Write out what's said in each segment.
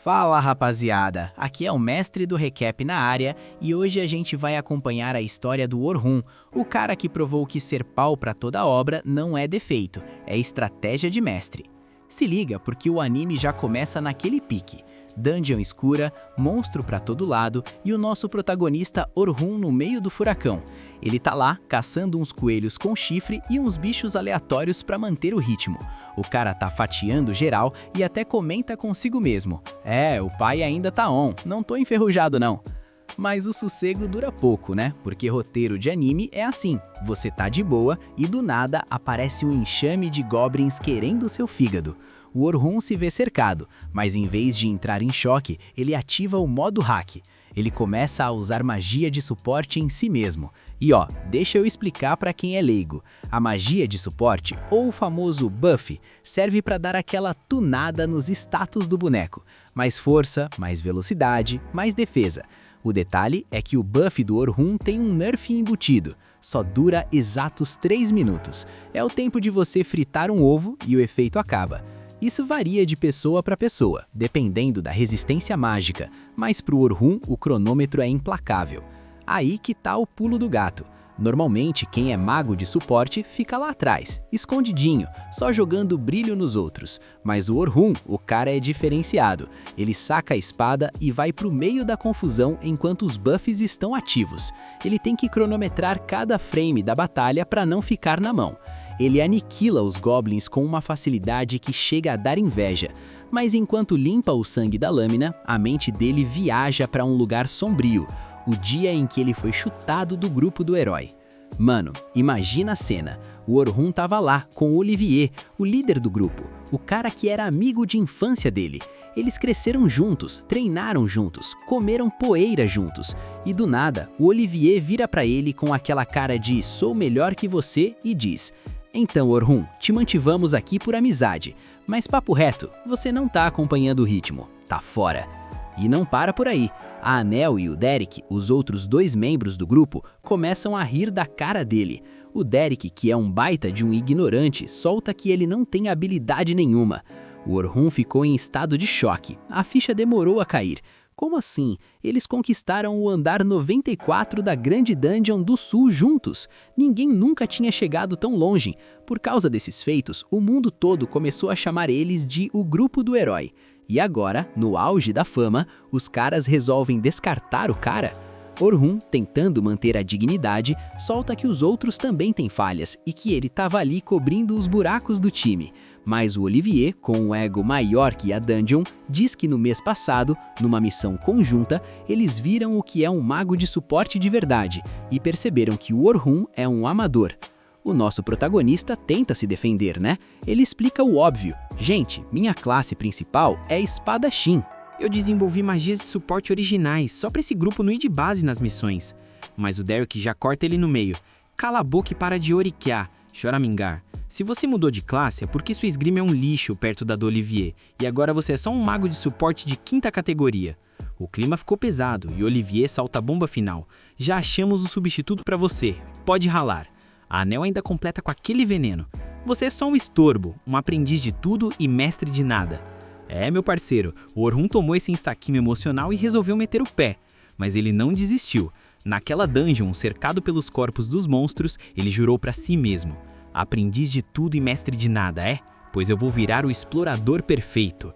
Fala rapaziada, aqui é o mestre do recap na área e hoje a gente vai acompanhar a história do Orhun, o cara que provou que ser pau pra toda obra não é defeito, é estratégia de mestre. Se liga porque o anime já começa naquele pique. Dungeon escura, monstro pra todo lado e o nosso protagonista Orhun no meio do furacão. Ele tá lá caçando uns coelhos com chifre e uns bichos aleatórios pra manter o ritmo. O cara tá fatiando geral e até comenta consigo mesmo. O pai ainda tá on, não tô enferrujado não. Mas o sossego dura pouco, né? Porque roteiro de anime é assim, você tá de boa e do nada aparece um enxame de goblins querendo seu fígado. O Orhun se vê cercado, mas em vez de entrar em choque, ele ativa o modo hack. Ele começa a usar magia de suporte em si mesmo. E deixa eu explicar para quem é leigo. A magia de suporte, ou o famoso buff, serve para dar aquela tunada nos status do boneco. Mais força, mais velocidade, mais defesa. O detalhe é que o buff do Orhun tem um nerf embutido. Só dura exatos 3 minutos. É o tempo de você fritar um ovo e o efeito acaba. Isso varia de pessoa para pessoa, dependendo da resistência mágica, mas para o Orhun o cronômetro é implacável. Aí que tá o pulo do gato. Normalmente quem é mago de suporte fica lá atrás, escondidinho, só jogando brilho nos outros. Mas o Orhun, o cara é diferenciado. Ele saca a espada e vai pro meio da confusão enquanto os buffs estão ativos. Ele tem que cronometrar cada frame da batalha para não ficar na mão. Ele aniquila os goblins com uma facilidade que chega a dar inveja, mas enquanto limpa o sangue da lâmina, a mente dele viaja para um lugar sombrio, o dia em que ele foi chutado do grupo do herói. Mano, imagina a cena, o Orhun tava lá com o Olivier, o líder do grupo, o cara que era amigo de infância dele. Eles cresceram juntos, treinaram juntos, comeram poeira juntos, e do nada, o Olivier vira pra ele com aquela cara de sou melhor que você e diz: então, Orhun, te mantivamos aqui por amizade, mas papo reto, você não tá acompanhando o ritmo, tá fora. E não para por aí, a Anel e o Derek, os outros 2 membros do grupo, começam a rir da cara dele. O Derek, que é um baita de um ignorante, solta que ele não tem habilidade nenhuma. O Orhun ficou em estado de choque, a ficha demorou a cair. Como assim? Eles conquistaram o andar 94 da Grande Dungeon do Sul juntos. Ninguém nunca tinha chegado tão longe. Por causa desses feitos, o mundo todo começou a chamar eles de o Grupo do Herói. E agora, no auge da fama, os caras resolvem descartar o cara? Orhun, tentando manter a dignidade, solta que os outros também têm falhas e que ele tava ali cobrindo os buracos do time. Mas o Olivier, com um ego maior que a Dungeon, diz que no mês passado, numa missão conjunta, eles viram o que é um mago de suporte de verdade e perceberam que o Orhun é um amador. O nosso protagonista tenta se defender, né? Ele explica o óbvio. Gente, minha classe principal é espadachim. Eu desenvolvi magias de suporte originais, só pra esse grupo não ir de base nas missões. Mas o Derek já corta ele no meio. Cala a boca e para de oriquear, choramingar. Se você mudou de classe é porque sua esgrima é um lixo perto da do Olivier, e agora você é só um mago de suporte de 5ª categoria. O clima ficou pesado e Olivier salta a bomba final. Já achamos um substituto pra você, pode ralar. A Anel ainda completa com aquele veneno. Você é só um estorbo, um aprendiz de tudo e mestre de nada. Meu parceiro, o Orhun tomou esse ensaquinho emocional e resolveu meter o pé. Mas ele não desistiu. Naquela dungeon, cercado pelos corpos dos monstros, ele jurou pra si mesmo: aprendiz de tudo e mestre de nada, pois eu vou virar o explorador perfeito.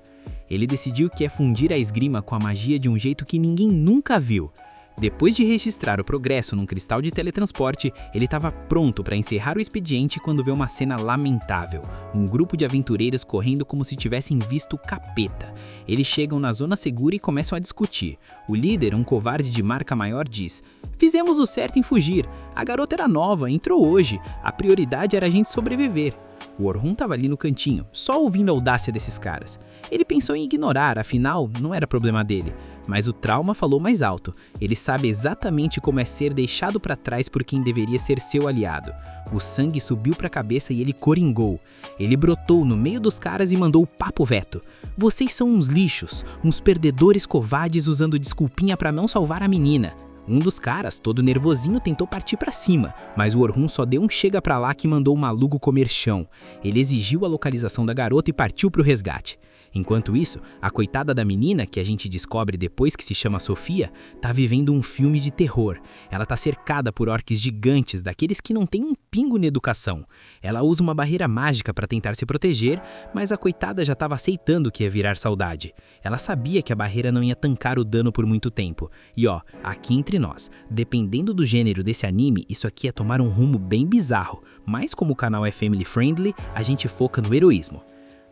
Ele decidiu que é fundir a esgrima com a magia de um jeito que ninguém nunca viu. Depois de registrar o progresso num cristal de teletransporte, ele estava pronto para encerrar o expediente quando vê uma cena lamentável. Um grupo de aventureiros correndo como se tivessem visto o capeta. Eles chegam na zona segura e começam a discutir. O líder, um covarde de marca maior, diz: fizemos o certo em fugir. A garota era nova, entrou hoje. A prioridade era a gente sobreviver. O Orhun estava ali no cantinho, só ouvindo a audácia desses caras. Ele pensou em ignorar, afinal, não era problema dele. Mas o trauma falou mais alto. Ele sabe exatamente como é ser deixado para trás por quem deveria ser seu aliado. O sangue subiu para a cabeça e ele coringou. Ele brotou no meio dos caras e mandou o papo veto. Vocês são uns lixos, uns perdedores covardes usando desculpinha para não salvar a menina. Um dos caras, todo nervosinho, tentou partir pra cima, mas o Orhun só deu um chega pra lá que mandou o maluco comer chão. Ele exigiu a localização da garota e partiu pro resgate. Enquanto isso, a coitada da menina, que a gente descobre depois que se chama Sofia, tá vivendo um filme de terror. Ela tá cercada por orques gigantes, daqueles que não têm um pingo na educação. Ela usa uma barreira mágica para tentar se proteger, mas a coitada já estava aceitando que ia virar saudade. Ela sabia que a barreira não ia tancar o dano por muito tempo. E ó, aqui entre nós, dependendo do gênero desse anime, isso aqui ia tomar um rumo bem bizarro. Mas como o canal é family friendly, a gente foca no heroísmo.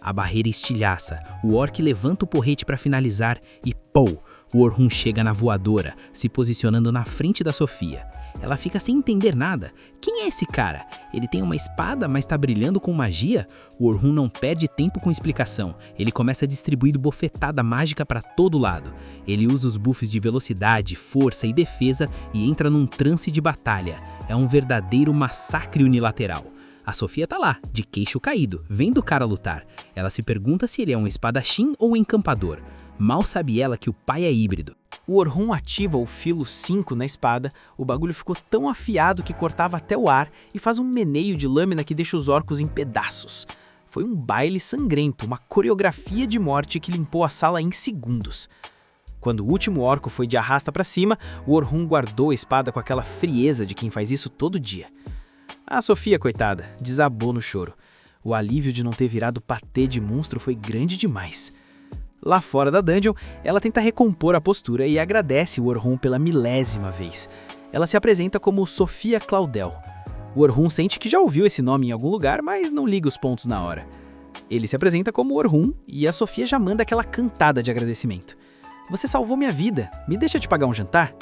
A barreira estilhaça, o orc levanta o porrete para finalizar e pou! O Orhun chega na voadora, se posicionando na frente da Sofia. Ela fica sem entender nada. Quem é esse cara? Ele tem uma espada, mas tá brilhando com magia? O Orhun não perde tempo com explicação. Ele começa a distribuir bofetada mágica para todo lado. Ele usa os buffs de velocidade, força e defesa e entra num transe de batalha. É um verdadeiro massacre unilateral. A Sofia tá lá, de queixo caído, vendo o cara lutar. Ela se pergunta se ele é um espadachim ou um encampador. Mal sabe ela que o pai é híbrido. O Orhun ativa o filo 5 na espada, o bagulho ficou tão afiado que cortava até o ar e faz um meneio de lâmina que deixa os orcos em pedaços. Foi um baile sangrento, uma coreografia de morte que limpou a sala em segundos. Quando o último orco foi de arrasta pra cima, o Orhun guardou a espada com aquela frieza de quem faz isso todo dia. A Sofia, coitada, desabou no choro. O alívio de não ter virado patê de monstro foi grande demais. Lá fora da dungeon, ela tenta recompor a postura e agradece o Orhun pela 1000ª vez. Ela se apresenta como Sofia Claudel. O Orhun sente que já ouviu esse nome em algum lugar, mas não liga os pontos na hora. Ele se apresenta como Orhun e a Sofia já manda aquela cantada de agradecimento. Você salvou minha vida, me deixa te pagar um jantar?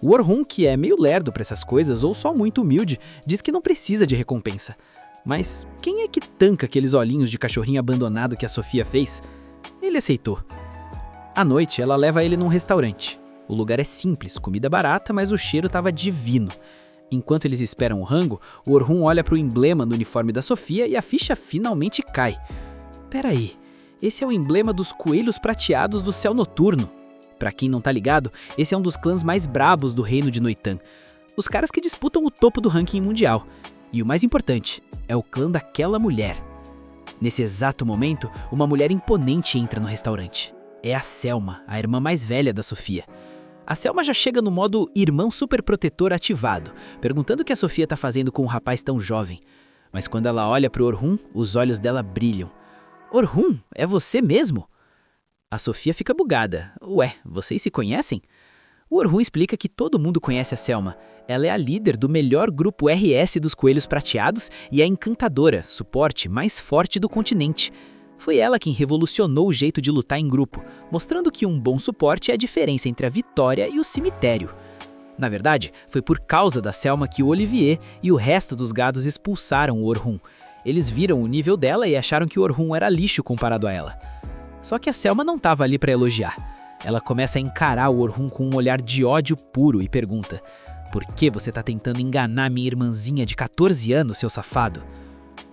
O Orhun, que é meio lerdo pra essas coisas ou só muito humilde, diz que não precisa de recompensa. Mas quem é que tanca aqueles olhinhos de cachorrinho abandonado que a Sofia fez? Ele aceitou. À noite, ela leva ele num restaurante. O lugar é simples, comida barata, mas o cheiro estava divino. Enquanto eles esperam o rango, o Orhun olha pro emblema no uniforme da Sofia e a ficha finalmente cai. Peraí, esse é o emblema dos coelhos prateados do céu noturno. Pra quem não tá ligado, esse é um dos clãs mais brabos do reino de Noitan. Os caras que disputam o topo do ranking mundial. E o mais importante, é o clã daquela mulher. Nesse exato momento, uma mulher imponente entra no restaurante. É a Selma, a irmã mais velha da Sofia. A Selma já chega no modo irmão superprotetor ativado, perguntando o que a Sofia tá fazendo com um rapaz tão jovem. Mas quando ela olha pro Orhun, os olhos dela brilham. Orhun, é você mesmo? A Sofia fica bugada. Ué, vocês se conhecem? O Orhun explica que todo mundo conhece a Selma. Ela é a líder do melhor grupo RS dos Coelhos Prateados e a encantadora, suporte mais forte do continente. Foi ela quem revolucionou o jeito de lutar em grupo, mostrando que um bom suporte é a diferença entre a vitória e o cemitério. Na verdade, foi por causa da Selma que o Olivier e o resto dos gados expulsaram o Orhun. Eles viram o nível dela e acharam que o Orhun era lixo comparado a ela. Só que a Selma não estava ali para elogiar. Ela começa a encarar o Orhun com um olhar de ódio puro e pergunta: por que você tá tentando enganar minha irmãzinha de 14 anos, seu safado?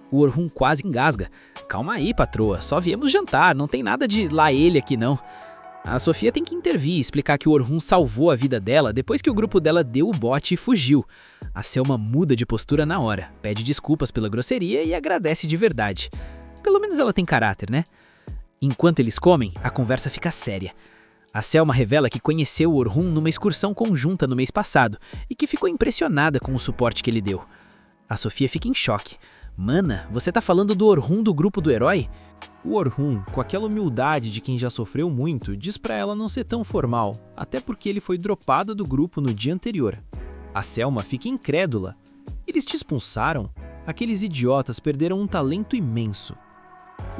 O Orhun quase engasga. Calma aí, patroa, só viemos jantar, não tem nada de lá ele aqui não. A Sofia tem que intervir e explicar que o Orhun salvou a vida dela depois que o grupo dela deu o bote e fugiu. A Selma muda de postura na hora, pede desculpas pela grosseria e agradece de verdade. Pelo menos ela tem caráter, né? Enquanto eles comem, a conversa fica séria. A Selma revela que conheceu o Orhun numa excursão conjunta no mês passado e que ficou impressionada com o suporte que ele deu. A Sofia fica em choque. Mana, você tá falando do Orhun do grupo do herói? O Orhun, com aquela humildade de quem já sofreu muito, diz pra ela não ser tão formal, até porque ele foi dropada do grupo no dia anterior. A Selma fica incrédula. Eles te expulsaram? Aqueles idiotas perderam um talento imenso.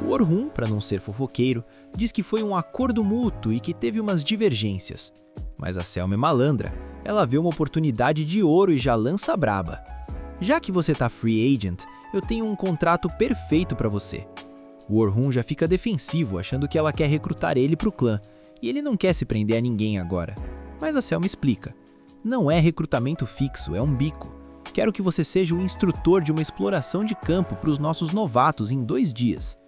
O Orhun, para não ser fofoqueiro, diz que foi um acordo mútuo e que teve umas divergências. Mas a Selma é malandra, ela vê uma oportunidade de ouro e já lança braba. Já que você tá free agent, eu tenho um contrato perfeito para você. O Orhun já fica defensivo, achando que ela quer recrutar ele pro clã, e ele não quer se prender a ninguém agora. Mas a Selma explica: não é recrutamento fixo, é um bico. Quero que você seja o instrutor de uma exploração de campo para os nossos novatos em 2 dias.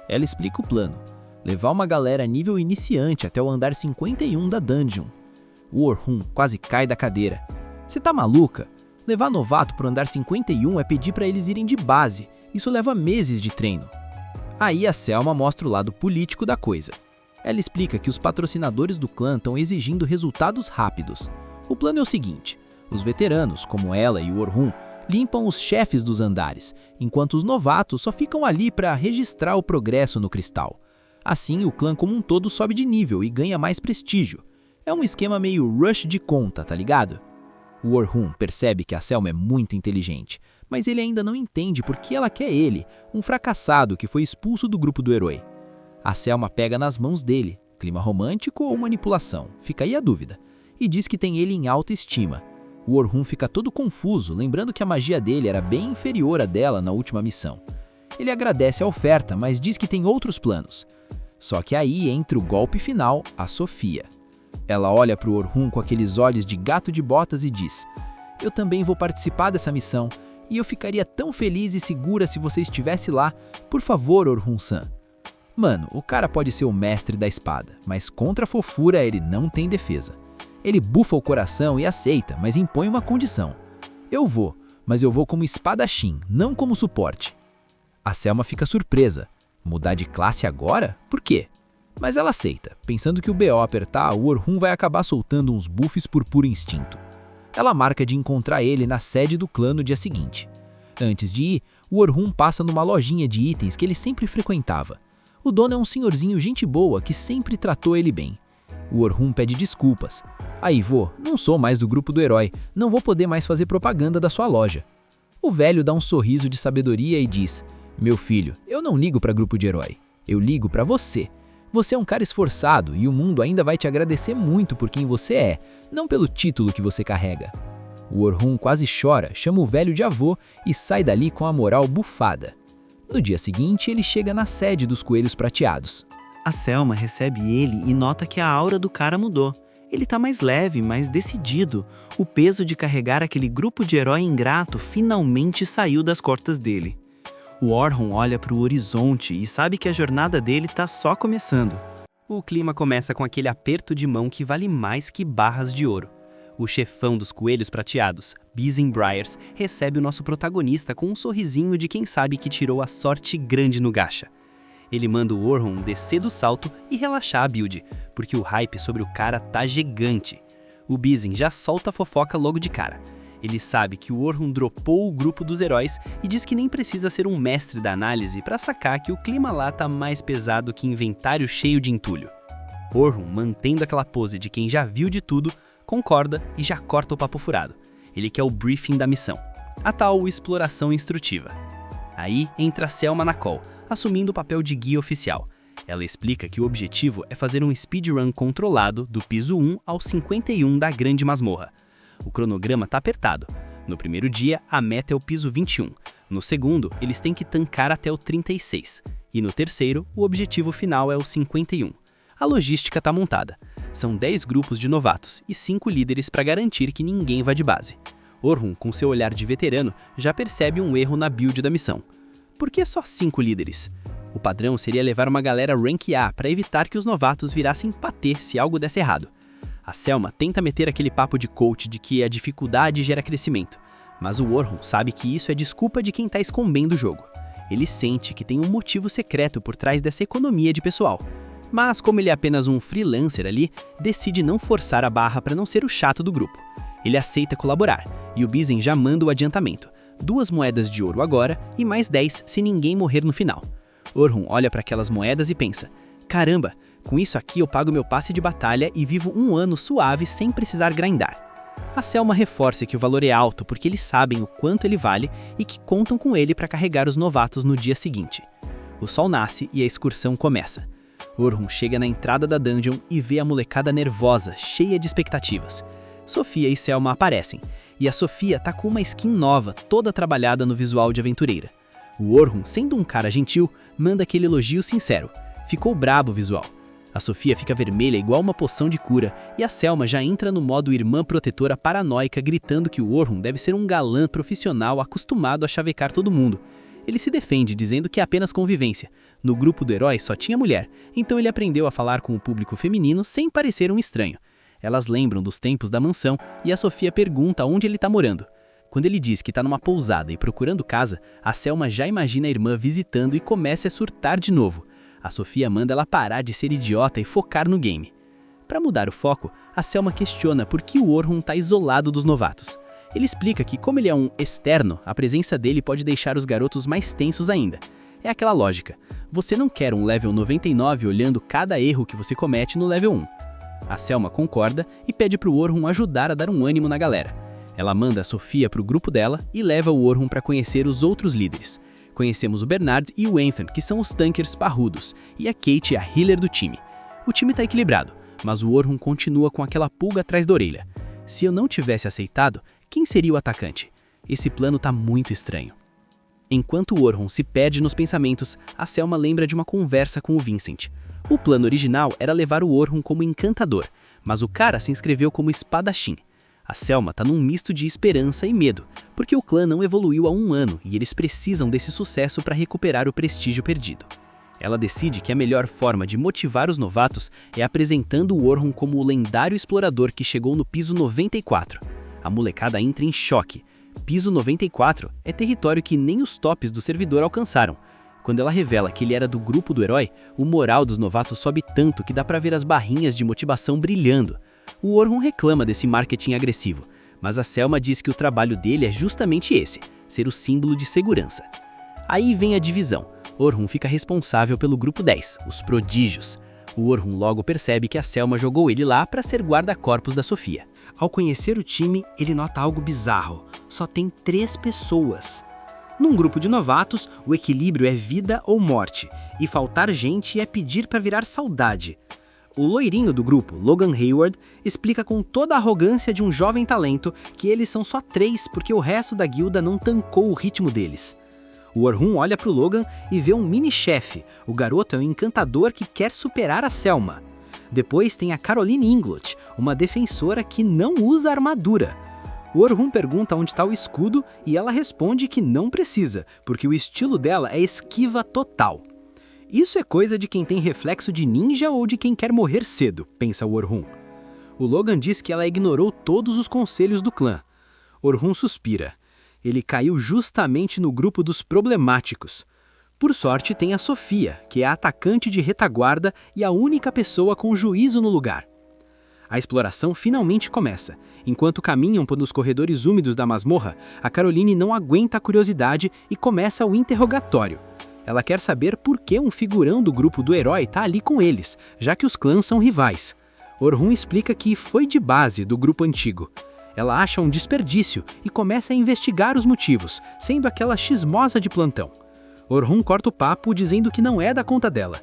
Ela explica o plano: levar uma galera nível iniciante até o andar 51 da dungeon. O Orhun quase cai da cadeira. Você tá maluca? Levar novato pro andar 51 é pedir para eles irem de base. Isso leva meses de treino. Aí a Selma mostra o lado político da coisa. Ela explica que os patrocinadores do clã estão exigindo resultados rápidos. O plano é o seguinte: os veteranos, como ela e o Orhun, limpam os chefes dos andares, enquanto os novatos só ficam ali para registrar o progresso no cristal. Assim, o clã como um todo sobe de nível e ganha mais prestígio. É um esquema meio rush de conta, tá ligado? O Orhun percebe que a Selma é muito inteligente, mas ele ainda não entende por que ela quer ele, um fracassado que foi expulso do grupo do herói. A Selma pega nas mãos dele, clima romântico ou manipulação, fica aí a dúvida, e diz que tem ele em alta estima. O Orhun fica todo confuso, lembrando que a magia dele era bem inferior à dela na última missão. Ele agradece a oferta, mas diz que tem outros planos. Só que aí entra o golpe final, a Sofia. Ela olha para o Orhun com aqueles olhos de gato de botas e diz: "Eu também vou participar dessa missão, e eu ficaria tão feliz e segura se você estivesse lá. Por favor, Orhun-san." Mano, o cara pode ser o mestre da espada, mas contra a fofura ele não tem defesa. Ele bufa o coração e aceita, mas impõe uma condição. "Eu vou, mas eu vou como espadachim, não como suporte." A Selma fica surpresa. Mudar de classe agora? Por quê? Mas ela aceita, pensando que o BO apertar, o Orhun vai acabar soltando uns buffs por puro instinto. Ela marca de encontrar ele na sede do clã no dia seguinte. Antes de ir, o Orhun passa numa lojinha de itens que ele sempre frequentava. O dono é um senhorzinho gente boa que sempre tratou ele bem. O Orhun pede desculpas. "Aí, vô, não sou mais do grupo do herói, não vou poder mais fazer propaganda da sua loja." O velho dá um sorriso de sabedoria e diz: "Meu filho, eu não ligo para grupo de herói, eu ligo para você. Você é um cara esforçado e o mundo ainda vai te agradecer muito por quem você é, não pelo título que você carrega." O Orhun quase chora, chama o velho de avô e sai dali com a moral bufada. No dia seguinte, ele chega na sede dos Coelhos Prateados. A Selma recebe ele e nota que a aura do cara mudou. Ele tá mais leve, mais decidido. O peso de carregar aquele grupo de herói ingrato finalmente saiu das costas dele. O Orhun olha para o horizonte e sabe que a jornada dele tá só começando. O clima começa com aquele aperto de mão que vale mais que barras de ouro. O chefão dos Coelhos Prateados, Bizin Briars, recebe o nosso protagonista com um sorrisinho de quem sabe que tirou a sorte grande no gacha. Ele manda o Orhun descer do salto e relaxar a build, porque o hype sobre o cara tá gigante. O Bizin já solta a fofoca logo de cara. Ele sabe que o Orhun dropou o grupo dos heróis e diz que nem precisa ser um mestre da análise para sacar que o clima lá tá mais pesado que inventário cheio de entulho. Orhun, mantendo aquela pose de quem já viu de tudo, concorda e já corta o papo furado. Ele quer o briefing da missão, a tal exploração instrutiva. Aí entra Selma na call, assumindo o papel de guia oficial. Ela explica que o objetivo é fazer um speedrun controlado do piso 1 ao 51 da grande masmorra. O cronograma tá apertado. No primeiro dia, a meta é o piso 21. No segundo, eles têm que tancar até o 36. E no terceiro, o objetivo final é o 51. A logística tá montada. São 10 grupos de novatos e 5 líderes para garantir que ninguém vá de base. Orhun, com seu olhar de veterano, já percebe um erro na build da missão. Por que só 5 líderes? O padrão seria levar uma galera rank A para evitar que os novatos virassem patê se algo desse errado. A Selma tenta meter aquele papo de coach de que a dificuldade gera crescimento, mas o Orhun sabe que isso é desculpa de quem tá escondendo o jogo. Ele sente que tem um motivo secreto por trás dessa economia de pessoal. Mas como ele é apenas um freelancer ali, decide não forçar a barra para não ser o chato do grupo. Ele aceita colaborar, e o Bizin já manda o adiantamento. 2 moedas de ouro agora e mais 10 se ninguém morrer no final. Orhun olha para aquelas moedas e pensa: "Caramba, com isso aqui eu pago meu passe de batalha e vivo um ano suave sem precisar grindar." A Selma reforça que o valor é alto porque eles sabem o quanto ele vale e que contam com ele para carregar os novatos no dia seguinte. O sol nasce e a excursão começa. Orhun chega na entrada da dungeon e vê a molecada nervosa, cheia de expectativas. Sofia e Selma aparecem, e a Sofia tá com uma skin nova, toda trabalhada no visual de aventureira. O Orhun, sendo um cara gentil, manda aquele elogio sincero. Ficou brabo o visual. A Sofia fica vermelha igual uma poção de cura, e a Selma já entra no modo irmã protetora paranoica, gritando que o Orhun deve ser um galã profissional acostumado a chavecar todo mundo. Ele se defende, dizendo que é apenas convivência. No grupo do herói só tinha mulher, então ele aprendeu a falar com o público feminino sem parecer um estranho. Elas lembram dos tempos da mansão e a Sofia pergunta onde ele tá morando. Quando ele diz que tá numa pousada e procurando casa, a Selma já imagina a irmã visitando e começa a surtar de novo. A Sofia manda ela parar de ser idiota e focar no game. Para mudar o foco, a Selma questiona por que o Orhun tá isolado dos novatos. Ele explica que como ele é um externo, a presença dele pode deixar os garotos mais tensos ainda. É aquela lógica. Você não quer um level 99 olhando cada erro que você comete no level 1. A Selma concorda e pede pro Orhun ajudar a dar um ânimo na galera. Ela manda a Sofia pro grupo dela e leva o Orhun para conhecer os outros líderes. Conhecemos o Bernard e o Ethan, que são os tankers parrudos, e a Kate, a healer do time. O time tá equilibrado, mas o Orhun continua com aquela pulga atrás da orelha. Se eu não tivesse aceitado, quem seria o atacante? Esse plano tá muito estranho. Enquanto o Orhun se perde nos pensamentos, a Selma lembra de uma conversa com o Vincent. O plano original era levar o Orhun como encantador, mas o cara se inscreveu como espadachim. A Selma tá num misto de esperança e medo, porque o clã não evoluiu há 1 ano e eles precisam desse sucesso para recuperar o prestígio perdido. Ela decide que a melhor forma de motivar os novatos é apresentando o Orhun como o lendário explorador que chegou no piso 94. A molecada entra em choque. Piso 94 é território que nem os tops do servidor alcançaram. Quando ela revela que ele era do grupo do herói, o moral dos novatos sobe tanto que dá pra ver as barrinhas de motivação brilhando. O Orhun reclama desse marketing agressivo, mas a Selma diz que o trabalho dele é justamente esse, ser o símbolo de segurança. Aí vem a divisão. Orhun fica responsável pelo grupo 10, os prodígios. O Orhun logo percebe que a Selma jogou ele lá para ser guarda-corpos da Sofia. Ao conhecer o time, ele nota algo bizarro. Só tem 3 pessoas. Num grupo de novatos, o equilíbrio é vida ou morte, e faltar gente é pedir para virar saudade. O loirinho do grupo, Logan Hayward, explica com toda a arrogância de um jovem talento que eles são só 3 porque o resto da guilda não tancou o ritmo deles. O Orhun olha pro Logan e vê um mini-chefe. O garoto é um encantador que quer superar a Selma. Depois tem a Caroline Inglot, uma defensora que não usa armadura. O Orhun pergunta onde está o escudo e ela responde que não precisa, porque o estilo dela é esquiva total. Isso é coisa de quem tem reflexo de ninja ou de quem quer morrer cedo, pensa o Orhun. O Logan diz que ela ignorou todos os conselhos do clã. Orhun suspira. Ele caiu justamente no grupo dos problemáticos. Por sorte, tem a Sofia, que é a atacante de retaguarda e a única pessoa com juízo no lugar. A exploração finalmente começa. Enquanto caminham pelos corredores úmidos da masmorra, a Caroline não aguenta a curiosidade e começa o interrogatório. Ela quer saber por que um figurão do grupo do herói está ali com eles, já que os clãs são rivais. Orhun explica que foi de base do grupo antigo. Ela acha um desperdício e começa a investigar os motivos, sendo aquela chismosa de plantão. Orhun corta o papo dizendo que não é da conta dela.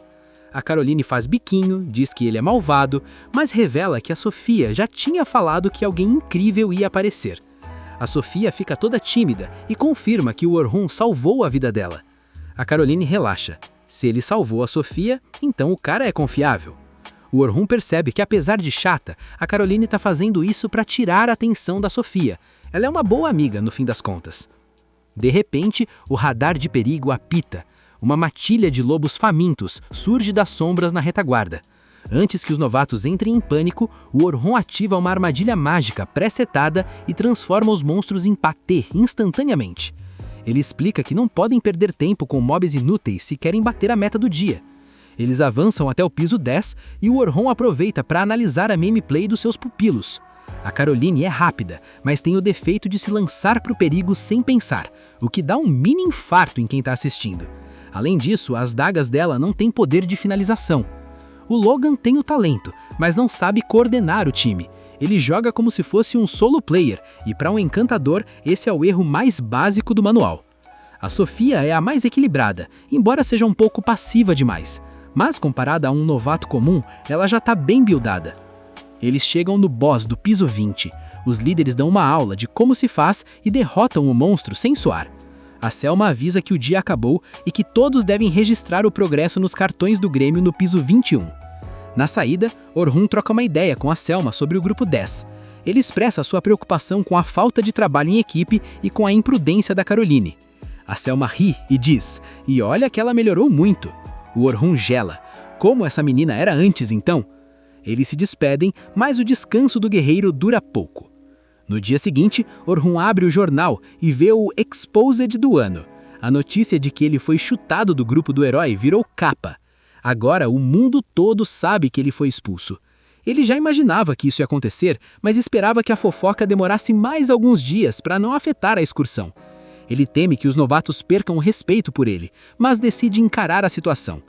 A Caroline faz biquinho, diz que ele é malvado, mas revela que a Sofia já tinha falado que alguém incrível ia aparecer. A Sofia fica toda tímida e confirma que o Orhun salvou a vida dela. A Caroline relaxa. Se ele salvou a Sofia, então o cara é confiável. O Orhun percebe que, apesar de chata, a Caroline está fazendo isso para tirar a atenção da Sofia. Ela é uma boa amiga, no fim das contas. De repente, o radar de perigo apita. Uma matilha de lobos famintos surge das sombras na retaguarda. Antes que os novatos entrem em pânico, o Orhun ativa uma armadilha mágica pré-setada e transforma os monstros em patê instantaneamente. Ele explica que não podem perder tempo com mobs inúteis se querem bater a meta do dia. Eles avançam até o piso 10 e o Orhun aproveita para analisar a gameplay dos seus pupilos. A Caroline é rápida, mas tem o defeito de se lançar para o perigo sem pensar, o que dá um mini infarto em quem está assistindo. Além disso, as dagas dela não têm poder de finalização. O Logan tem o talento, mas não sabe coordenar o time. Ele joga como se fosse um solo player, e para um encantador, esse é o erro mais básico do manual. A Sofia é a mais equilibrada, embora seja um pouco passiva demais. Mas comparada a um novato comum, ela já está bem buildada. Eles chegam no boss do piso 20. Os líderes dão uma aula de como se faz e derrotam o monstro sem suar. A Selma avisa que o dia acabou e que todos devem registrar o progresso nos cartões do Grêmio no piso 21. Na saída, Orhun troca uma ideia com a Selma sobre o grupo 10. Ele expressa sua preocupação com a falta de trabalho em equipe e com a imprudência da Caroline. A Selma ri e diz, e olha que ela melhorou muito. O Orhun gela. Como essa menina era antes, então? Eles se despedem, mas o descanso do guerreiro dura pouco. No dia seguinte, Orhun abre o jornal e vê o Exposed do ano. A notícia de que ele foi chutado do grupo do herói virou capa. Agora o mundo todo sabe que ele foi expulso. Ele já imaginava que isso ia acontecer, mas esperava que a fofoca demorasse mais alguns dias para não afetar a excursão. Ele teme que os novatos percam o respeito por ele, mas decide encarar a situação.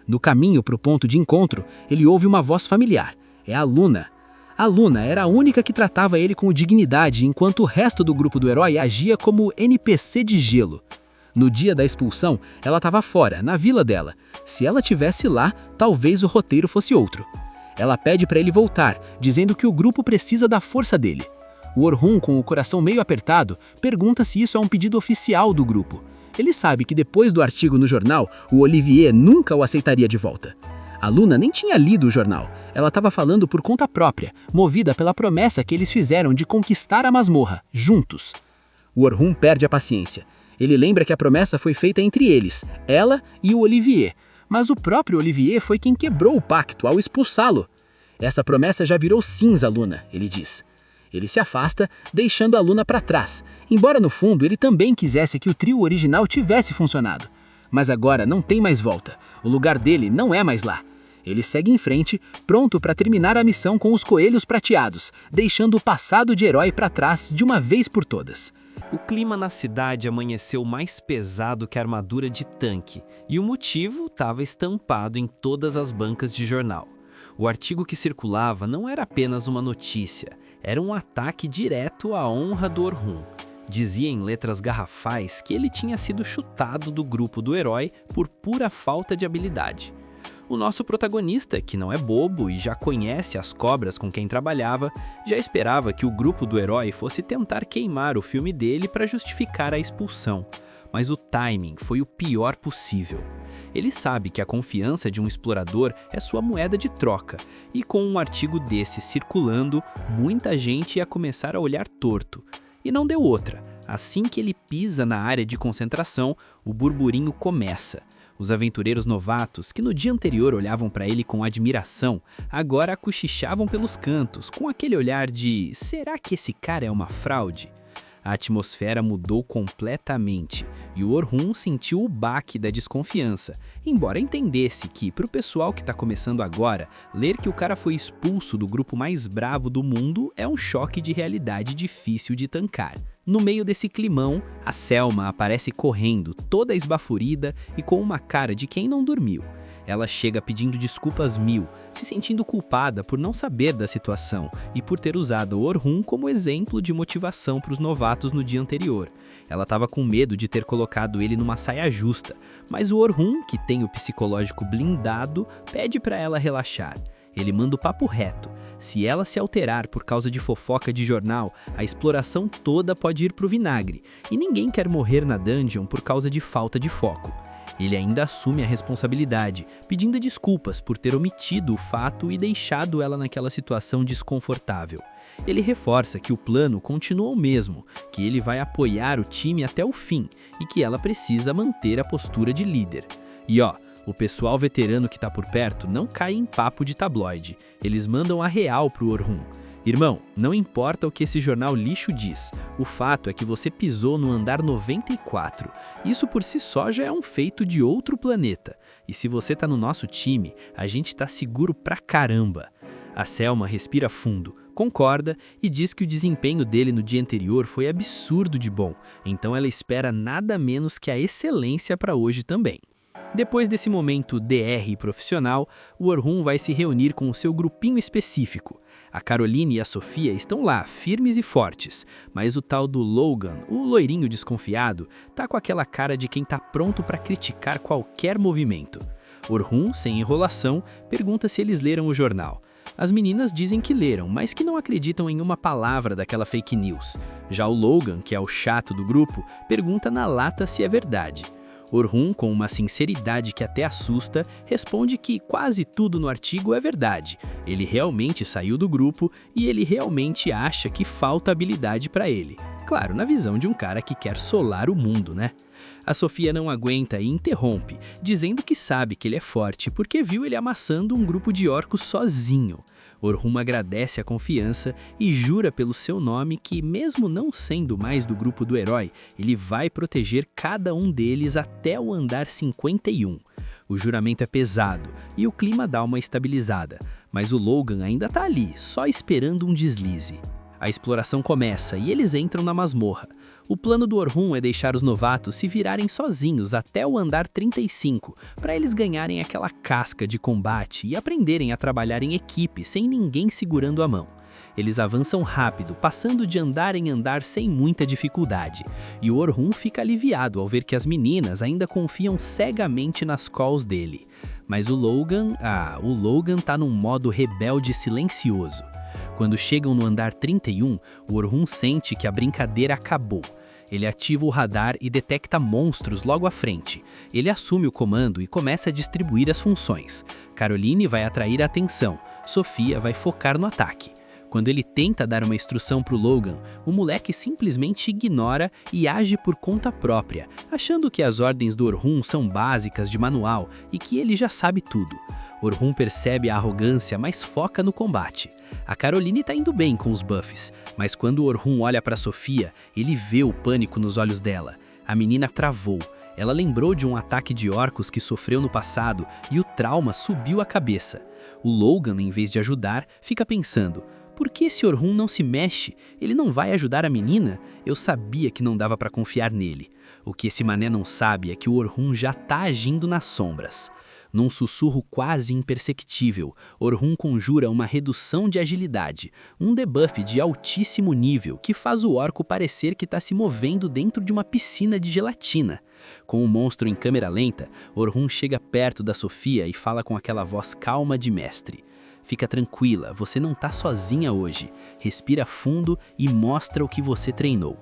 No caminho para o ponto de encontro, ele ouve uma voz familiar. É a Luna. A Luna era a única que tratava ele com dignidade, enquanto o resto do grupo do herói agia como NPC de gelo. No dia da expulsão, ela estava fora, na vila dela. Se ela tivesse lá, talvez o roteiro fosse outro. Ela pede para ele voltar, dizendo que o grupo precisa da força dele. O Orhun, com o coração meio apertado, pergunta se isso é um pedido oficial do grupo. Ele sabe que depois do artigo no jornal, o Olivier nunca o aceitaria de volta. A Luna nem tinha lido o jornal. Ela estava falando por conta própria, movida pela promessa que eles fizeram de conquistar a masmorra, juntos. O Orhun perde a paciência. Ele lembra que a promessa foi feita entre eles, ela e o Olivier. Mas o próprio Olivier foi quem quebrou o pacto ao expulsá-lo. Essa promessa já virou cinza, Luna, ele diz. Ele se afasta, deixando a Luna para trás, embora no fundo ele também quisesse que o trio original tivesse funcionado. Mas agora não tem mais volta, o lugar dele não é mais lá. Ele segue em frente, pronto para terminar a missão com os coelhos prateados, deixando o passado de herói para trás de uma vez por todas. O clima na cidade amanheceu mais pesado que a armadura de tanque, e o motivo estava estampado em todas as bancas de jornal. O artigo que circulava não era apenas uma notícia, era um ataque direto à honra do Orhun. Dizia em letras garrafais que ele tinha sido chutado do grupo do herói por pura falta de habilidade. O nosso protagonista, que não é bobo e já conhece as cobras com quem trabalhava, já esperava que o grupo do herói fosse tentar queimar o filme dele para justificar a expulsão. Mas o timing foi o pior possível. Ele sabe que a confiança de um explorador é sua moeda de troca, e com um artigo desse circulando, muita gente ia começar a olhar torto. E não deu outra. Assim que ele pisa na área de concentração, o burburinho começa. Os aventureiros novatos, que no dia anterior olhavam para ele com admiração, agora cochichavam pelos cantos, com aquele olhar de será que esse cara é uma fraude? A atmosfera mudou completamente e o Orhun sentiu o baque da desconfiança, embora entendesse que, para o pessoal que está começando agora, ler que o cara foi expulso do grupo mais bravo do mundo é um choque de realidade difícil de tancar. No meio desse climão, a Selma aparece correndo, toda esbaforida e com uma cara de quem não dormiu. Ela chega pedindo desculpas mil, se sentindo culpada por não saber da situação e por ter usado o Orhun como exemplo de motivação para os novatos no dia anterior. Ela estava com medo de ter colocado ele numa saia justa, mas o Orhun, que tem o psicológico blindado, pede para ela relaxar. Ele manda o papo reto. Se ela se alterar por causa de fofoca de jornal, a exploração toda pode ir pro vinagre, e ninguém quer morrer na dungeon por causa de falta de foco. Ele ainda assume a responsabilidade, pedindo desculpas por ter omitido o fato e deixado ela naquela situação desconfortável. Ele reforça que o plano continua o mesmo, que ele vai apoiar o time até o fim e que ela precisa manter a postura de líder. E o pessoal veterano que tá por perto não cai em papo de tabloide. Eles mandam a real pro Orhun. Irmão, não importa o que esse jornal lixo diz, o fato é que você pisou no andar 94. Isso por si só já é um feito de outro planeta. E se você tá no nosso time, a gente tá seguro pra caramba. A Selma respira fundo, concorda e diz que o desempenho dele no dia anterior foi absurdo de bom, então ela espera nada menos que a excelência para hoje também. Depois desse momento DR profissional, o Orhun vai se reunir com o seu grupinho específico. A Caroline e a Sofia estão lá, firmes e fortes, mas o tal do Logan, o loirinho desconfiado, tá com aquela cara de quem tá pronto para criticar qualquer movimento. Orhun, sem enrolação, pergunta se eles leram o jornal. As meninas dizem que leram, mas que não acreditam em uma palavra daquela fake news. Já o Logan, que é o chato do grupo, pergunta na lata se é verdade. Orhun, com uma sinceridade que até assusta, responde que quase tudo no artigo é verdade. Ele realmente saiu do grupo e ele realmente acha que falta habilidade para ele. Claro, na visão de um cara que quer solar o mundo, né? A Sofia não aguenta e interrompe, dizendo que sabe que ele é forte porque viu ele amassando um grupo de orcos sozinho. Orhun agradece a confiança e jura pelo seu nome que, mesmo não sendo mais do grupo do herói, ele vai proteger cada um deles até o andar 51. O juramento é pesado e o clima dá uma estabilizada, mas o Logan ainda tá ali, só esperando um deslize. A exploração começa e eles entram na masmorra. O plano do Orhun é deixar os novatos se virarem sozinhos até o andar 35, para eles ganharem aquela casca de combate e aprenderem a trabalhar em equipe sem ninguém segurando a mão. Eles avançam rápido, passando de andar em andar sem muita dificuldade, e o Orhun fica aliviado ao ver que as meninas ainda confiam cegamente nas calls dele. Mas o Logan tá num modo rebelde silencioso. Quando chegam no andar 31, o Orhun sente que a brincadeira acabou. Ele ativa o radar e detecta monstros logo à frente. Ele assume o comando e começa a distribuir as funções. Caroline vai atrair a atenção, Sofia vai focar no ataque. Quando ele tenta dar uma instrução para o Logan, o moleque simplesmente ignora e age por conta própria, achando que as ordens do Orhun são básicas de manual e que ele já sabe tudo. Orhun percebe a arrogância, mas foca no combate. A Caroline tá indo bem com os buffs, mas quando o Orhun olha para Sofia, ele vê o pânico nos olhos dela. A menina travou. Ela lembrou de um ataque de orcos que sofreu no passado e o trauma subiu a cabeça. O Logan, em vez de ajudar, fica pensando: por que esse Orhun não se mexe? Ele não vai ajudar a menina? Eu sabia que não dava para confiar nele. O que esse mané não sabe é que o Orhun já tá agindo nas sombras. Num sussurro quase imperceptível, Orhun conjura uma redução de agilidade, um debuff de altíssimo nível que faz o orco parecer que está se movendo dentro de uma piscina de gelatina. Com o monstro em câmera lenta, Orhun chega perto da Sofia e fala com aquela voz calma de mestre. Fica tranquila, você não tá sozinha hoje. Respira fundo e mostra o que você treinou.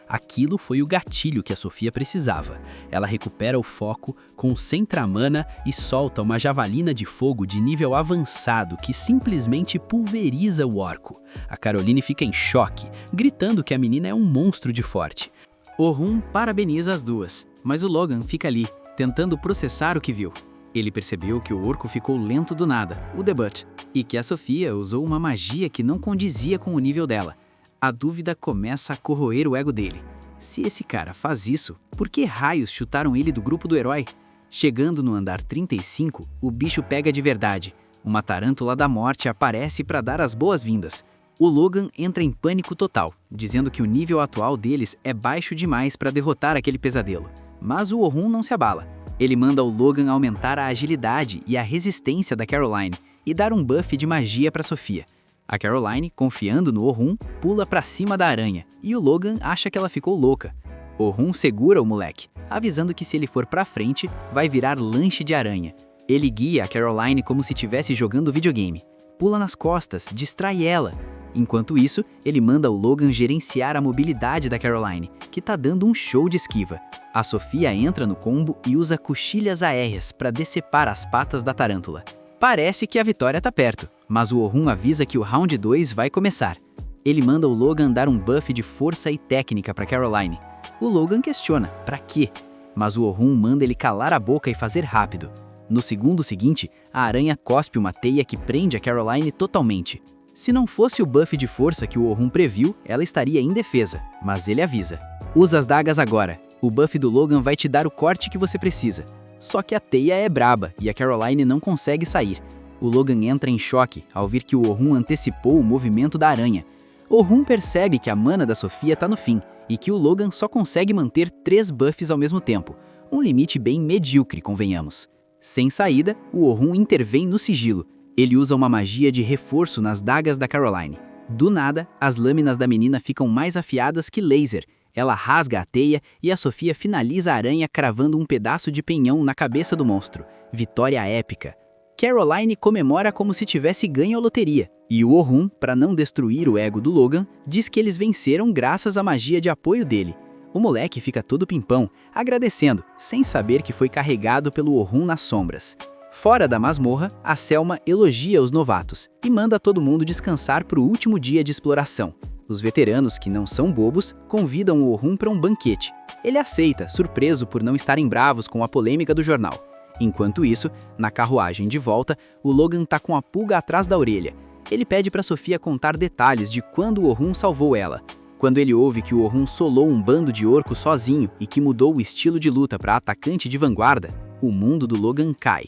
Aquilo foi o gatilho que a Sofia precisava. Ela recupera o foco, concentra a mana e solta uma javelina de fogo de nível avançado que simplesmente pulveriza o orco. A Caroline fica em choque, gritando que a menina é um monstro de forte. Orhun parabeniza as duas, mas o Logan fica ali, tentando processar o que viu. Ele percebeu que o orco ficou lento do nada, o debut, e que a Sofia usou uma magia que não condizia com o nível dela. A dúvida começa a corroer o ego dele. Se esse cara faz isso, por que raios chutaram ele do grupo do herói? Chegando no andar 35, o bicho pega de verdade. Uma tarântula da morte aparece para dar as boas-vindas. O Logan entra em pânico total, dizendo que o nível atual deles é baixo demais para derrotar aquele pesadelo. Mas o Orhun não se abala. Ele manda o Logan aumentar a agilidade e a resistência da Caroline e dar um buff de magia para Sofia. A Caroline, confiando no Orhun, pula pra cima da aranha, e o Logan acha que ela ficou louca. Orhun segura o moleque, avisando que se ele for pra frente, vai virar lanche de aranha. Ele guia a Caroline como se estivesse jogando videogame. Pula nas costas, distrai ela. Enquanto isso, ele manda o Logan gerenciar a mobilidade da Caroline, que tá dando um show de esquiva. A Sofia entra no combo e usa coxilhas aéreas para decepar as patas da tarântula. Parece que a vitória tá perto, mas o Orhun avisa que o round 2 vai começar. Ele manda o Logan dar um buff de força e técnica para Caroline. O Logan questiona, pra quê? Mas o Orhun manda ele calar a boca e fazer rápido. No segundo seguinte, a aranha cospe uma teia que prende a Caroline totalmente. Se não fosse o buff de força que o Orhun previu, ela estaria indefesa, mas ele avisa. Usa as dagas agora, o buff do Logan vai te dar o corte que você precisa. Só que a teia é braba e a Caroline não consegue sair. O Logan entra em choque ao ver que o Orhun antecipou o movimento da aranha. Orhun percebe que a mana da Sofia tá no fim e que o Logan só consegue manter 3 buffs ao mesmo tempo, um limite bem medíocre, convenhamos. Sem saída, o Orhun intervém no sigilo. Ele usa uma magia de reforço nas dagas da Caroline. Do nada, as lâminas da menina ficam mais afiadas que laser. Ela rasga a teia e a Sofia finaliza a aranha cravando um pedaço de penhão na cabeça do monstro. Vitória épica. Caroline comemora como se tivesse ganho a loteria. E o Orhun, para não destruir o ego do Logan, diz que eles venceram graças à magia de apoio dele. O moleque fica todo pimpão, agradecendo, sem saber que foi carregado pelo Orhun nas sombras. Fora da masmorra, a Selma elogia os novatos e manda todo mundo descansar para o último dia de exploração. Os veteranos, que não são bobos, convidam o Orhun para um banquete. Ele aceita, surpreso por não estarem bravos com a polêmica do jornal. Enquanto isso, na carruagem de volta, o Logan tá com a pulga atrás da orelha. Ele pede para Sofia contar detalhes de quando o Orhun salvou ela. Quando ele ouve que o Orhun solou um bando de orcos sozinho e que mudou o estilo de luta para atacante de vanguarda, o mundo do Logan cai.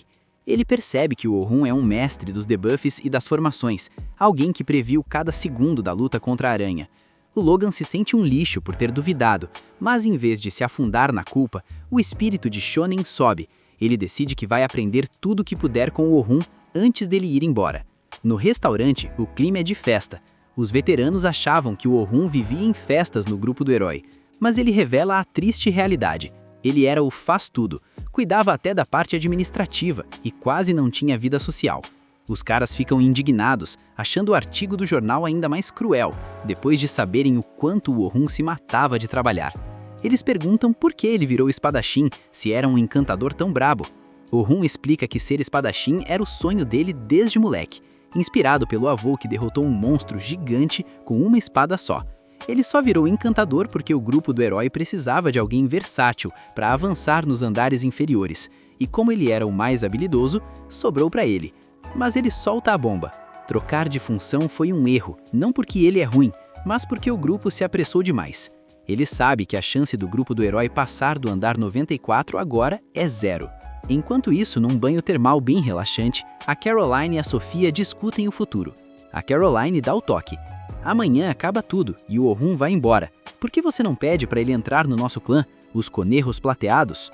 Ele percebe que o Orhun é um mestre dos debuffs e das formações, alguém que previu cada segundo da luta contra a aranha. O Logan se sente um lixo por ter duvidado, mas em vez de se afundar na culpa, o espírito de Shonen sobe. Ele decide que vai aprender tudo o que puder com o Orhun antes dele ir embora. No restaurante, o clima é de festa. Os veteranos achavam que o Orhun vivia em festas no grupo do herói, mas ele revela a triste realidade. Ele era o faz-tudo, cuidava até da parte administrativa e quase não tinha vida social. Os caras ficam indignados, achando o artigo do jornal ainda mais cruel, depois de saberem o quanto o Orhun se matava de trabalhar. Eles perguntam por que ele virou espadachim, se era um encantador tão brabo. Orhun explica que ser espadachim era o sonho dele desde moleque, inspirado pelo avô que derrotou um monstro gigante com uma espada só. Ele só virou encantador porque o grupo do herói precisava de alguém versátil para avançar nos andares inferiores, e como ele era o mais habilidoso, sobrou para ele. Mas ele solta a bomba. Trocar de função foi um erro, não porque ele é ruim, mas porque o grupo se apressou demais. Ele sabe que a chance do grupo do herói passar do andar 94 agora é 0. Enquanto isso, num banho termal bem relaxante, a Caroline e a Sofia discutem o futuro. A Caroline dá o toque. Amanhã acaba tudo e o Orhun vai embora. Por que você não pede para ele entrar no nosso clã, os Conejos Plateados?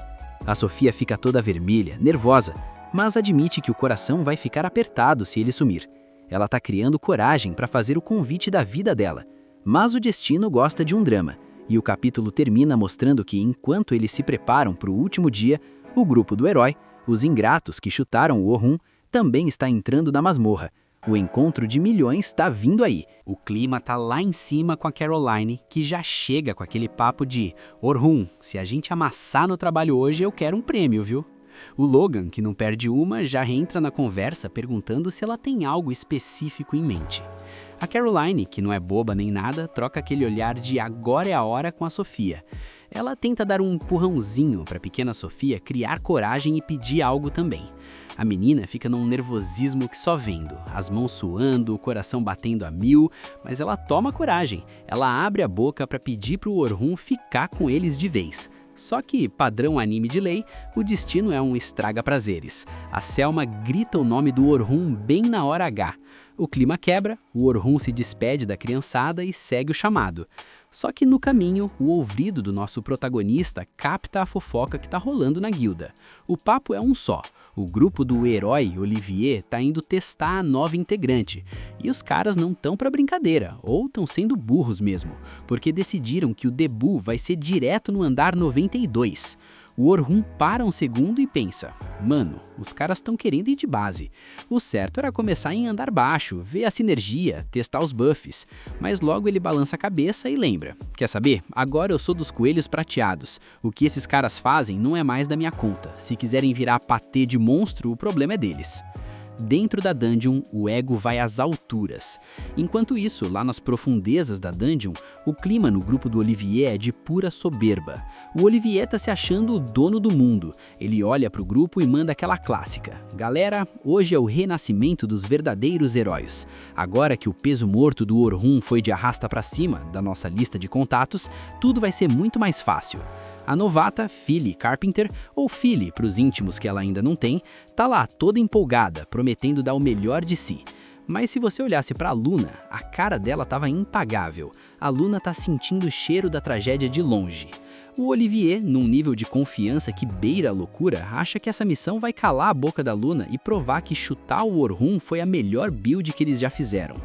A Sofia fica toda vermelha, nervosa, mas admite que o coração vai ficar apertado se ele sumir. Ela tá criando coragem para fazer o convite da vida dela. Mas o destino gosta de um drama, e o capítulo termina mostrando que enquanto eles se preparam para o último dia, o grupo do herói, os ingratos que chutaram o Orhun, também está entrando na masmorra. O encontro de milhões está vindo aí. O clima tá lá em cima com a Caroline, que já chega com aquele papo de Orhun, se a gente amassar no trabalho hoje, eu quero um prêmio, viu? O Logan, que não perde uma, já entra na conversa perguntando se ela tem algo específico em mente. A Caroline, que não é boba nem nada, troca aquele olhar de agora é a hora com a Sofia. Ela tenta dar um empurrãozinho para a pequena Sofia criar coragem e pedir algo também. A menina fica num nervosismo que só vendo, as mãos suando, o coração batendo a 1000, mas ela toma coragem. Ela abre a boca para pedir para o Orhun ficar com eles de vez. Só que, padrão anime de lei, o destino é um estraga-prazeres. A Selma grita o nome do Orhun bem na hora H. O clima quebra, o Orhun se despede da criançada e segue o chamado. Só que no caminho, o ouvido do nosso protagonista capta a fofoca que tá rolando na guilda. O papo é um só. O grupo do herói Olivier tá indo testar a nova integrante. E os caras não tão pra brincadeira, ou estão sendo burros mesmo, porque decidiram que o debut vai ser direto no andar 92. O Orhun para um segundo e pensa, mano, os caras estão querendo ir de base. O certo era começar em andar baixo, ver a sinergia, testar os buffs. Mas logo ele balança a cabeça e lembra, quer saber? Agora eu sou dos coelhos prateados. O que esses caras fazem não é mais da minha conta. Se quiserem virar patê de monstro, o problema é deles. Dentro da dungeon, o ego vai às alturas. Enquanto isso, lá nas profundezas da dungeon, o clima no grupo do Olivier é de pura soberba. O Olivier tá se achando o dono do mundo. Ele olha pro grupo e manda aquela clássica. Galera, hoje é o renascimento dos verdadeiros heróis. Agora que o peso morto do Orhun foi de arrasta pra cima da nossa lista de contatos, tudo vai ser muito mais fácil. A novata, Philly Carpenter, ou Philly para os íntimos que ela ainda não tem, tá lá toda empolgada, prometendo dar o melhor de si. Mas se você olhasse para a Luna, a cara dela estava impagável. A Luna tá sentindo o cheiro da tragédia de longe. O Olivier, num nível de confiança que beira a loucura, acha que essa missão vai calar a boca da Luna e provar que chutar o Orhun foi a melhor build que eles já fizeram.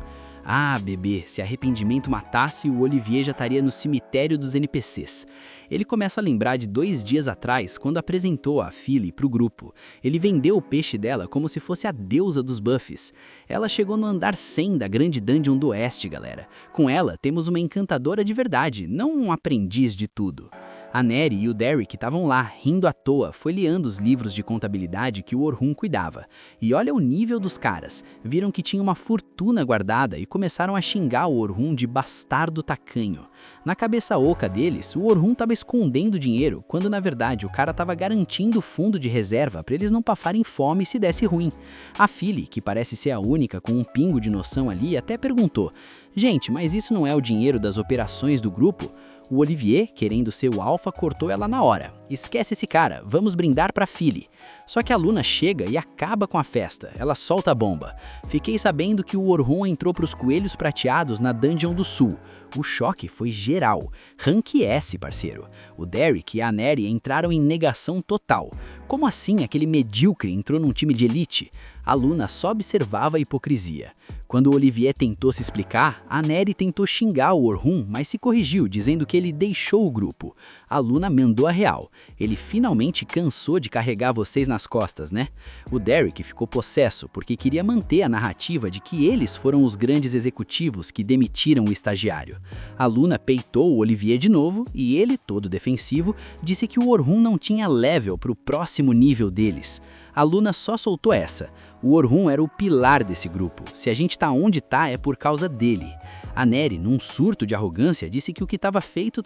Ah, bebê, se arrependimento matasse, o Olivier já estaria no cemitério dos NPCs. Ele começa a lembrar de 2 dias atrás, quando apresentou a Philly pro grupo. Ele vendeu o peixe dela como se fosse a deusa dos buffs. Ela chegou no andar 100 da grande dungeon do oeste, galera. Com ela, temos uma encantadora de verdade, não um aprendiz de tudo. A Neri e o Derek estavam lá, rindo à toa, folheando os livros de contabilidade que o Orhun cuidava. E olha o nível dos caras. Viram que tinha uma fortuna guardada e começaram a xingar o Orhun de bastardo tacanho. Na cabeça oca deles, o Orhun estava escondendo dinheiro, quando na verdade o cara estava garantindo fundo de reserva para eles não passarem fome se desse ruim. A Phyllis, que parece ser a única com um pingo de noção ali, até perguntou: "Gente, mas isso não é o dinheiro das operações do grupo?" O Olivier, querendo ser o alfa, cortou ela na hora. "Esquece esse cara, vamos brindar pra Phyllis." Só que a Luna chega e acaba com a festa. Ela solta a bomba. "Fiquei sabendo que o Orhun entrou pros Coelhos Prateados na Dungeon do Sul." O choque foi geral. Rank S, parceiro. O Derek e a Neri entraram em negação total. Como assim aquele medíocre entrou num time de elite? A Luna só observava a hipocrisia. Quando o Olivier tentou se explicar, a Neri tentou xingar o Orhun, mas se corrigiu, dizendo que ele deixou o grupo. A Luna mandou a real. "Ele finalmente cansou de carregar vocês nas costas, né?" O Derek ficou possesso, porque queria manter a narrativa de que eles foram os grandes executivos que demitiram o estagiário. A Luna peitou o Olivier de novo, e ele, todo defensivo, disse que o Orhun não tinha level para o próximo nível deles. A Luna só soltou essa: "O Orhun era o pilar desse grupo. Se a gente tá onde tá é por causa dele." A Neri, num surto de arrogância, disse que o que estava feito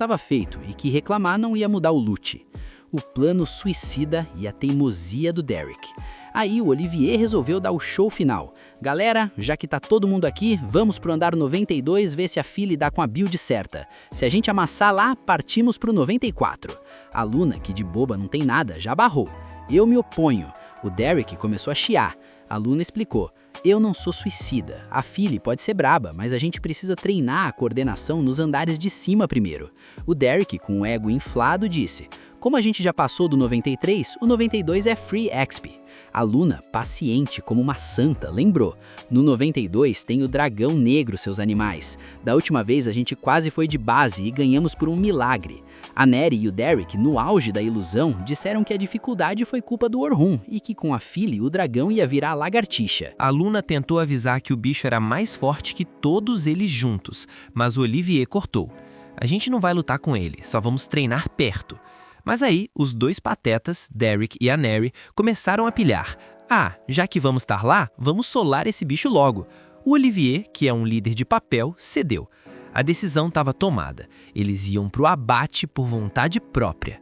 e que reclamar não ia mudar o loot. O plano suicida e a teimosia do Derek. Aí o Olivier resolveu dar o show final. "Galera, já que tá todo mundo aqui, vamos pro andar 92 ver se a Phyllis dá com a build certa. Se a gente amassar lá, partimos pro 94. A Luna, que de boba não tem nada, já barrou: "Eu me oponho." O Derek começou a chiar. A Luna explicou: "Eu não sou suicida. A Phyllis pode ser braba, mas a gente precisa treinar a coordenação nos andares de cima primeiro." O Derek, com o ego inflado, disse: "Como a gente já passou do 93, o 92 é Free XP." A Luna, paciente como uma santa, lembrou: "No 92 tem o dragão negro, seus animais. Da última vez a gente quase foi de base e ganhamos por um milagre." A Neri e o Derek, no auge da ilusão, disseram que a dificuldade foi culpa do Orhun e que com a Phyllis o dragão ia virar lagartixa. A Luna tentou avisar que o bicho era mais forte que todos eles juntos, mas o Olivier cortou: "A gente não vai lutar com ele, só vamos treinar perto." Mas aí, os dois patetas, Derek e a Neri, começaram a pilhar: "Ah, já que vamos estar lá, vamos solar esse bicho logo." O Olivier, que é um líder de papel, cedeu. A decisão estava tomada. Eles iam pro abate por vontade própria.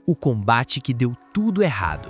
O combate que deu tudo errado.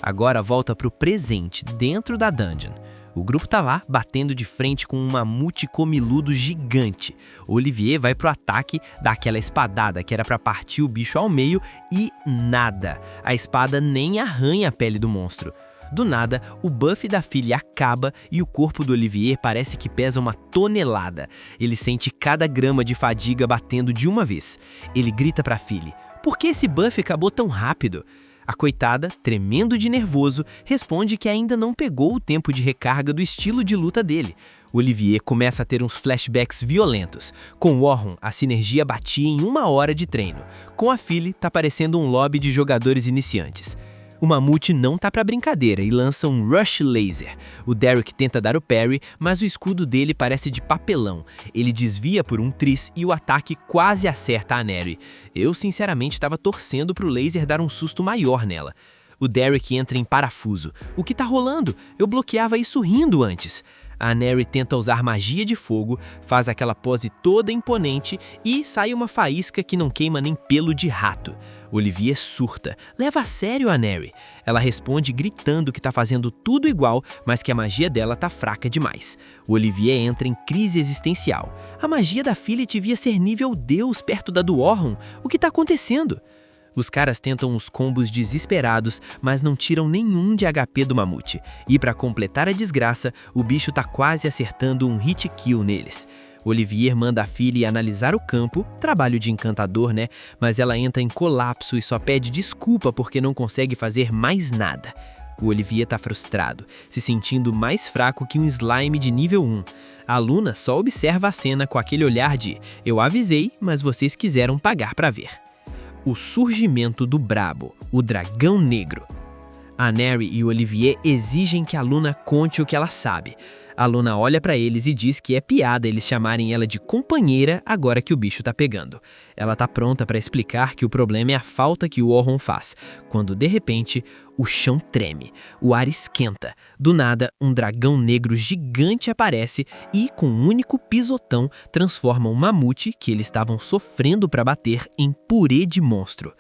Agora volta pro presente, dentro da dungeon. O grupo tá lá, batendo de frente com um mamute comiludo gigante. O Olivier vai pro ataque, dá aquela espadada que era pra partir o bicho ao meio e nada. A espada nem arranha a pele do monstro. Do nada, o buff da Phyllis acaba e o corpo do Olivier parece que pesa uma tonelada. Ele sente cada grama de fadiga batendo de uma vez. Ele grita pra Phyllis: "Por que esse buff acabou tão rápido?" A coitada, tremendo de nervoso, responde que ainda não pegou o tempo de recarga do estilo de luta dele. O Olivier começa a ter uns flashbacks violentos. Com o Orhun, a sinergia batia em 1 hora de treino. Com a Phyllis, tá parecendo um lobby de jogadores iniciantes. O mamute não tá pra brincadeira e lança um Rush Laser. O Derek tenta dar o parry, mas o escudo dele parece de papelão. Ele desvia por um tris e o ataque quase acerta a Neri. Eu sinceramente estava torcendo pro laser dar um susto maior nela. O Derek entra em parafuso. "O que tá rolando? Eu bloqueava isso rindo antes." A Neri tenta usar magia de fogo, faz aquela pose toda imponente e sai uma faísca que não queima nem pelo de rato. Olivier surta: "Leva a sério a Neri." Ela responde gritando que tá fazendo tudo igual, mas que a magia dela tá fraca demais. O Olivier entra em crise existencial. "A magia da Phyllis devia ser nível Deus perto da do Orhun. O que tá acontecendo?" Os caras tentam uns combos desesperados, mas não tiram nenhum de HP do mamute. E pra completar a desgraça, o bicho tá quase acertando um hit kill neles. Olivier manda a Phyllis analisar o campo, trabalho de encantador, né? Mas ela entra em colapso e só pede desculpa porque não consegue fazer mais nada. O Olivier tá frustrado, se sentindo mais fraco que um slime de nível 1. A Luna só observa a cena com aquele olhar de: "Eu avisei, mas vocês quiseram pagar pra ver." O surgimento do Brabo, o Dragão Negro. A Neri e o Olivier exigem que a Luna conte o que ela sabe. A Luna olha pra eles e diz que é piada eles chamarem ela de companheira agora que o bicho tá pegando. Ela tá pronta pra explicar que o problema é a falta que o Orhun faz, quando de repente o chão treme, o ar esquenta. Do nada, um dragão negro gigante aparece e, com um único pisotão, transforma um mamute que eles estavam sofrendo pra bater em purê de monstro.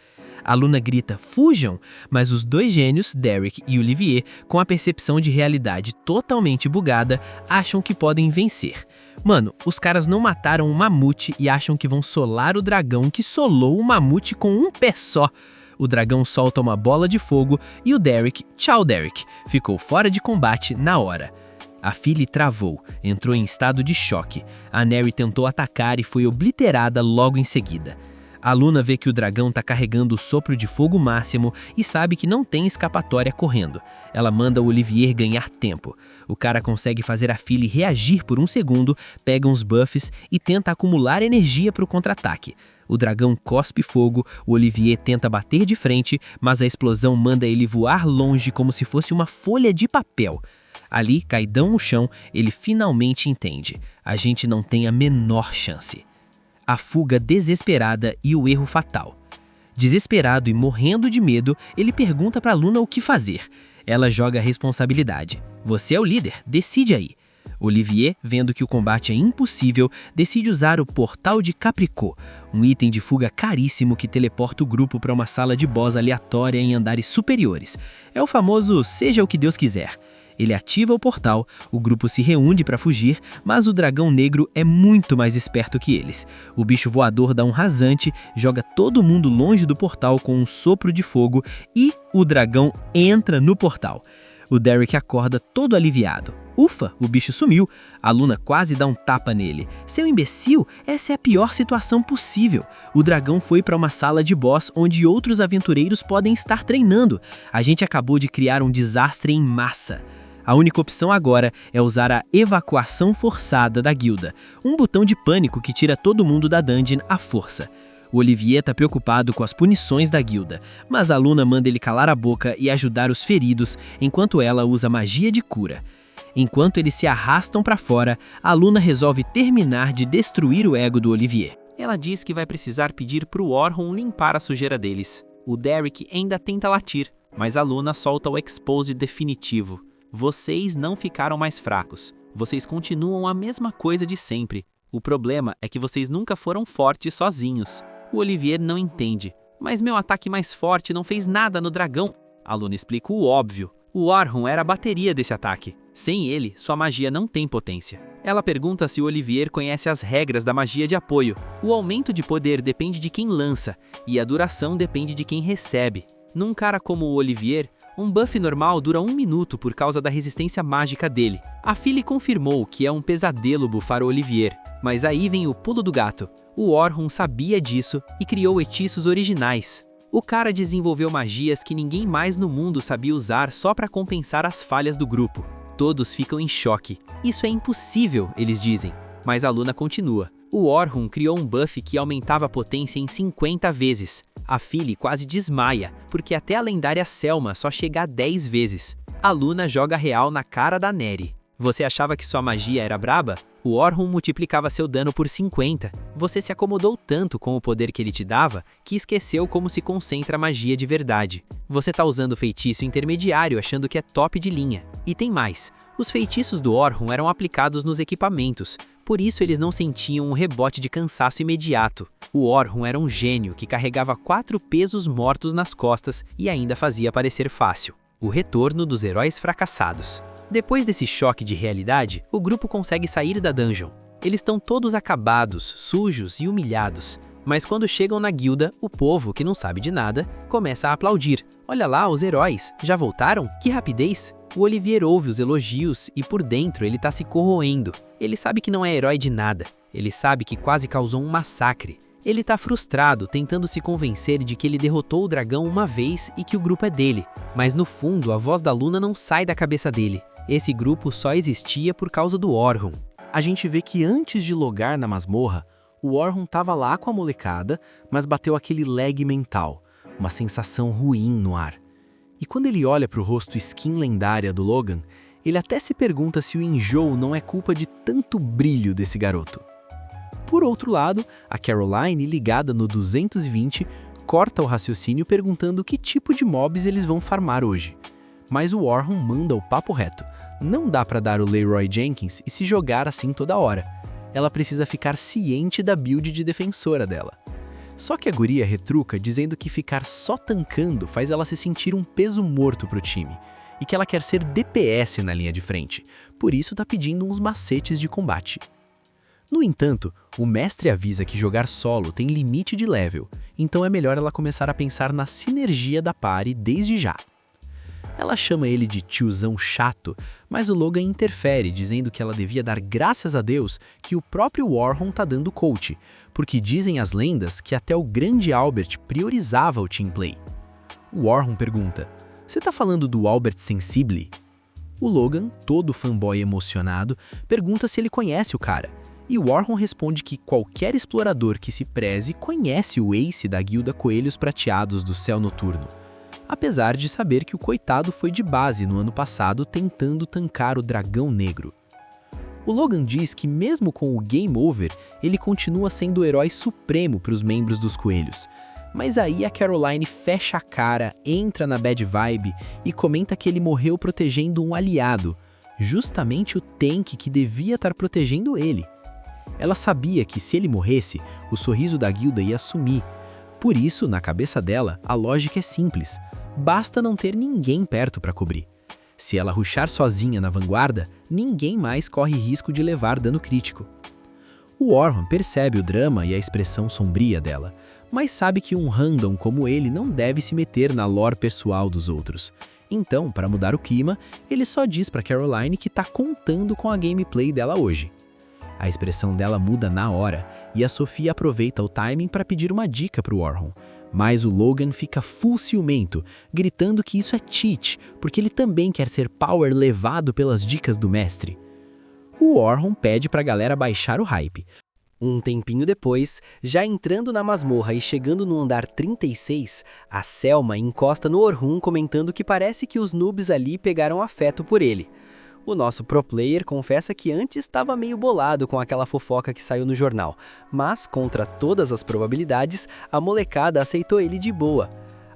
A Luna grita, fujam! Mas os dois gênios, Derek e Olivier, com a percepção de realidade totalmente bugada, acham que podem vencer. Mano, os caras não mataram o mamute e acham que vão solar o dragão que solou o mamute com um pé só. O dragão solta uma bola de fogo e o Derek, tchau Derek, ficou fora de combate na hora. A Phyllis travou, entrou em estado de choque. A Neri tentou atacar e foi obliterada logo em seguida. A Luna vê que o dragão tá carregando o sopro de fogo máximo e sabe que não tem escapatória correndo. Ela manda o Olivier ganhar tempo. O cara consegue fazer a Phyllis reagir por um segundo, pega uns buffs e tenta acumular energia para o contra-ataque. O dragão cospe fogo, o Olivier tenta bater de frente, mas a explosão manda ele voar longe como se fosse uma folha de papel. Ali, caidão no chão, ele finalmente entende. A gente não tem a menor chance. A fuga desesperada e o erro fatal. Desesperado e morrendo de medo, ele pergunta para Luna o que fazer. Ela joga a responsabilidade. Você é o líder, decide aí. Olivier, vendo que o combate é impossível, decide usar o Portal de Capricô, um item de fuga caríssimo que teleporta o grupo para uma sala de boss aleatória em andares superiores. É o famoso seja o que Deus quiser. Ele ativa o portal, o grupo se reúne para fugir, mas o dragão negro é muito mais esperto que eles. O bicho voador dá um rasante, joga todo mundo longe do portal com um sopro de fogo e o dragão entra no portal. O Derek acorda todo aliviado. Ufa, o bicho sumiu. A Luna quase dá um tapa nele. Seu imbecil, essa é a pior situação possível. O dragão foi para uma sala de boss onde outros aventureiros podem estar treinando. A gente acabou de criar um desastre em massa. A única opção agora é usar a evacuação forçada da guilda, um botão de pânico que tira todo mundo da dungeon à força. O Olivier tá preocupado com as punições da guilda, mas a Luna manda ele calar a boca e ajudar os feridos, enquanto ela usa magia de cura. Enquanto eles se arrastam para fora, a Luna resolve terminar de destruir o ego do Olivier. Ela diz que vai precisar pedir pro Orhun limpar a sujeira deles. O Derek ainda tenta latir, mas a Luna solta o expose definitivo. Vocês não ficaram mais fracos. Vocês continuam a mesma coisa de sempre. O problema é que vocês nunca foram fortes sozinhos. O Olivier não entende. Mas meu ataque mais forte não fez nada no dragão. A Luna explica o óbvio. O Orhun era a bateria desse ataque. Sem ele, sua magia não tem potência. Ela pergunta se o Olivier conhece as regras da magia de apoio. O aumento de poder depende de quem lança, e a duração depende de quem recebe. Num cara como o Olivier, um buff normal dura 1 minuto por causa da resistência mágica dele. A Phyllis confirmou que é um pesadelo bufar o Olivier, mas aí vem o pulo do gato. O Orhun sabia disso e criou hechiços originais. O cara desenvolveu magias que ninguém mais no mundo sabia usar só para compensar as falhas do grupo. Todos ficam em choque. Isso é impossível, eles dizem. Mas a Luna continua. O Orhun criou um buff que aumentava a potência em 50 vezes. A Phyllis quase desmaia, porque até a lendária Selma só chega a 10 vezes. A Luna joga real na cara da Neri. Você achava que sua magia era braba? O Orhun multiplicava seu dano por 50. Você se acomodou tanto com o poder que ele te dava, que esqueceu como se concentra a magia de verdade. Você tá usando feitiço intermediário achando que é top de linha. E tem mais. Os feitiços do Orhun eram aplicados nos equipamentos, por isso eles não sentiam um rebote de cansaço imediato. O Orhun era um gênio que carregava 4 pesos mortos nas costas e ainda fazia parecer fácil. O retorno dos heróis fracassados. Depois desse choque de realidade, o grupo consegue sair da dungeon. Eles estão todos acabados, sujos e humilhados. Mas quando chegam na guilda, o povo, que não sabe de nada, começa a aplaudir. Olha lá, os heróis, já voltaram? Que rapidez! O Olivier ouve os elogios e por dentro ele tá se corroendo. Ele sabe que não é herói de nada. Ele sabe que quase causou um massacre. Ele tá frustrado, tentando se convencer de que ele derrotou o dragão uma vez e que o grupo é dele. Mas no fundo, a voz da Luna não sai da cabeça dele. Esse grupo só existia por causa do Orhun. A gente vê que antes de logar na masmorra, o Orhun tava lá com a molecada, mas bateu aquele lag mental, uma sensação ruim no ar. E quando ele olha pro rosto skin lendária do Logan, Ele até se pergunta se o enjoo não é culpa de tanto brilho desse garoto. Por outro lado, a Caroline, ligada no 220, corta o raciocínio perguntando que tipo de mobs eles vão farmar hoje. Mas o Warhol manda o papo reto. Não dá pra dar o Leroy Jenkins e se jogar assim toda hora. Ela precisa ficar ciente da build de defensora dela. Só que a guria retruca dizendo que ficar só tancando faz ela se sentir um peso morto pro time, e que ela quer ser DPS na linha de frente, por isso tá pedindo uns macetes de combate. No entanto, o mestre avisa que jogar solo tem limite de level, então é melhor ela começar a pensar na sinergia da party desde já. Ela chama ele de tiozão chato, mas o Logan interfere dizendo que ela devia dar graças a Deus que o próprio Warhol tá dando coach, porque dizem as lendas que até o grande Albert priorizava o teamplay. O Warhol pergunta, "Você tá falando do Albert Sensible?" O Logan, todo fanboy emocionado, pergunta se ele conhece o cara, e o Warhol responde que qualquer explorador que se preze conhece o Ace da guilda Coelhos Prateados do Céu Noturno, apesar de saber que o coitado foi de base no ano passado tentando tancar o Dragão Negro. O Logan diz que mesmo com o Game Over, ele continua sendo o herói supremo para os membros dos Coelhos, mas aí a Caroline fecha a cara, entra na bad vibe e comenta que ele morreu protegendo um aliado, justamente o tank que devia estar protegendo ele. Ela sabia que se ele morresse, o sorriso da guilda ia sumir. Por isso, na cabeça dela, a lógica é simples. Basta não ter ninguém perto para cobrir. Se ela rushar sozinha na vanguarda, ninguém mais corre risco de levar dano crítico. O Warhol percebe o drama e a expressão sombria dela, mas sabe que um random como ele não deve se meter na lore pessoal dos outros. Então, para mudar o clima, ele só diz para Caroline que tá contando com a gameplay dela hoje. A expressão dela muda na hora, e a Sofia aproveita o timing para pedir uma dica para o Warhol. Mas o Logan fica full ciumento, gritando que isso é cheat, porque ele também quer ser power levado pelas dicas do mestre. O Warhol pede para a galera baixar o hype. Um tempinho depois, já entrando na masmorra e chegando no andar 36, a Selma encosta no Orhun comentando que parece que os noobs ali pegaram afeto por ele. O nosso pro player confessa que antes estava meio bolado com aquela fofoca que saiu no jornal, mas, contra todas as probabilidades, a molecada aceitou ele de boa.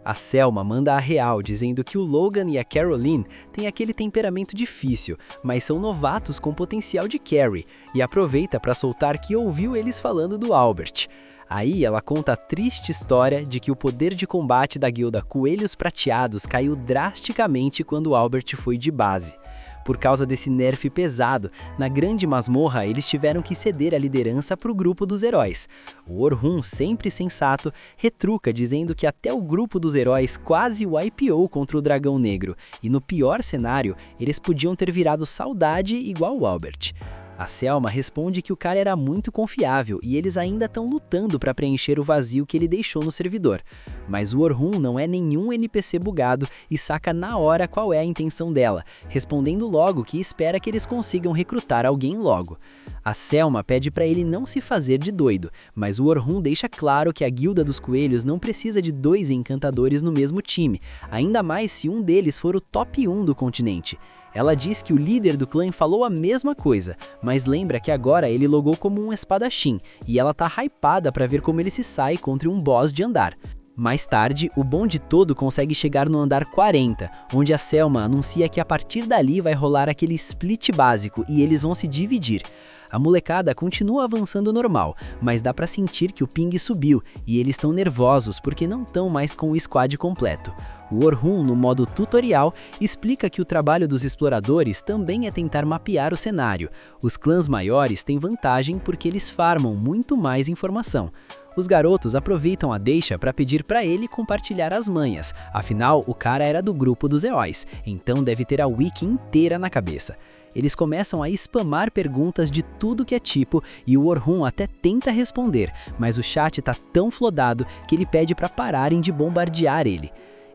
A Selma manda a real, dizendo que o Logan e a Caroline têm aquele temperamento difícil, mas são novatos com potencial de carry, e aproveita para soltar que ouviu eles falando do Albert. Aí ela conta a triste história de que o poder de combate da guilda Coelhos Prateados caiu drasticamente quando o Albert foi de base. Por causa desse nerf pesado, na grande masmorra eles tiveram que ceder a liderança para o grupo dos heróis. O Orhun, sempre sensato, retruca dizendo que até o grupo dos heróis quase wipeou contra o Dragão Negro, e no pior cenário, eles podiam ter virado saudade igual o Albert. A Selma responde que o cara era muito confiável e eles ainda estão lutando para preencher o vazio que ele deixou no servidor. Mas o Orhun não é nenhum NPC bugado e saca na hora qual é a intenção dela, respondendo logo que espera que eles consigam recrutar alguém logo. A Selma pede para ele não se fazer de doido, mas o Orhun deixa claro que a Guilda dos Coelhos não precisa de 2 encantadores no mesmo time, ainda mais se um deles for o top 1 do continente. Ela diz que o líder do clã falou a mesma coisa, mas lembra que agora ele logou como um espadachim, e ela tá hypada pra ver como ele se sai contra um boss de andar. Mais tarde, o bonde todo consegue chegar no andar 40, onde a Selma anuncia que a partir dali vai rolar aquele split básico e eles vão se dividir. A molecada continua avançando normal, mas dá pra sentir que o ping subiu e eles estão nervosos porque não estão mais com o squad completo. O Orhun, no modo tutorial, explica que o trabalho dos exploradores também é tentar mapear o cenário. Os clãs maiores têm vantagem porque eles farmam muito mais informação. Os garotos aproveitam a deixa para pedir para ele compartilhar as manhas, afinal o cara era do grupo dos heróis, então deve ter a wiki inteira na cabeça. Eles começam a spamar perguntas de tudo que é tipo e o Orhun até tenta responder, mas o chat tá tão flodado que ele pede para pararem de bombardear ele.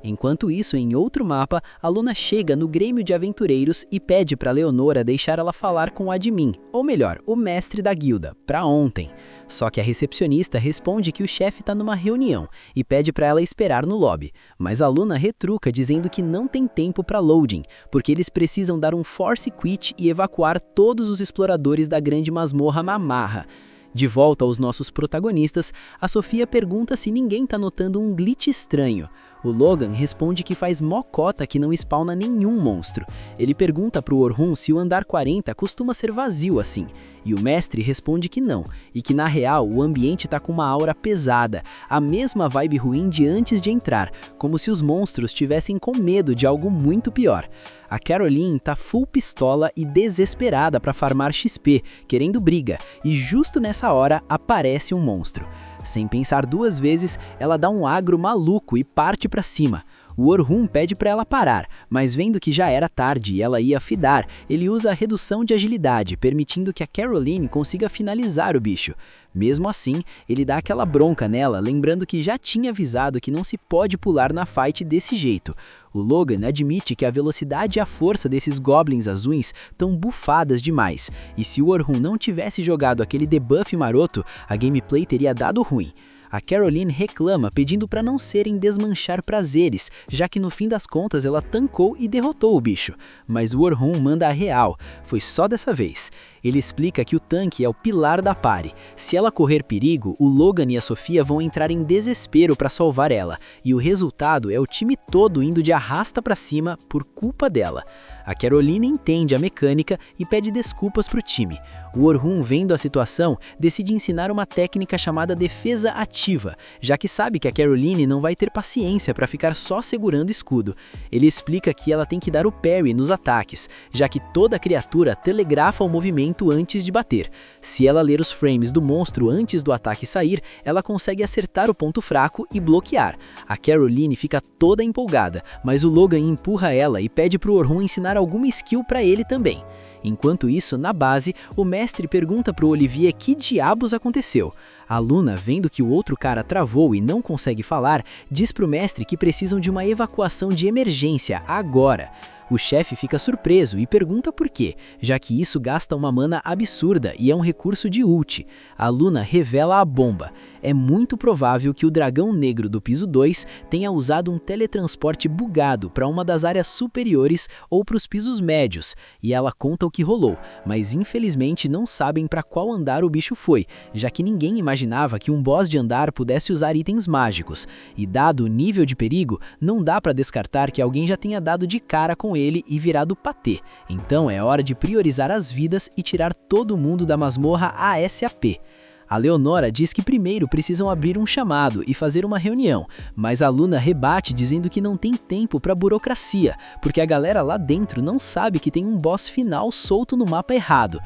Enquanto isso, em outro mapa, a Luna chega no Grêmio de Aventureiros e pede para Leonora deixar ela falar com o admin, ou melhor, o mestre da guilda, para ontem. Só que a recepcionista responde que o chefe está numa reunião e pede para ela esperar no lobby. Mas a Luna retruca dizendo que não tem tempo para loading, porque eles precisam dar um force quit e evacuar todos os exploradores da grande masmorra Mamarra. De volta aos nossos protagonistas, a Sofia pergunta se ninguém tá notando um glitch estranho. O Logan responde que faz mocota que não spawna nenhum monstro. Ele pergunta pro Orhun se o andar 40 costuma ser vazio assim. E o mestre responde que não, e que na real o ambiente tá com uma aura pesada, a mesma vibe ruim de antes de entrar, como se os monstros tivessem com medo de algo muito pior. A Caroline tá full pistola e desesperada para farmar XP, querendo briga, e justo nessa hora aparece um monstro. Sem pensar duas vezes, ela dá um agro maluco e parte para cima. O Orhun pede para ela parar, mas vendo que já era tarde e ela ia fidar, ele usa a redução de agilidade, permitindo que a Caroline consiga finalizar o bicho. Mesmo assim, ele dá aquela bronca nela, lembrando que já tinha avisado que não se pode pular na fight desse jeito. O Logan admite que a velocidade e a força desses goblins azuis estão bufadas demais, e se o Orhun não tivesse jogado aquele debuff maroto, a gameplay teria dado ruim. A Caroline reclama pedindo para não serem desmanchar prazeres, já que no fim das contas ela tancou e derrotou o bicho. Mas o Orhun manda a real, foi só dessa vez. Ele explica que o tanque é o pilar da party. Se ela correr perigo, o Logan e a Sofia vão entrar em desespero para salvar ela, e o resultado é o time todo indo de arrasta para cima por culpa dela. A Caroline entende a mecânica e pede desculpas pro time. O Orhun, vendo a situação, decide ensinar uma técnica chamada defesa ativa, já que sabe que a Caroline não vai ter paciência para ficar só segurando escudo. Ele explica que ela tem que dar o parry nos ataques, já que toda criatura telegrafa o movimento antes de bater. Se ela ler os frames do monstro antes do ataque sair, ela consegue acertar o ponto fraco e bloquear. A Caroline fica toda empolgada, mas o Logan empurra ela e pede pro Orhun ensinar alguma skill para ele também. Enquanto isso, na base, o mestre pergunta pro Olivier que diabos aconteceu. A Luna, vendo que o outro cara travou e não consegue falar, diz pro mestre que precisam de uma evacuação de emergência agora. O chefe fica surpreso e pergunta por quê, já que isso gasta uma mana absurda e é um recurso de ult. A Luna revela a bomba. É muito provável que o dragão negro do piso 2 tenha usado um teletransporte bugado para uma das áreas superiores ou para os pisos médios, e ela conta o que rolou, mas infelizmente não sabem para qual andar o bicho foi, já que ninguém imaginava que um boss de andar pudesse usar itens mágicos, e dado o nível de perigo, não dá para descartar que alguém já tenha dado de cara com ele e virado patê. Então é hora de priorizar as vidas e tirar todo mundo da masmorra ASAP. A Leonora diz que primeiro precisam abrir um chamado e fazer uma reunião, mas a Luna rebate dizendo que não tem tempo para burocracia, porque a galera lá dentro não sabe que tem um boss final solto no mapa errado.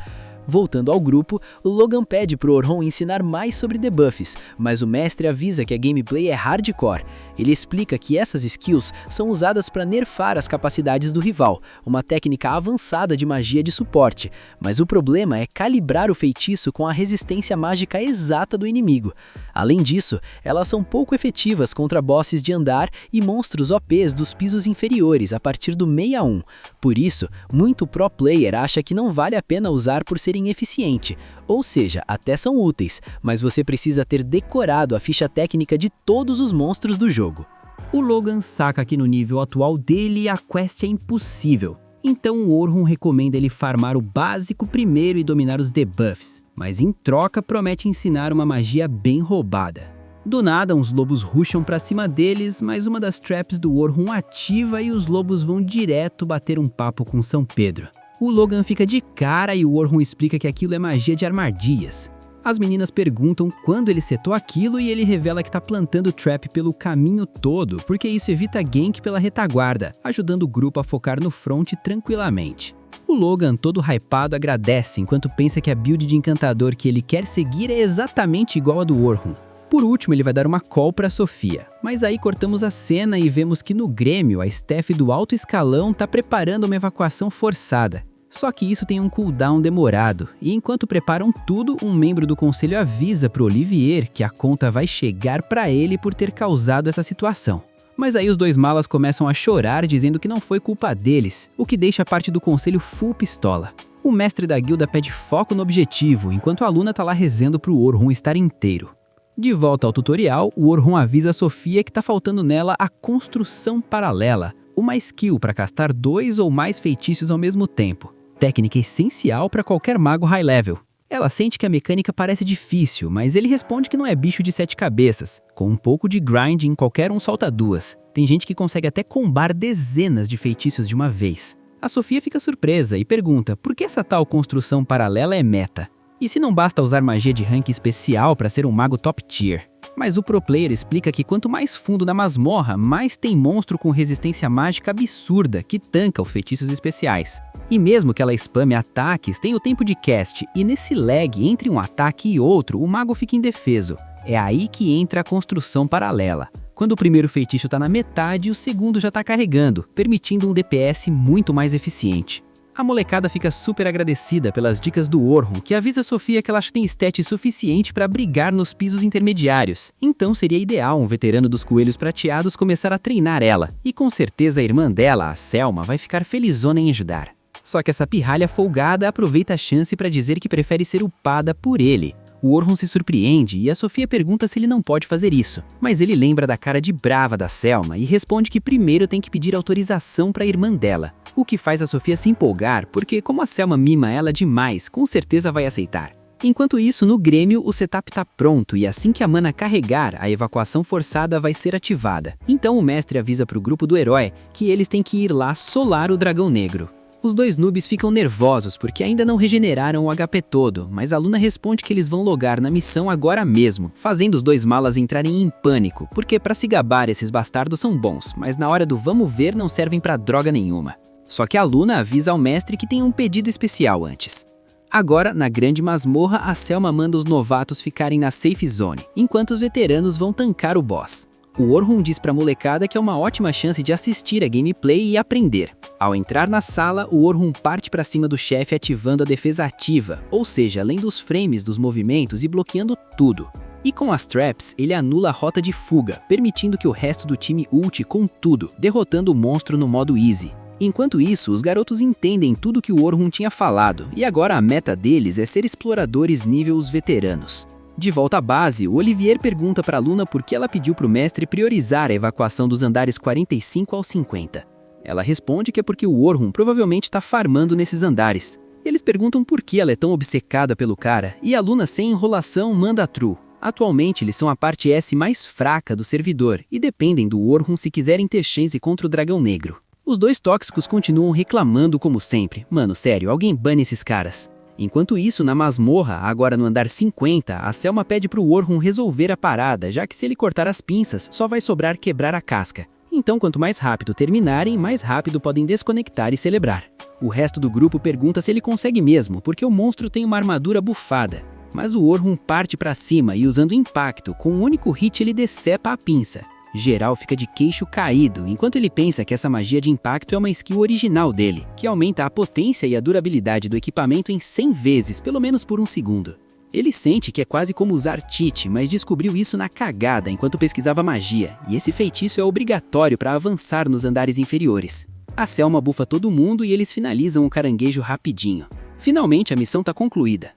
Voltando ao grupo, o Logan pede pro Orhun ensinar mais sobre debuffs, mas o mestre avisa que a gameplay é hardcore. Ele explica que essas skills são usadas para nerfar as capacidades do rival, uma técnica avançada de magia de suporte, mas o problema é calibrar o feitiço com a resistência mágica exata do inimigo. Além disso, elas são pouco efetivas contra bosses de andar e monstros OPs dos pisos inferiores a partir do 61. Por isso, muito pro player acha que não vale a pena usar por serem eficiente, ou seja, até são úteis, mas você precisa ter decorado a ficha técnica de todos os monstros do jogo. O Logan saca que no nível atual dele a quest é impossível, então o Orhun recomenda ele farmar o básico primeiro e dominar os debuffs, mas em troca promete ensinar uma magia bem roubada. Do nada, uns lobos rusham pra cima deles, mas uma das traps do Orhun ativa e os lobos vão direto bater um papo com São Pedro. O Logan fica de cara e o Orhun explica que aquilo é magia de armadilhas. As meninas perguntam quando ele setou aquilo e ele revela que tá plantando trap pelo caminho todo, porque isso evita gank pela retaguarda, ajudando o grupo a focar no front tranquilamente. O Logan, todo hypado, agradece enquanto pensa que a build de encantador que ele quer seguir é exatamente igual a do Orhun. Por último, ele vai dar uma call para Sofia, mas aí cortamos a cena e vemos que no Grêmio a staff do alto escalão tá preparando uma evacuação forçada. Só que isso tem um cooldown demorado, e enquanto preparam tudo, um membro do conselho avisa pro Olivier que a conta vai chegar para ele por ter causado essa situação. Mas aí os dois malas começam a chorar dizendo que não foi culpa deles, o que deixa a parte do conselho full pistola. O mestre da guilda pede foco no objetivo, enquanto a Luna tá lá rezando pro Orhun estar inteiro. De volta ao tutorial, o Orhun avisa a Sofia que tá faltando nela a construção paralela, uma skill para castar 2 ou mais feitiços ao mesmo tempo. Técnica essencial para qualquer mago high level. Ela sente que a mecânica parece difícil, mas ele responde que não é bicho de 7 cabeças. Com um pouco de grinding, qualquer um solta 2. Tem gente que consegue até combar dezenas de feitiços de uma vez. A Sofia fica surpresa e pergunta por que essa tal construção paralela é meta. E se não basta usar magia de rank especial para ser um mago top tier? Mas o pro player explica que quanto mais fundo na masmorra, mais tem monstro com resistência mágica absurda que tanca os feitiços especiais. E mesmo que ela spame ataques, tem o tempo de cast, e nesse lag entre um ataque e outro, o mago fica indefeso. É aí que entra a construção paralela. Quando o primeiro feitiço está na metade, o segundo já está carregando, permitindo um DPS muito mais eficiente. A molecada fica super agradecida pelas dicas do Orhun, que avisa a Sofia que ela tem stat suficiente para brigar nos pisos intermediários. Então seria ideal um veterano dos coelhos prateados começar a treinar ela. E com certeza a irmã dela, a Selma, vai ficar felizona em ajudar. Só que essa pirralha folgada aproveita a chance para dizer que prefere ser upada por ele. O Orhun se surpreende e a Sofia pergunta se ele não pode fazer isso. Mas ele lembra da cara de brava da Selma e responde que primeiro tem que pedir autorização para a irmã dela. O que faz a Sofia se empolgar, porque como a Selma mima ela demais, com certeza vai aceitar. Enquanto isso, no Grêmio, o setup tá pronto e assim que a mana carregar, a evacuação forçada vai ser ativada. Então o mestre avisa pro grupo do herói que eles têm que ir lá solar o dragão negro. Os dois noobs ficam nervosos porque ainda não regeneraram o HP todo, mas a Luna responde que eles vão logar na missão agora mesmo, fazendo os dois malas entrarem em pânico, porque pra se gabar esses bastardos são bons, mas na hora do vamos ver não servem pra droga nenhuma. Só que a Luna avisa ao mestre que tem um pedido especial antes. Agora, na grande masmorra, a Selma manda os novatos ficarem na safe zone, enquanto os veteranos vão tancar o boss. O Orhun diz pra molecada que é uma ótima chance de assistir a gameplay e aprender. Ao entrar na sala, o Orhun parte pra cima do chefe ativando a defesa ativa, ou seja, além dos frames dos movimentos e bloqueando tudo. E com as traps, ele anula a rota de fuga, permitindo que o resto do time ulte com tudo, derrotando o monstro no modo easy. Enquanto isso, os garotos entendem tudo que o Orhun tinha falado, e agora a meta deles é ser exploradores nível os veteranos. De volta à base, o Olivier pergunta para a Luna por que ela pediu para o mestre priorizar a evacuação dos andares 45 ao 50. Ela responde que é porque o Orhun provavelmente está farmando nesses andares. Eles perguntam por que ela é tão obcecada pelo cara, e a Luna sem enrolação manda a true. Atualmente eles são a parte S mais fraca do servidor, e dependem do Orhun se quiserem ter chance contra o dragão negro. Os dois tóxicos continuam reclamando como sempre. Mano, sério, alguém bane esses caras. Enquanto isso, na masmorra, agora no andar 50, a Selma pede pro Orhun resolver a parada, já que se ele cortar as pinças, só vai sobrar quebrar a casca. Então, quanto mais rápido terminarem, mais rápido podem desconectar e celebrar. O resto do grupo pergunta se ele consegue mesmo, porque o monstro tem uma armadura bufada. Mas o Orhun parte pra cima e usando impacto, com um único hit ele decepa a pinça. Geral fica de queixo caído, enquanto ele pensa que essa magia de impacto é uma skill original dele, que aumenta a potência e a durabilidade do equipamento em 100 vezes, pelo menos por um segundo. Ele sente que é quase como usar cheat, mas descobriu isso na cagada enquanto pesquisava magia, e esse feitiço é obrigatório para avançar nos andares inferiores. A Selma bufa todo mundo e eles finalizam o caranguejo rapidinho. Finalmente a missão tá concluída.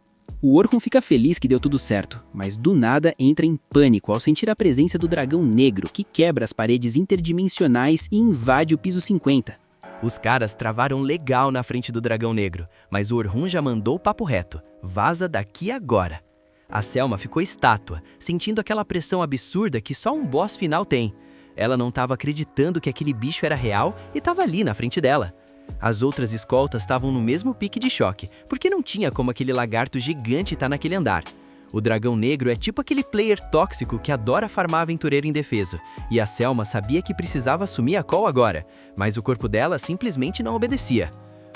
O Orhun fica feliz que deu tudo certo, mas do nada entra em pânico ao sentir a presença do dragão negro que quebra as paredes interdimensionais e invade o piso 50. Os caras travaram legal na frente do dragão negro, mas o Orhun já mandou o papo reto. Vaza daqui agora. A Selma ficou estátua, sentindo aquela pressão absurda que só um boss final tem. Ela não estava acreditando que aquele bicho era real e estava ali na frente dela. As outras escoltas estavam no mesmo pique de choque, porque não tinha como aquele lagarto gigante estar naquele andar. O dragão negro é tipo aquele player tóxico que adora farmar aventureiro indefeso, e a Selma sabia que precisava assumir a call agora, mas o corpo dela simplesmente não obedecia.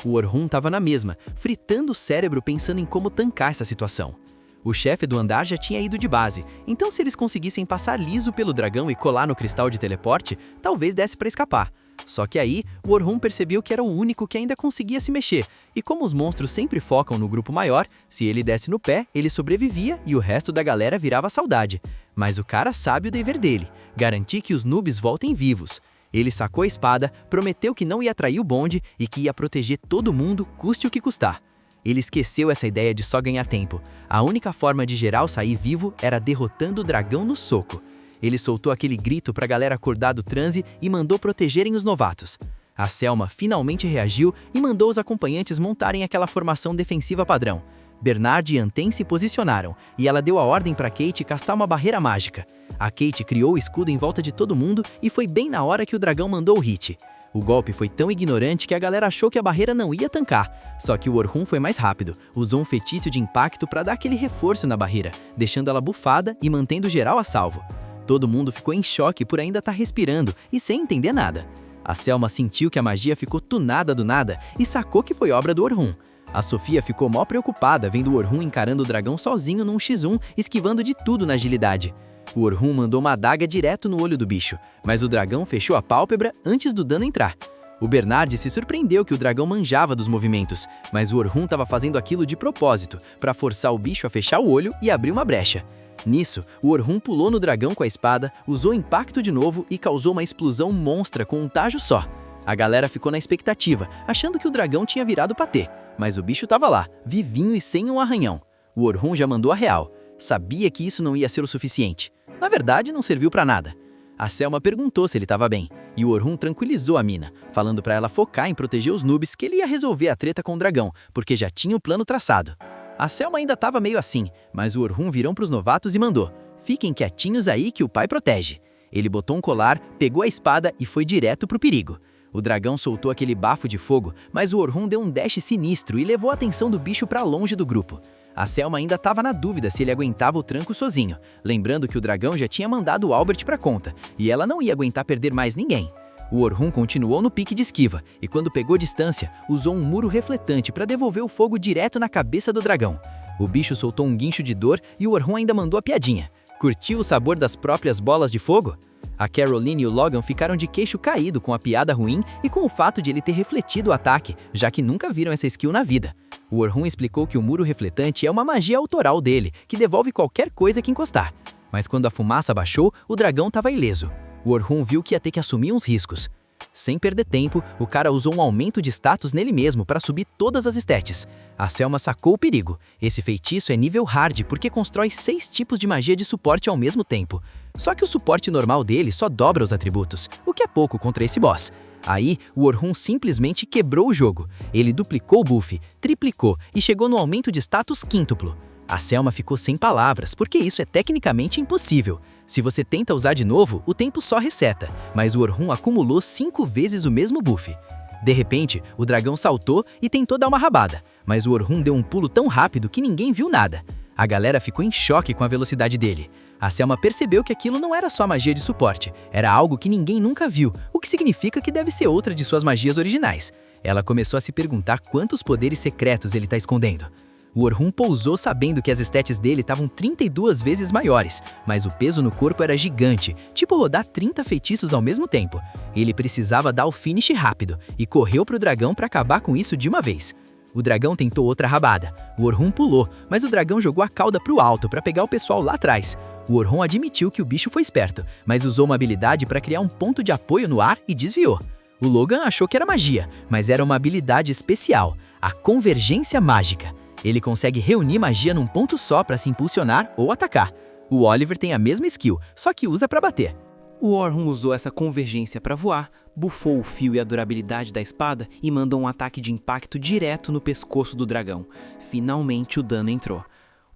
O Orhun estava na mesma, fritando o cérebro pensando em como tancar essa situação. O chefe do andar já tinha ido de base, então se eles conseguissem passar liso pelo dragão e colar no cristal de teleporte, talvez desse para escapar. Só que aí, o Orhun percebeu que era o único que ainda conseguia se mexer, e como os monstros sempre focam no grupo maior, se ele desse no pé, ele sobrevivia e o resto da galera virava saudade. Mas o cara sabe o dever dele, garantir que os noobs voltem vivos. Ele sacou a espada, prometeu que não ia trair o bonde e que ia proteger todo mundo, custe o que custar. Ele esqueceu essa ideia de só ganhar tempo. A única forma de geral sair vivo era derrotando o dragão no soco. Ele soltou aquele grito pra galera acordar do transe e mandou protegerem os novatos. A Selma finalmente reagiu e mandou os acompanhantes montarem aquela formação defensiva padrão. Bernard e Anten se posicionaram, e ela deu a ordem para Kate castar uma barreira mágica. A Kate criou o escudo em volta de todo mundo e foi bem na hora que o dragão mandou o hit. O golpe foi tão ignorante que a galera achou que a barreira não ia tancar. Só que o Orhun foi mais rápido, usou um feitiço de impacto para dar aquele reforço na barreira, deixando ela bufada e mantendo geral a salvo. Todo mundo ficou em choque por ainda estar respirando e sem entender nada. A Selma sentiu que a magia ficou tunada do nada e sacou que foi obra do Orhun. A Sofia ficou mó preocupada vendo o Orhun encarando o dragão sozinho num X1, esquivando de tudo na agilidade. O Orhun mandou uma adaga direto no olho do bicho, mas o dragão fechou a pálpebra antes do dano entrar. O Bernard se surpreendeu que o dragão manjava dos movimentos, mas o Orhun estava fazendo aquilo de propósito, para forçar o bicho a fechar o olho e abrir uma brecha. Nisso, o Orhun pulou no dragão com a espada, usou impacto de novo e causou uma explosão monstra com um tajo só. A galera ficou na expectativa, achando que o dragão tinha virado patê, mas o bicho estava lá, vivinho e sem um arranhão. O Orhun já mandou a real. Sabia que isso não ia ser o suficiente. Na verdade, não serviu pra nada. A Selma perguntou se ele estava bem, e o Orhun tranquilizou a mina, falando pra ela focar em proteger os noobs que ele ia resolver a treta com o dragão, porque já tinha o plano traçado. A Selma ainda estava meio assim, mas o Orhun virou pros novatos e mandou: "Fiquem quietinhos aí que o pai protege." Ele botou um colar, pegou a espada e foi direto pro perigo. O dragão soltou aquele bafo de fogo, mas o Orhun deu um dash sinistro e levou a atenção do bicho pra longe do grupo. A Selma ainda estava na dúvida se ele aguentava o tranco sozinho, lembrando que o dragão já tinha mandado o Albert pra conta, e ela não ia aguentar perder mais ninguém. O Orhun continuou no pique de esquiva, e quando pegou distância, usou um muro refletante para devolver o fogo direto na cabeça do dragão. O bicho soltou um guincho de dor e o Orhun ainda mandou a piadinha. Curtiu o sabor das próprias bolas de fogo? A Caroline e o Logan ficaram de queixo caído com a piada ruim e com o fato de ele ter refletido o ataque, já que nunca viram essa skill na vida. O Orhun explicou que o muro refletante é uma magia autoral dele, que devolve qualquer coisa que encostar. Mas quando a fumaça baixou, o dragão estava ileso. O Orhun viu que ia ter que assumir uns riscos. Sem perder tempo, o cara usou um aumento de status nele mesmo para subir todas as stats. A Selma sacou o perigo. Esse feitiço é nível hard porque constrói 6 tipos de magia de suporte ao mesmo tempo. Só que o suporte normal dele só dobra os atributos, o que é pouco contra esse boss. Aí, o Orhun simplesmente quebrou o jogo. Ele duplicou o buff, triplicou e chegou no aumento de status quíntuplo. A Selma ficou sem palavras, porque isso é tecnicamente impossível. Se você tenta usar de novo, o tempo só reseta, mas o Orhun acumulou 5 vezes o mesmo buff. De repente, o dragão saltou e tentou dar uma rabada, mas o Orhun deu um pulo tão rápido que ninguém viu nada. A galera ficou em choque com a velocidade dele. A Selma percebeu que aquilo não era só magia de suporte, era algo que ninguém nunca viu, o que significa que deve ser outra de suas magias originais. Ela começou a se perguntar quantos poderes secretos ele está escondendo. O Orhun pousou sabendo que as stats dele estavam 32 vezes maiores, mas o peso no corpo era gigante, tipo rodar 30 feitiços ao mesmo tempo. Ele precisava dar o finish rápido e correu pro dragão para acabar com isso de uma vez. O dragão tentou outra rabada. O Orhun pulou, mas o dragão jogou a cauda pro alto para pegar o pessoal lá atrás. O Orhun admitiu que o bicho foi esperto, mas usou uma habilidade para criar um ponto de apoio no ar e desviou. O Logan achou que era magia, mas era uma habilidade especial, a convergência mágica. Ele consegue reunir magia num ponto só para se impulsionar ou atacar. O Oliver tem a mesma skill, só que usa para bater. O Orhun usou essa convergência para voar, bufou o fio e a durabilidade da espada e mandou um ataque de impacto direto no pescoço do dragão. Finalmente o dano entrou.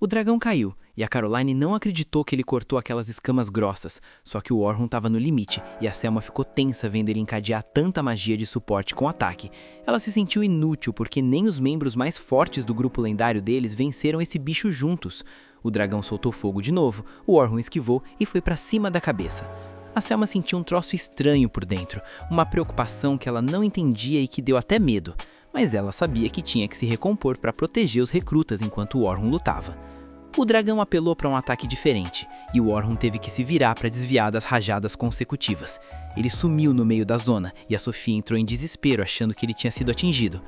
O dragão caiu, e a Caroline não acreditou que ele cortou aquelas escamas grossas, só que o Orhun estava no limite, e a Selma ficou tensa vendo ele encadear tanta magia de suporte com ataque. Ela se sentiu inútil porque nem os membros mais fortes do grupo lendário deles venceram esse bicho juntos. O dragão soltou fogo de novo, o Orhun esquivou e foi para cima da cabeça. A Selma sentiu um troço estranho por dentro, uma preocupação que ela não entendia e que deu até medo. Mas ela sabia que tinha que se recompor para proteger os recrutas enquanto o Orhun lutava. O dragão apelou para um ataque diferente, e o Orhun teve que se virar para desviar das rajadas consecutivas. Ele sumiu no meio da zona, e a Sofia entrou em desespero achando que ele tinha sido atingido.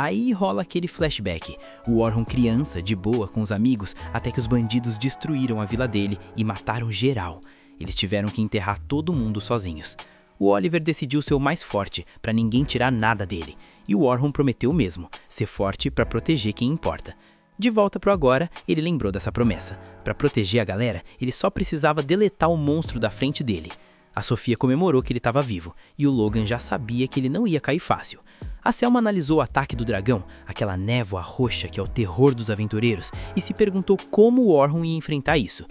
Aí rola aquele flashback, o Orhun criança, de boa com os amigos, até que os bandidos destruíram a vila dele e mataram geral. Eles tiveram que enterrar todo mundo sozinhos. O Oliver decidiu ser o mais forte, para ninguém tirar nada dele, e o Orhun prometeu o mesmo, ser forte para proteger quem importa. De volta pro agora, ele lembrou dessa promessa. Para proteger a galera, ele só precisava deletar o monstro da frente dele. A Sofia comemorou que ele estava vivo, e o Logan já sabia que ele não ia cair fácil. A Selma analisou o ataque do dragão, aquela névoa roxa que é o terror dos aventureiros, e se perguntou como o Orhun ia enfrentar isso.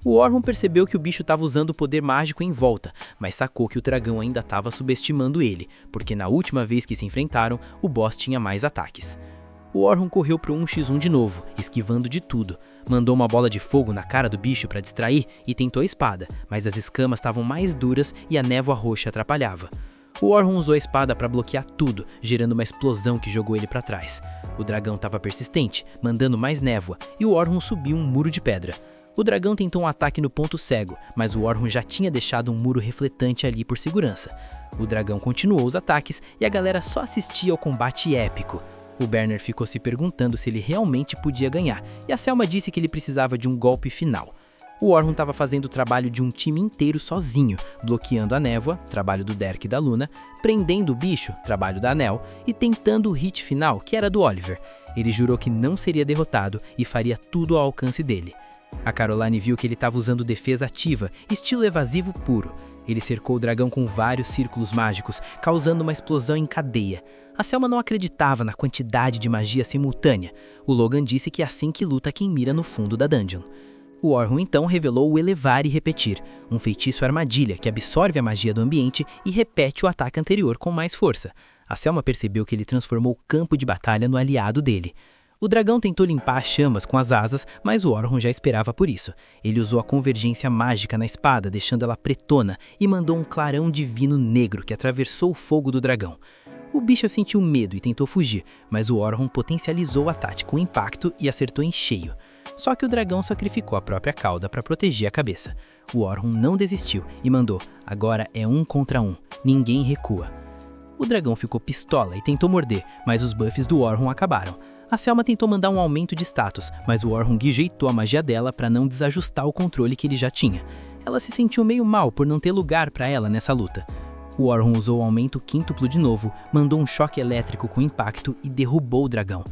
O Orhun percebeu que o bicho estava usando o poder mágico em volta, mas sacou que o dragão ainda estava subestimando ele, porque na última vez que se enfrentaram, o boss tinha mais ataques. O Orhun correu pro 1x1 de novo, esquivando de tudo. Mandou uma bola de fogo na cara do bicho para distrair e tentou a espada, mas as escamas estavam mais duras e a névoa roxa atrapalhava. O Orhun usou a espada para bloquear tudo, gerando uma explosão que jogou ele para trás. O dragão estava persistente, mandando mais névoa, e o Orhun subiu um muro de pedra. O dragão tentou um ataque no ponto cego, mas o Orhun já tinha deixado um muro refletante ali por segurança. O dragão continuou os ataques e a galera só assistia ao combate épico. O Berner ficou se perguntando se ele realmente podia ganhar, e a Selma disse que ele precisava de um golpe final. O Orhun estava fazendo o trabalho de um time inteiro sozinho, bloqueando a névoa, trabalho do Derek e da Luna, prendendo o bicho, trabalho da Anel, e tentando o hit final, que era do Oliver. Ele jurou que não seria derrotado e faria tudo ao alcance dele. A Caroline viu que ele estava usando defesa ativa, estilo evasivo puro. Ele cercou o dragão com vários círculos mágicos, causando uma explosão em cadeia. A Selma não acreditava na quantidade de magia simultânea. O Logan disse que é assim que luta quem mira no fundo da dungeon. O Orhun então revelou o Elevar e Repetir, um feitiço armadilha que absorve a magia do ambiente e repete o ataque anterior com mais força. A Selma percebeu que ele transformou o campo de batalha no aliado dele. O dragão tentou limpar as chamas com as asas, mas o Orhun já esperava por isso. Ele usou a convergência mágica na espada, deixando ela pretona, e mandou um clarão divino negro que atravessou o fogo do dragão. O bicho sentiu medo e tentou fugir, mas o Orhun potencializou o ataque com impacto e acertou em cheio. Só que o dragão sacrificou a própria cauda para proteger a cabeça. O Orhun não desistiu e mandou: agora é 1 contra 1, ninguém recua. O dragão ficou pistola e tentou morder, mas os buffs do Orhun acabaram. A Selma tentou mandar um aumento de status, mas o Orhun rejeitou a magia dela para não desajustar o controle que ele já tinha. Ela se sentiu meio mal por não ter lugar para ela nessa luta. O Orhun usou o aumento quíntuplo de novo, mandou um choque elétrico com impacto e derrubou o dragão.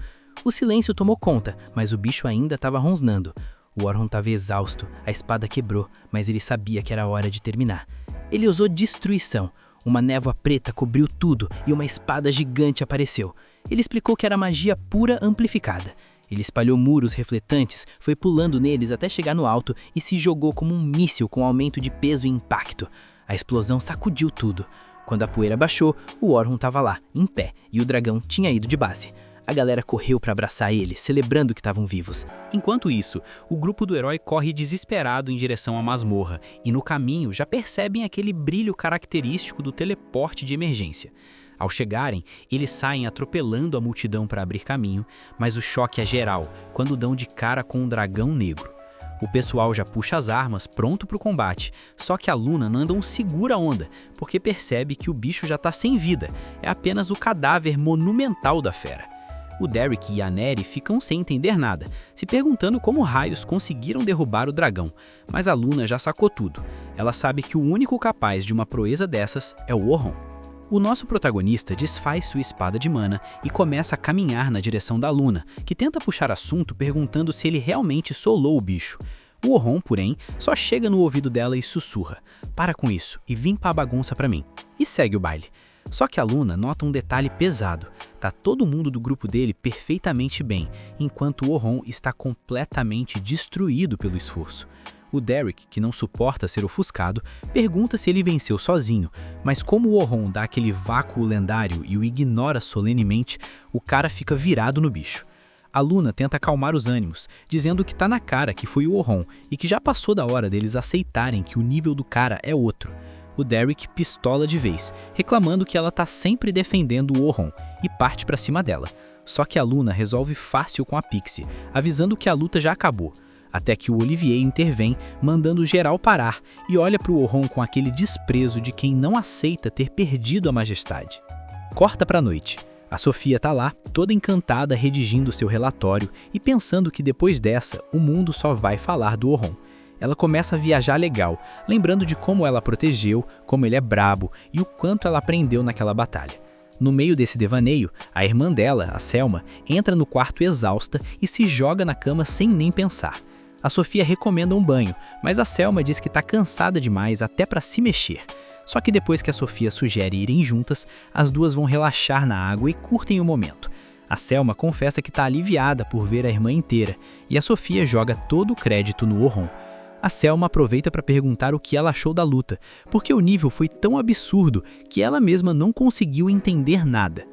O silêncio tomou conta, mas o bicho ainda estava rosnando. O Orhun estava exausto, a espada quebrou, mas ele sabia que era hora de terminar. Ele usou destruição. Uma névoa preta cobriu tudo e uma espada gigante apareceu. Ele explicou que era magia pura amplificada. Ele espalhou muros refletantes, foi pulando neles até chegar no alto e se jogou como um míssil com aumento de peso e impacto. A explosão sacudiu tudo. Quando a poeira baixou, o Orhun estava lá, em pé, e o dragão tinha ido de base. A galera correu para abraçar ele, celebrando que estavam vivos. Enquanto isso, o grupo do herói corre desesperado em direção à masmorra, e no caminho já percebem aquele brilho característico do teleporte de emergência. Ao chegarem, eles saem atropelando a multidão para abrir caminho, mas o choque é geral quando dão de cara com um dragão negro. O pessoal já puxa as armas, pronto para o combate, só que a Luna não anda um segura-onda, porque percebe que o bicho já está sem vida, é apenas o cadáver monumental da fera. O Derek e a Neri ficam sem entender nada, se perguntando como raios conseguiram derrubar o dragão, mas a Luna já sacou tudo. Ela sabe que o único capaz de uma proeza dessas é o Orhun. O nosso protagonista desfaz sua espada de mana e começa a caminhar na direção da Luna, que tenta puxar assunto perguntando se ele realmente solou o bicho. O Orhun, porém, só chega no ouvido dela e sussurra: "Para com isso e vim pra bagunça pra mim", e segue o baile. Só que a Luna nota um detalhe pesado: tá todo mundo do grupo dele perfeitamente bem, enquanto o Orhun está completamente destruído pelo esforço. O Derek, que não suporta ser ofuscado, pergunta se ele venceu sozinho, mas como o Orhun dá aquele vácuo lendário e o ignora solenemente, o cara fica virado no bicho. A Luna tenta acalmar os ânimos, dizendo que tá na cara que foi o Orhun e que já passou da hora deles aceitarem que o nível do cara é outro. O Derek pistola de vez, reclamando que ela tá sempre defendendo o Orhun e parte pra cima dela. Só que a Luna resolve fácil com a Pixie, avisando que a luta já acabou. Até que o Olivier intervém, mandando geral parar, e olha pro Orhun com aquele desprezo de quem não aceita ter perdido a majestade. Corta pra noite. A Sofia tá lá, toda encantada, redigindo seu relatório e pensando que depois dessa, o mundo só vai falar do Orhun. Ela começa a viajar legal, lembrando de como ela protegeu, como ele é brabo e o quanto ela aprendeu naquela batalha. No meio desse devaneio, a irmã dela, a Selma, entra no quarto exausta e se joga na cama sem nem pensar. A Sofia recomenda um banho, mas a Selma diz que tá cansada demais até para se mexer. Só que depois que a Sofia sugere irem juntas, as duas vão relaxar na água e curtem o momento. A Selma confessa que tá aliviada por ver a irmã inteira, e a Sofia joga todo o crédito no Orhun. A Selma aproveita para perguntar o que ela achou da luta, porque o nível foi tão absurdo que ela mesma não conseguiu entender nada.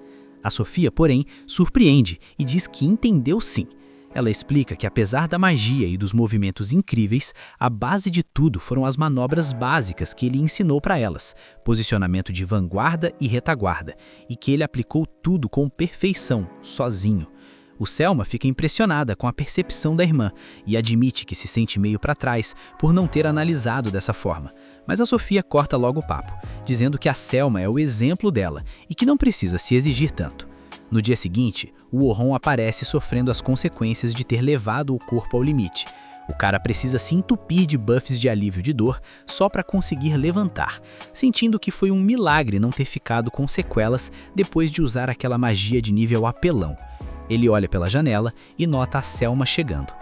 A Sofia, porém, surpreende e diz que entendeu sim. Ela explica que apesar da magia e dos movimentos incríveis, a base de tudo foram as manobras básicas que ele ensinou para elas, posicionamento de vanguarda e retaguarda, e que ele aplicou tudo com perfeição, sozinho. O Selma fica impressionada com a percepção da irmã e admite que se sente meio para trás por não ter analisado dessa forma. Mas a Sofia corta logo o papo, dizendo que a Selma é o exemplo dela e que não precisa se exigir tanto. No dia seguinte, o Orhun aparece sofrendo as consequências de ter levado o corpo ao limite. O cara precisa se entupir de buffs de alívio de dor só para conseguir levantar, sentindo que foi um milagre não ter ficado com sequelas depois de usar aquela magia de nível apelão. Ele olha pela janela e nota a Selma chegando.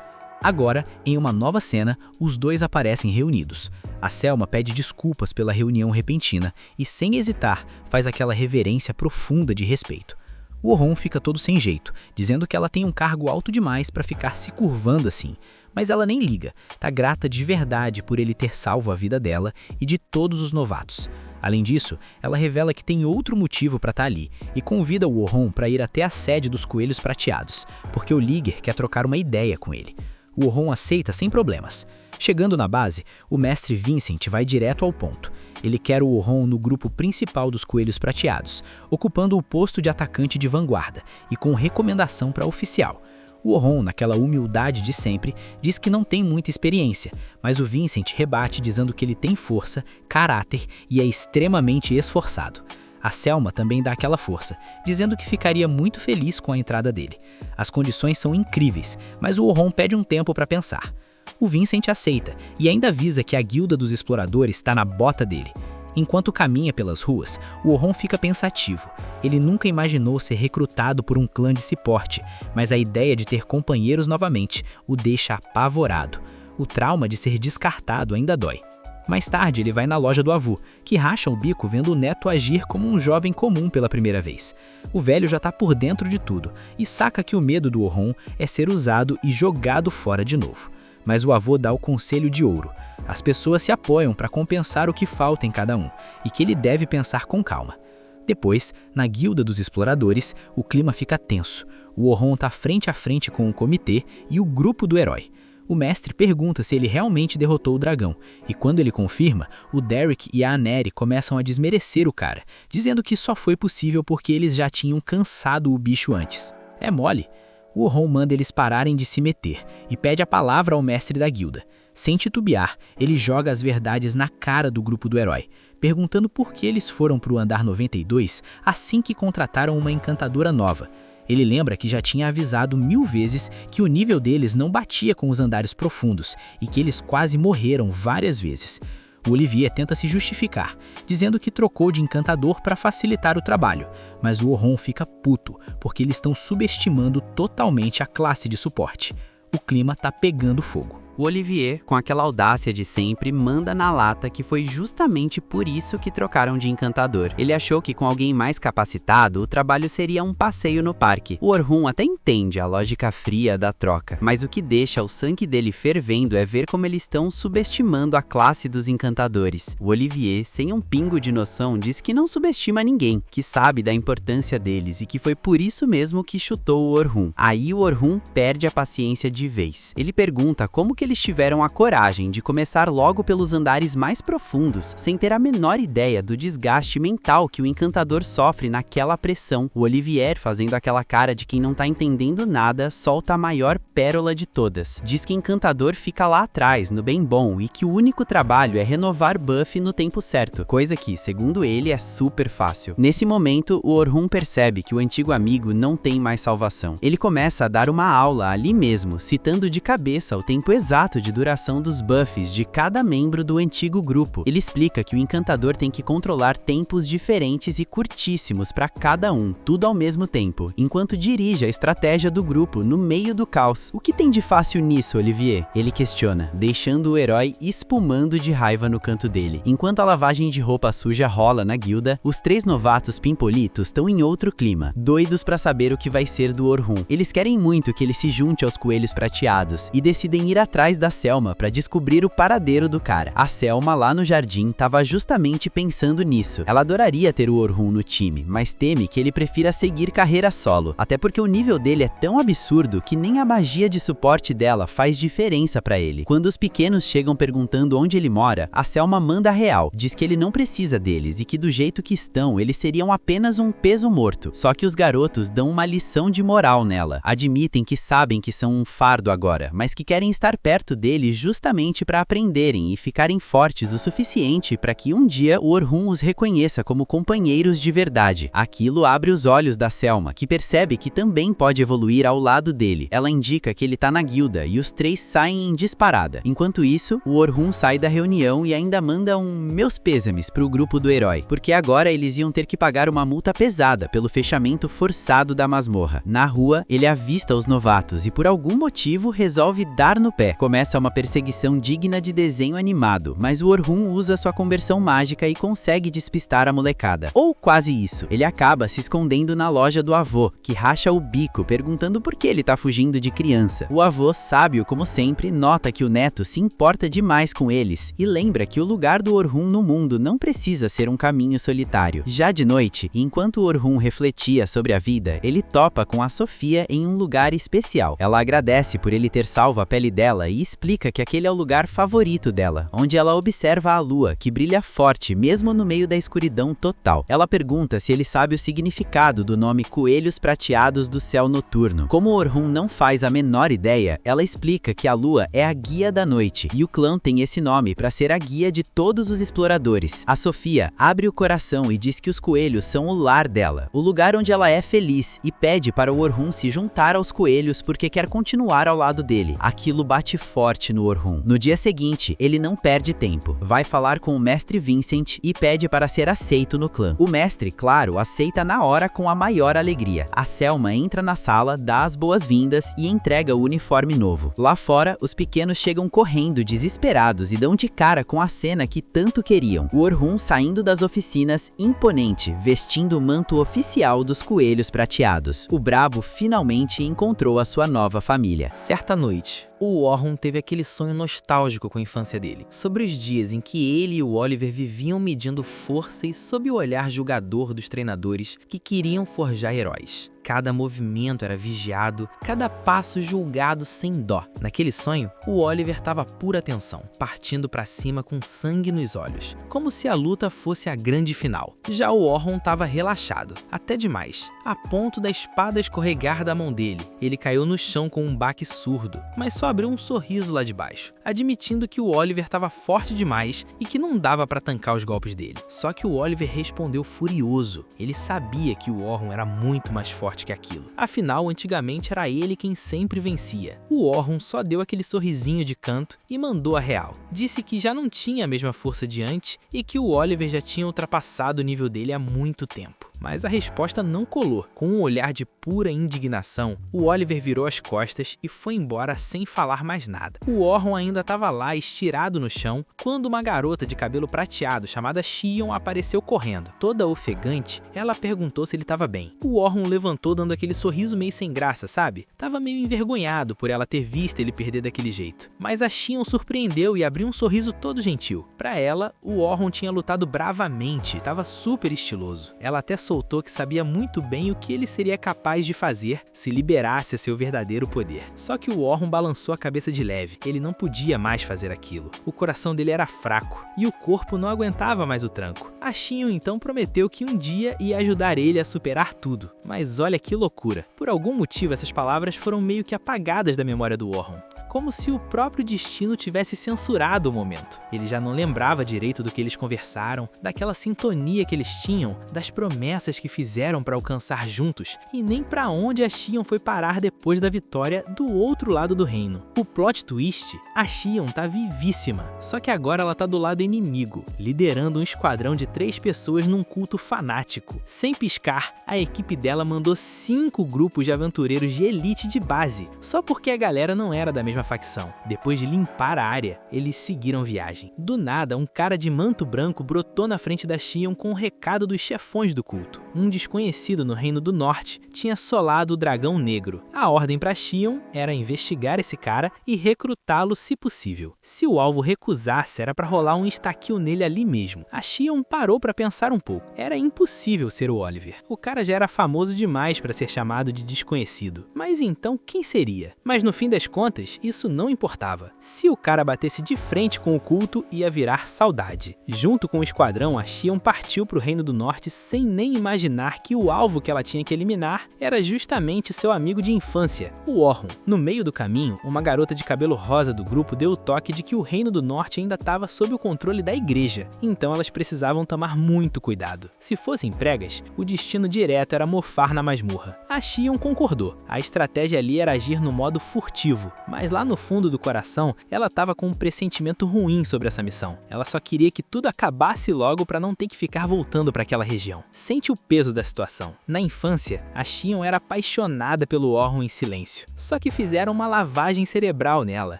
Agora, em uma nova cena, os dois aparecem reunidos. A Selma pede desculpas pela reunião repentina e, sem hesitar, faz aquela reverência profunda de respeito. O Orhun fica todo sem jeito, dizendo que ela tem um cargo alto demais para ficar se curvando assim. Mas ela nem liga, tá grata de verdade por ele ter salvo a vida dela e de todos os novatos. Além disso, ela revela que tem outro motivo para estar ali e convida o Orhun para ir até a sede dos Coelhos Prateados, porque o Liger quer trocar uma ideia com ele. O Orhun aceita sem problemas. Chegando na base, o mestre Vincent vai direto ao ponto. Ele quer o Orhun no grupo principal dos Coelhos Prateados, ocupando o posto de atacante de vanguarda e com recomendação para oficial. O Orhun, naquela humildade de sempre, diz que não tem muita experiência, mas o Vincent rebate dizendo que ele tem força, caráter e é extremamente esforçado. A Selma também dá aquela força, dizendo que ficaria muito feliz com a entrada dele. As condições são incríveis, mas o Orhun pede um tempo para pensar. O Vincent aceita e ainda avisa que a Guilda dos Exploradores está na bota dele. Enquanto caminha pelas ruas, o Orhun fica pensativo. Ele nunca imaginou ser recrutado por um clã de ciporte, mas a ideia de ter companheiros novamente o deixa apavorado. O trauma de ser descartado ainda dói. Mais tarde, ele vai na loja do avô, que racha o bico vendo o neto agir como um jovem comum pela primeira vez. O velho já está por dentro de tudo e saca que o medo do Orhun é ser usado e jogado fora de novo. Mas o avô dá o conselho de ouro. As pessoas se apoiam para compensar o que falta em cada um e que ele deve pensar com calma. Depois, na Guilda dos Exploradores, o clima fica tenso. O Orhun está frente a frente com o comitê e o grupo do herói. O mestre pergunta se ele realmente derrotou o dragão, e quando ele confirma, o Derek e a Aneri começam a desmerecer o cara, dizendo que só foi possível porque eles já tinham cansado o bicho antes. É mole. O Orhun manda eles pararem de se meter e pede a palavra ao mestre da guilda. Sem titubear, ele joga as verdades na cara do grupo do herói, perguntando por que eles foram para o andar 92 assim que contrataram uma encantadora nova. Ele lembra que já tinha avisado 1000 vezes que o nível deles não batia com os andares profundos e que eles quase morreram várias vezes. O Olivier tenta se justificar, dizendo que trocou de encantador para facilitar o trabalho, mas o Orhun fica puto, porque eles estão subestimando totalmente a classe de suporte. O clima tá pegando fogo. O Olivier, com aquela audácia de sempre, manda na lata que foi justamente por isso que trocaram de encantador. Ele achou que com alguém mais capacitado, o trabalho seria um passeio no parque. O Orhun até entende a lógica fria da troca, mas o que deixa o sangue dele fervendo é ver como eles estão subestimando a classe dos encantadores. O Olivier, sem um pingo de noção, diz que não subestima ninguém, que sabe da importância deles e que foi por isso mesmo que chutou o Orhun. Aí o Orhun perde a paciência de vez. Ele pergunta como que eles tiveram a coragem de começar logo pelos andares mais profundos, sem ter a menor ideia do desgaste mental que o encantador sofre naquela pressão. O Olivier, fazendo aquela cara de quem não tá entendendo nada, solta a maior pérola de todas. Diz que o encantador fica lá atrás, no bem bom, e que o único trabalho é renovar Buffy no tempo certo, coisa que, segundo ele, é super fácil. Nesse momento, o Orhun percebe que o antigo amigo não tem mais salvação. Ele começa a dar uma aula ali mesmo, citando de cabeça o tempo exato de duração dos buffs de cada membro do antigo grupo. Ele explica que o encantador tem que controlar tempos diferentes e curtíssimos para cada um, tudo ao mesmo tempo, enquanto dirige a estratégia do grupo no meio do caos. O que tem de fácil nisso, Olivier? Ele questiona, deixando o herói espumando de raiva no canto dele. Enquanto a lavagem de roupa suja rola na guilda, os 3 novatos pimpolitos estão em outro clima, doidos para saber o que vai ser do Orhun. Eles querem muito que ele se junte aos coelhos prateados e decidem ir atrás da Selma para descobrir o paradeiro do cara. A Selma, lá no jardim, estava justamente pensando nisso. Ela adoraria ter o Orhun no time, mas teme que ele prefira seguir carreira solo, até porque o nível dele é tão absurdo que nem a magia de suporte dela faz diferença para ele. Quando os pequenos chegam perguntando onde ele mora, a Selma manda a real, diz que ele não precisa deles e que do jeito que estão, eles seriam apenas um peso morto. Só que os garotos dão uma lição de moral nela, admitem que sabem que são um fardo agora, mas que querem estar perto dele justamente para aprenderem e ficarem fortes o suficiente para que um dia o Orhun os reconheça como companheiros de verdade. Aquilo abre os olhos da Selma, que percebe que também pode evoluir ao lado dele. Ela indica que ele tá na guilda e os 3 saem em disparada. Enquanto isso, o Orhun sai da reunião e ainda manda meus pêsames pro grupo do herói, porque agora eles iam ter que pagar uma multa pesada pelo fechamento forçado da masmorra. Na rua, ele avista os novatos e por algum motivo resolve dar no pé. Começa uma perseguição digna de desenho animado, mas o Orhun usa sua conversão mágica e consegue despistar a molecada. Ou quase isso. Ele acaba se escondendo na loja do avô, que racha o bico perguntando por que ele tá fugindo de criança. O avô, sábio como sempre, nota que o neto se importa demais com eles e lembra que o lugar do Orhun no mundo não precisa ser um caminho solitário. Já de noite, enquanto o Orhun refletia sobre a vida, ele topa com a Sofia em um lugar especial. Ela agradece por ele ter salvo a pele dela e explica que aquele é o lugar favorito dela, onde ela observa a lua, que brilha forte mesmo no meio da escuridão total. Ela pergunta se ele sabe o significado do nome Coelhos Prateados do Céu Noturno. Como o Orhun não faz a menor ideia, ela explica que a lua é a guia da noite, e o clã tem esse nome para ser a guia de todos os exploradores. A Sofia abre o coração e diz que os coelhos são o lar dela, o lugar onde ela é feliz, e pede para o Orhun se juntar aos coelhos porque quer continuar ao lado dele. Aquilo bate forte no Orhun. No dia seguinte, ele não perde tempo. Vai falar com o mestre Vincent e pede para ser aceito no clã. O mestre, claro, aceita na hora com a maior alegria. A Selma entra na sala, dá as boas-vindas e entrega o uniforme novo. Lá fora, os pequenos chegam correndo, desesperados, e dão de cara com a cena que tanto queriam. O Orhun saindo das oficinas, imponente, vestindo o manto oficial dos coelhos prateados. O brabo finalmente encontrou a sua nova família. Certa noite, o Orhun teve aquele sonho nostálgico com a infância dele, sobre os dias em que ele e o Oliver viviam medindo força e sob o olhar julgador dos treinadores que queriam forjar heróis. Cada movimento era vigiado, cada passo julgado sem dó. Naquele sonho, o Oliver estava pura atenção, partindo para cima com sangue nos olhos, como se a luta fosse a grande final. Já o Orhun estava relaxado, até demais, a ponto da espada escorregar da mão dele. Ele caiu no chão com um baque surdo, mas só abriu um sorriso lá de baixo, admitindo que o Oliver estava forte demais e que não dava para tancar os golpes dele. Só que o Oliver respondeu furioso. Ele sabia que o Orhun era muito mais forte que aquilo. Afinal, antigamente era ele quem sempre vencia. O Orhun só deu aquele sorrisinho de canto e mandou a real. Disse que já não tinha a mesma força de antes e que o Oliver já tinha ultrapassado o nível dele há muito tempo. Mas a resposta não colou. Com um olhar de pura indignação, o Oliver virou as costas e foi embora sem falar mais nada. O Orhun ainda estava lá, estirado no chão, quando uma garota de cabelo prateado chamada Xion apareceu correndo. Toda ofegante, ela perguntou se ele estava bem. O Orhun levantou dando aquele sorriso meio sem graça, sabe? Tava meio envergonhado por ela ter visto ele perder daquele jeito. Mas a Xion surpreendeu e abriu um sorriso todo gentil. Pra ela, o Orhun tinha lutado bravamente, tava super estiloso. Ela até soltou que sabia muito bem o que ele seria capaz de fazer se liberasse seu verdadeiro poder. Só que o Orhun balançou a cabeça de leve. Ele não podia mais fazer aquilo. O coração dele era fraco e o corpo não aguentava mais o tranco. A Xion então prometeu que um dia ia ajudar ele a superar tudo. Mas olha que loucura. Por algum motivo essas palavras foram meio que apagadas da memória do Orhun. Como se o próprio destino tivesse censurado o momento. Ele já não lembrava direito do que eles conversaram, daquela sintonia que eles tinham, das promessas que fizeram para alcançar juntos, e nem para onde a Xion foi parar depois da vitória do outro lado do reino. O plot twist, a Xion tá vivíssima, só que agora ela tá do lado inimigo, liderando um esquadrão de 3 pessoas num culto fanático. Sem piscar, a equipe dela mandou 5 grupos de aventureiros de elite de base, só porque a galera não era da mesma facção. Depois de limpar a área, eles seguiram viagem. Do nada, um cara de manto branco brotou na frente da Xion com um recado dos chefões do culto. Um desconhecido no Reino do Norte tinha solado o Dragão Negro. A ordem para Xion era investigar esse cara e recrutá-lo se possível. Se o alvo recusasse, era para rolar um estaquil nele ali mesmo. A Xion parou para pensar um pouco. Era impossível ser o Oliver. O cara já era famoso demais para ser chamado de desconhecido. Mas então quem seria? Mas no fim das contas, isso não importava. Se o cara batesse de frente com o culto, ia virar saudade. Junto com o esquadrão, a Xion partiu para o Reino do Norte sem nem imaginar que o alvo que ela tinha que eliminar era justamente seu amigo de infância, o Orhun. No meio do caminho, uma garota de cabelo rosa do grupo deu o toque de que o Reino do Norte ainda estava sob o controle da igreja, então elas precisavam tomar muito cuidado. Se fossem pregas, o destino direto era mofar na masmorra. A Xion concordou. A estratégia ali era agir no modo furtivo, mas lá no fundo do coração, ela estava com um pressentimento ruim sobre essa missão. Ela só queria que tudo acabasse logo para não ter que ficar voltando para aquela região. Sente o peso da situação. Na infância, a Xion era apaixonada pelo Orhun em silêncio. Só que fizeram uma lavagem cerebral nela,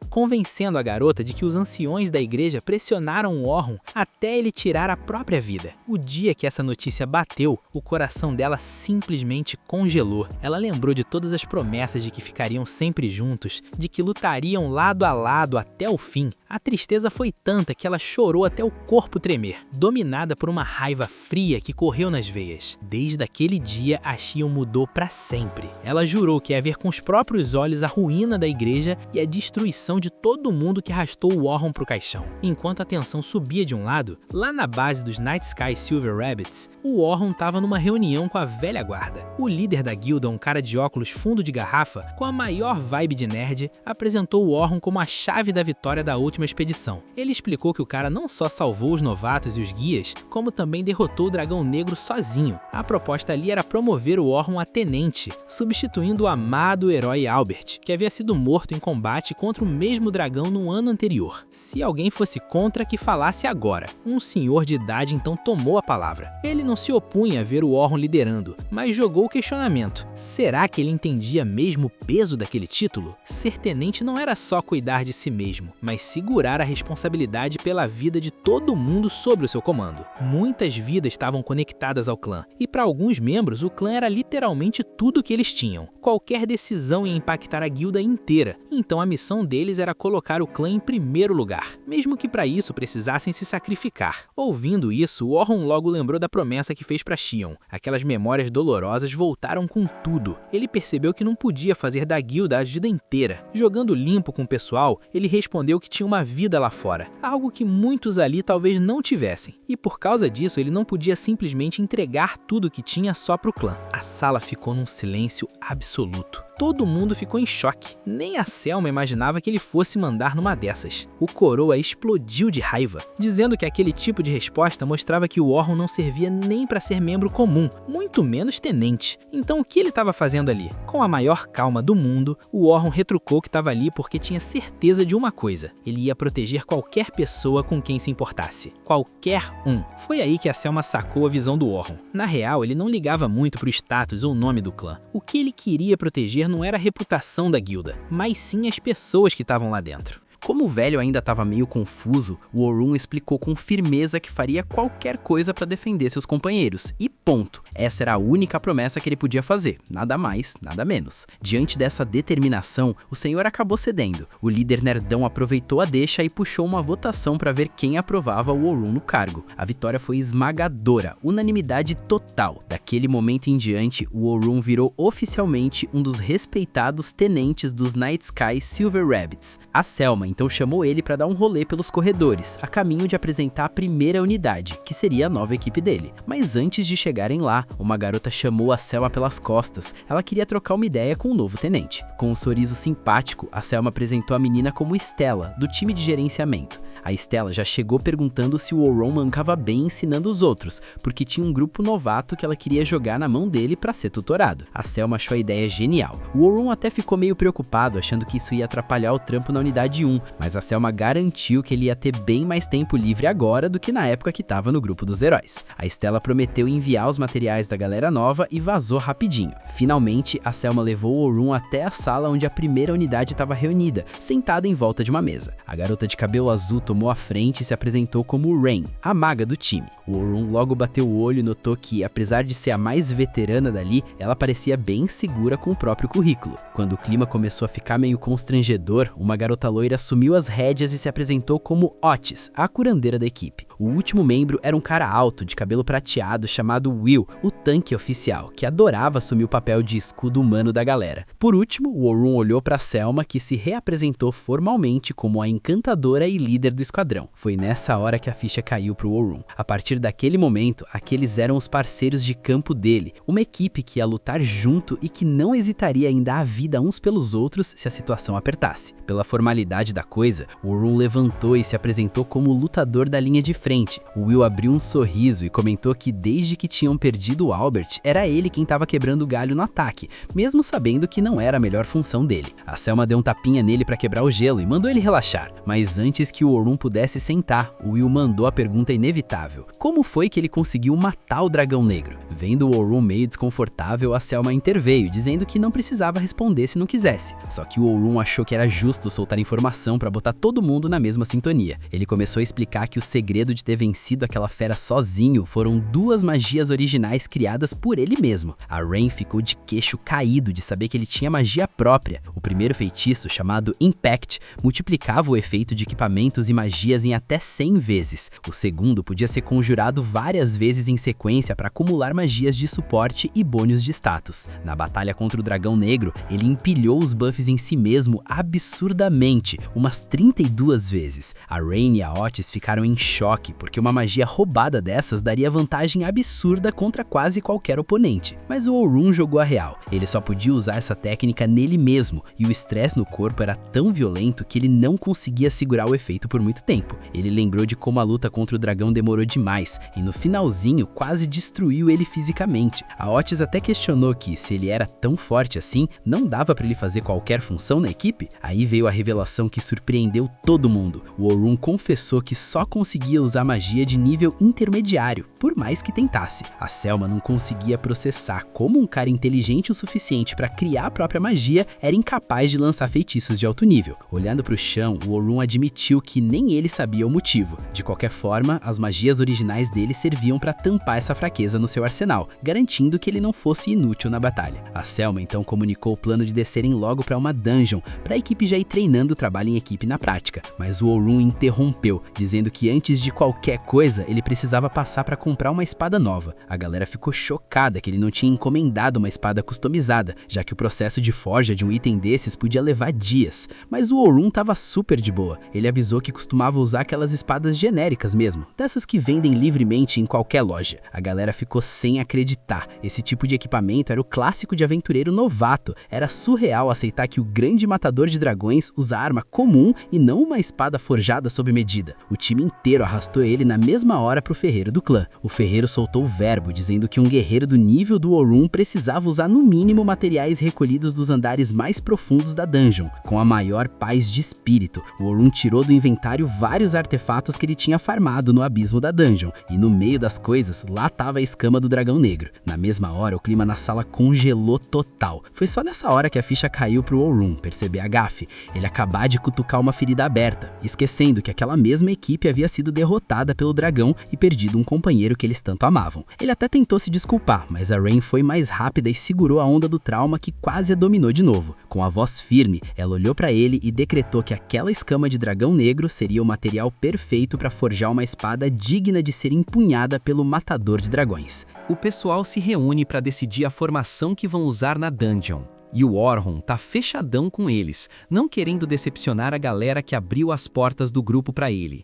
convencendo a garota de que os anciões da igreja pressionaram o Orhun até ele tirar a própria vida. O dia que essa notícia bateu, o coração dela simplesmente congelou. Ela lembrou de todas as promessas de que ficariam sempre juntos, de que lutariam lado a lado até o fim. A tristeza foi tanta que ela chorou até o corpo tremer, dominada por uma raiva fria que correu nas veias. Desde aquele dia, a Xion mudou para sempre. Ela jurou que ia ver com os próprios olhos a ruína da igreja e a destruição de todo mundo que arrastou o Orhun pro caixão. Enquanto a tensão subia de um lado, lá na base dos Night Sky Silver Rabbits, o Orhun estava numa reunião com a velha guarda. O líder da guilda, um cara de óculos fundo de garrafa, com a maior vibe de nerd, apresentou o Orhun como a chave da vitória da última expedição. Ele explicou que o cara não só salvou os novatos e os guias, como também derrotou o Dragão Negro sozinho. A proposta ali era promover o Orhun a tenente, substituindo o amado herói Albert, que havia sido morto em combate contra o mesmo dragão no ano anterior. Se alguém fosse contra, que falasse agora. Um senhor de idade então tomou a palavra. Ele não se opunha a ver o Orhun liderando, mas jogou o questionamento. Será que ele entendia mesmo o peso daquele título? Ser tenente não era só cuidar de si mesmo, mas segurar a responsabilidade pela vida de todo mundo sobre o seu comando. Muitas vidas estavam conectadas ao clã, e para alguns membros o clã era literalmente tudo que eles tinham. Qualquer decisão ia impactar a guilda inteira, então a missão deles era colocar o clã em primeiro lugar, mesmo que para isso precisassem se sacrificar. Ouvindo isso, o Orhun logo lembrou da promessa que fez para Xion. Aquelas memórias dolorosas voltaram com tudo. Ele percebeu que não podia fazer da guilda a vida inteira. Jogando limpo com o pessoal, ele respondeu que tinha uma vida lá fora, algo que muitos ali talvez não tivessem. E por causa disso, ele não podia simplesmente entregar tudo que tinha só pro clã. A sala ficou num silêncio absoluto. Todo mundo ficou em choque. Nem a Selma imaginava que ele fosse mandar numa dessas. O coroa explodiu de raiva, dizendo que aquele tipo de resposta mostrava que o Orhun não servia nem para ser membro comum, muito menos tenente. Então o que ele estava fazendo ali? Com a maior calma do mundo, o Orhun retrucou que estava ali porque tinha certeza de uma coisa: ele ia proteger qualquer pessoa com quem se importasse. Qualquer um. Foi aí que a Selma sacou a visão do Orhun. Na real, ele não ligava muito pro status ou nome do clã. O que ele queria proteger não era a reputação da guilda, mas sim as pessoas que estavam lá dentro. Como o velho ainda estava meio confuso, o Orun explicou com firmeza que faria qualquer coisa para defender seus companheiros, e ponto. Essa era a única promessa que ele podia fazer, nada mais, nada menos. Diante dessa determinação, o senhor acabou cedendo. O líder nerdão aproveitou a deixa e puxou uma votação para ver quem aprovava o Orun no cargo. A vitória foi esmagadora, unanimidade total. Daquele momento em diante, o Orun virou oficialmente um dos respeitados tenentes dos Night Sky Silver Rabbits. A Selma então chamou ele para dar um rolê pelos corredores, a caminho de apresentar a primeira unidade, que seria a nova equipe dele. Mas antes de chegarem lá, uma garota chamou a Selma pelas costas. Ela queria trocar uma ideia com o novo tenente. Com um sorriso simpático, a Selma apresentou a menina como Stella, do time de gerenciamento. A Stella já chegou perguntando se o Orun mancava bem ensinando os outros, porque tinha um grupo novato que ela queria jogar na mão dele para ser tutorado. A Selma achou a ideia genial. O Orun até ficou meio preocupado, achando que isso ia atrapalhar o trampo na unidade 1, mas a Selma garantiu que ele ia ter bem mais tempo livre agora do que na época que estava no grupo dos heróis. A Stella prometeu enviar os materiais da galera nova e vazou rapidinho. Finalmente, a Selma levou o Orun até a sala onde a primeira unidade estava reunida, sentada em volta de uma mesa. A garota de cabelo azul tomou a frente e se apresentou como Rain, a maga do time. O Orun logo bateu o olho e notou que, apesar de ser a mais veterana dali, ela parecia bem segura com o próprio currículo. Quando o clima começou a ficar meio constrangedor, uma garota loira assumiu as rédeas e se apresentou como Otis, a curandeira da equipe. O último membro era um cara alto, de cabelo prateado, chamado Will, o tanque oficial, que adorava assumir o papel de escudo humano da galera. Por último, o Orun olhou para Selma, que se reapresentou formalmente como a encantadora e líder do esquadrão. Foi nessa hora que a ficha caiu pro Orun. A partir daquele momento, aqueles eram os parceiros de campo dele, uma equipe que ia lutar junto e que não hesitaria em dar a vida uns pelos outros se a situação apertasse. Pela formalidade da coisa, o Orun levantou e se apresentou como o lutador da linha de frente. O Will abriu um sorriso e comentou que desde que tinham perdido o Albert, era ele quem estava quebrando o galho no ataque, mesmo sabendo que não era a melhor função dele. A Selma deu um tapinha nele para quebrar o gelo e mandou ele relaxar, mas antes que o Orun pudesse sentar, o Will mandou a pergunta inevitável: como foi que ele conseguiu matar o dragão negro? Vendo o Orun meio desconfortável, a Selma interveio, dizendo que não precisava responder se não quisesse. Só que o Orun achou que era justo soltar informação para botar todo mundo na mesma sintonia. Ele começou a explicar que o segredo de ter vencido aquela fera sozinho foram 2 magias originais criadas por ele mesmo. A Rain ficou de queixo caído de saber que ele tinha magia própria. O primeiro feitiço, chamado Impact, multiplicava o efeito de equipamentos e magias em até 100 vezes. O segundo podia ser conjurado várias vezes em sequência para acumular magias de suporte e bônus de status. Na batalha contra o dragão negro, ele empilhou os buffs em si mesmo absurdamente, umas 32 vezes. A Rain e a Otis ficaram em choque, porque uma magia roubada dessas daria vantagem absurda contra quase qualquer oponente. Mas o Orun jogou a real. Ele só podia usar essa técnica nele mesmo, e o estresse no corpo era tão violento que ele não conseguia segurar o efeito por muito tempo. Ele lembrou de como a luta contra o dragão demorou demais, e no finalzinho quase destruiu ele fisicamente. A Otis até questionou que, se ele era tão forte assim, não dava pra ele fazer qualquer função na equipe? Aí veio a revelação que surpreendeu todo mundo. O Orun confessou que só conseguia usar magia de nível intermediário, por mais que tentasse. A Selma não conseguia processar como um cara inteligente o suficiente para criar a própria magia era incapaz de lançar feitiços de alto nível. Olhando para o chão, o Orun admitiu que nem ele sabia o motivo. De qualquer forma, as magias originais dele serviam para tampar essa fraqueza no seu arsenal, garantindo que ele não fosse inútil na batalha. A Selma então comunicou o plano de descerem logo para uma dungeon, para a equipe já ir treinando o trabalho em equipe na prática. Mas o Orun interrompeu, dizendo que antes de qualquer coisa, ele precisava passar para comprar uma espada nova. A galera ficou chocada que ele não tinha encomendado uma espada customizada, já que o processo de forja de um item desses podia levar dias. Mas o Orun tava super de boa. Ele avisou que costumava usar aquelas espadas genéricas mesmo, dessas que vendem livremente em qualquer loja. A galera ficou sem acreditar. Esse tipo de equipamento era o clássico de aventureiro novato. Era surreal aceitar que o grande matador de dragões usa arma comum e não uma espada forjada sob medida. O time inteiro arrastou arrastou ele na mesma hora pro ferreiro do clã. O ferreiro soltou o verbo, dizendo que um guerreiro do nível do Orhun precisava usar no mínimo materiais recolhidos dos andares mais profundos da dungeon, com a maior paz de espírito. O Orhun tirou do inventário vários artefatos que ele tinha farmado no abismo da dungeon, e no meio das coisas, lá tava a escama do dragão negro. Na mesma hora, o clima na sala congelou total. Foi só nessa hora que a ficha caiu pro Orhun perceber a gafe, ele acabar de cutucar uma ferida aberta, esquecendo que aquela mesma equipe havia sido derrotada pelo dragão e perdido um companheiro que eles tanto amavam. Ele até tentou se desculpar, mas a Rain foi mais rápida e segurou a onda do trauma que quase a dominou de novo. Com a voz firme, ela olhou para ele e decretou que aquela escama de dragão negro seria o material perfeito para forjar uma espada digna de ser empunhada pelo matador de dragões. O pessoal se reúne para decidir a formação que vão usar na dungeon. E o Orhun tá fechadão com eles, não querendo decepcionar a galera que abriu as portas do grupo para ele.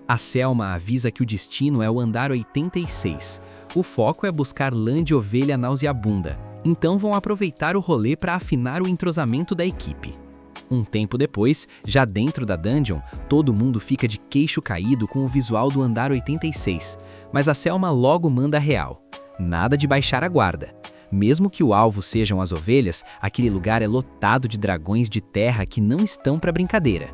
A Selma avisa que o destino é o andar 86. O foco é buscar lã de ovelha nauseabunda, então vão aproveitar o rolê para afinar o entrosamento da equipe. Um tempo depois, já dentro da dungeon, todo mundo fica de queixo caído com o visual do andar 86, mas a Selma logo manda real. Nada de baixar a guarda. Mesmo que o alvo sejam as ovelhas, aquele lugar é lotado de dragões de terra que não estão para brincadeira.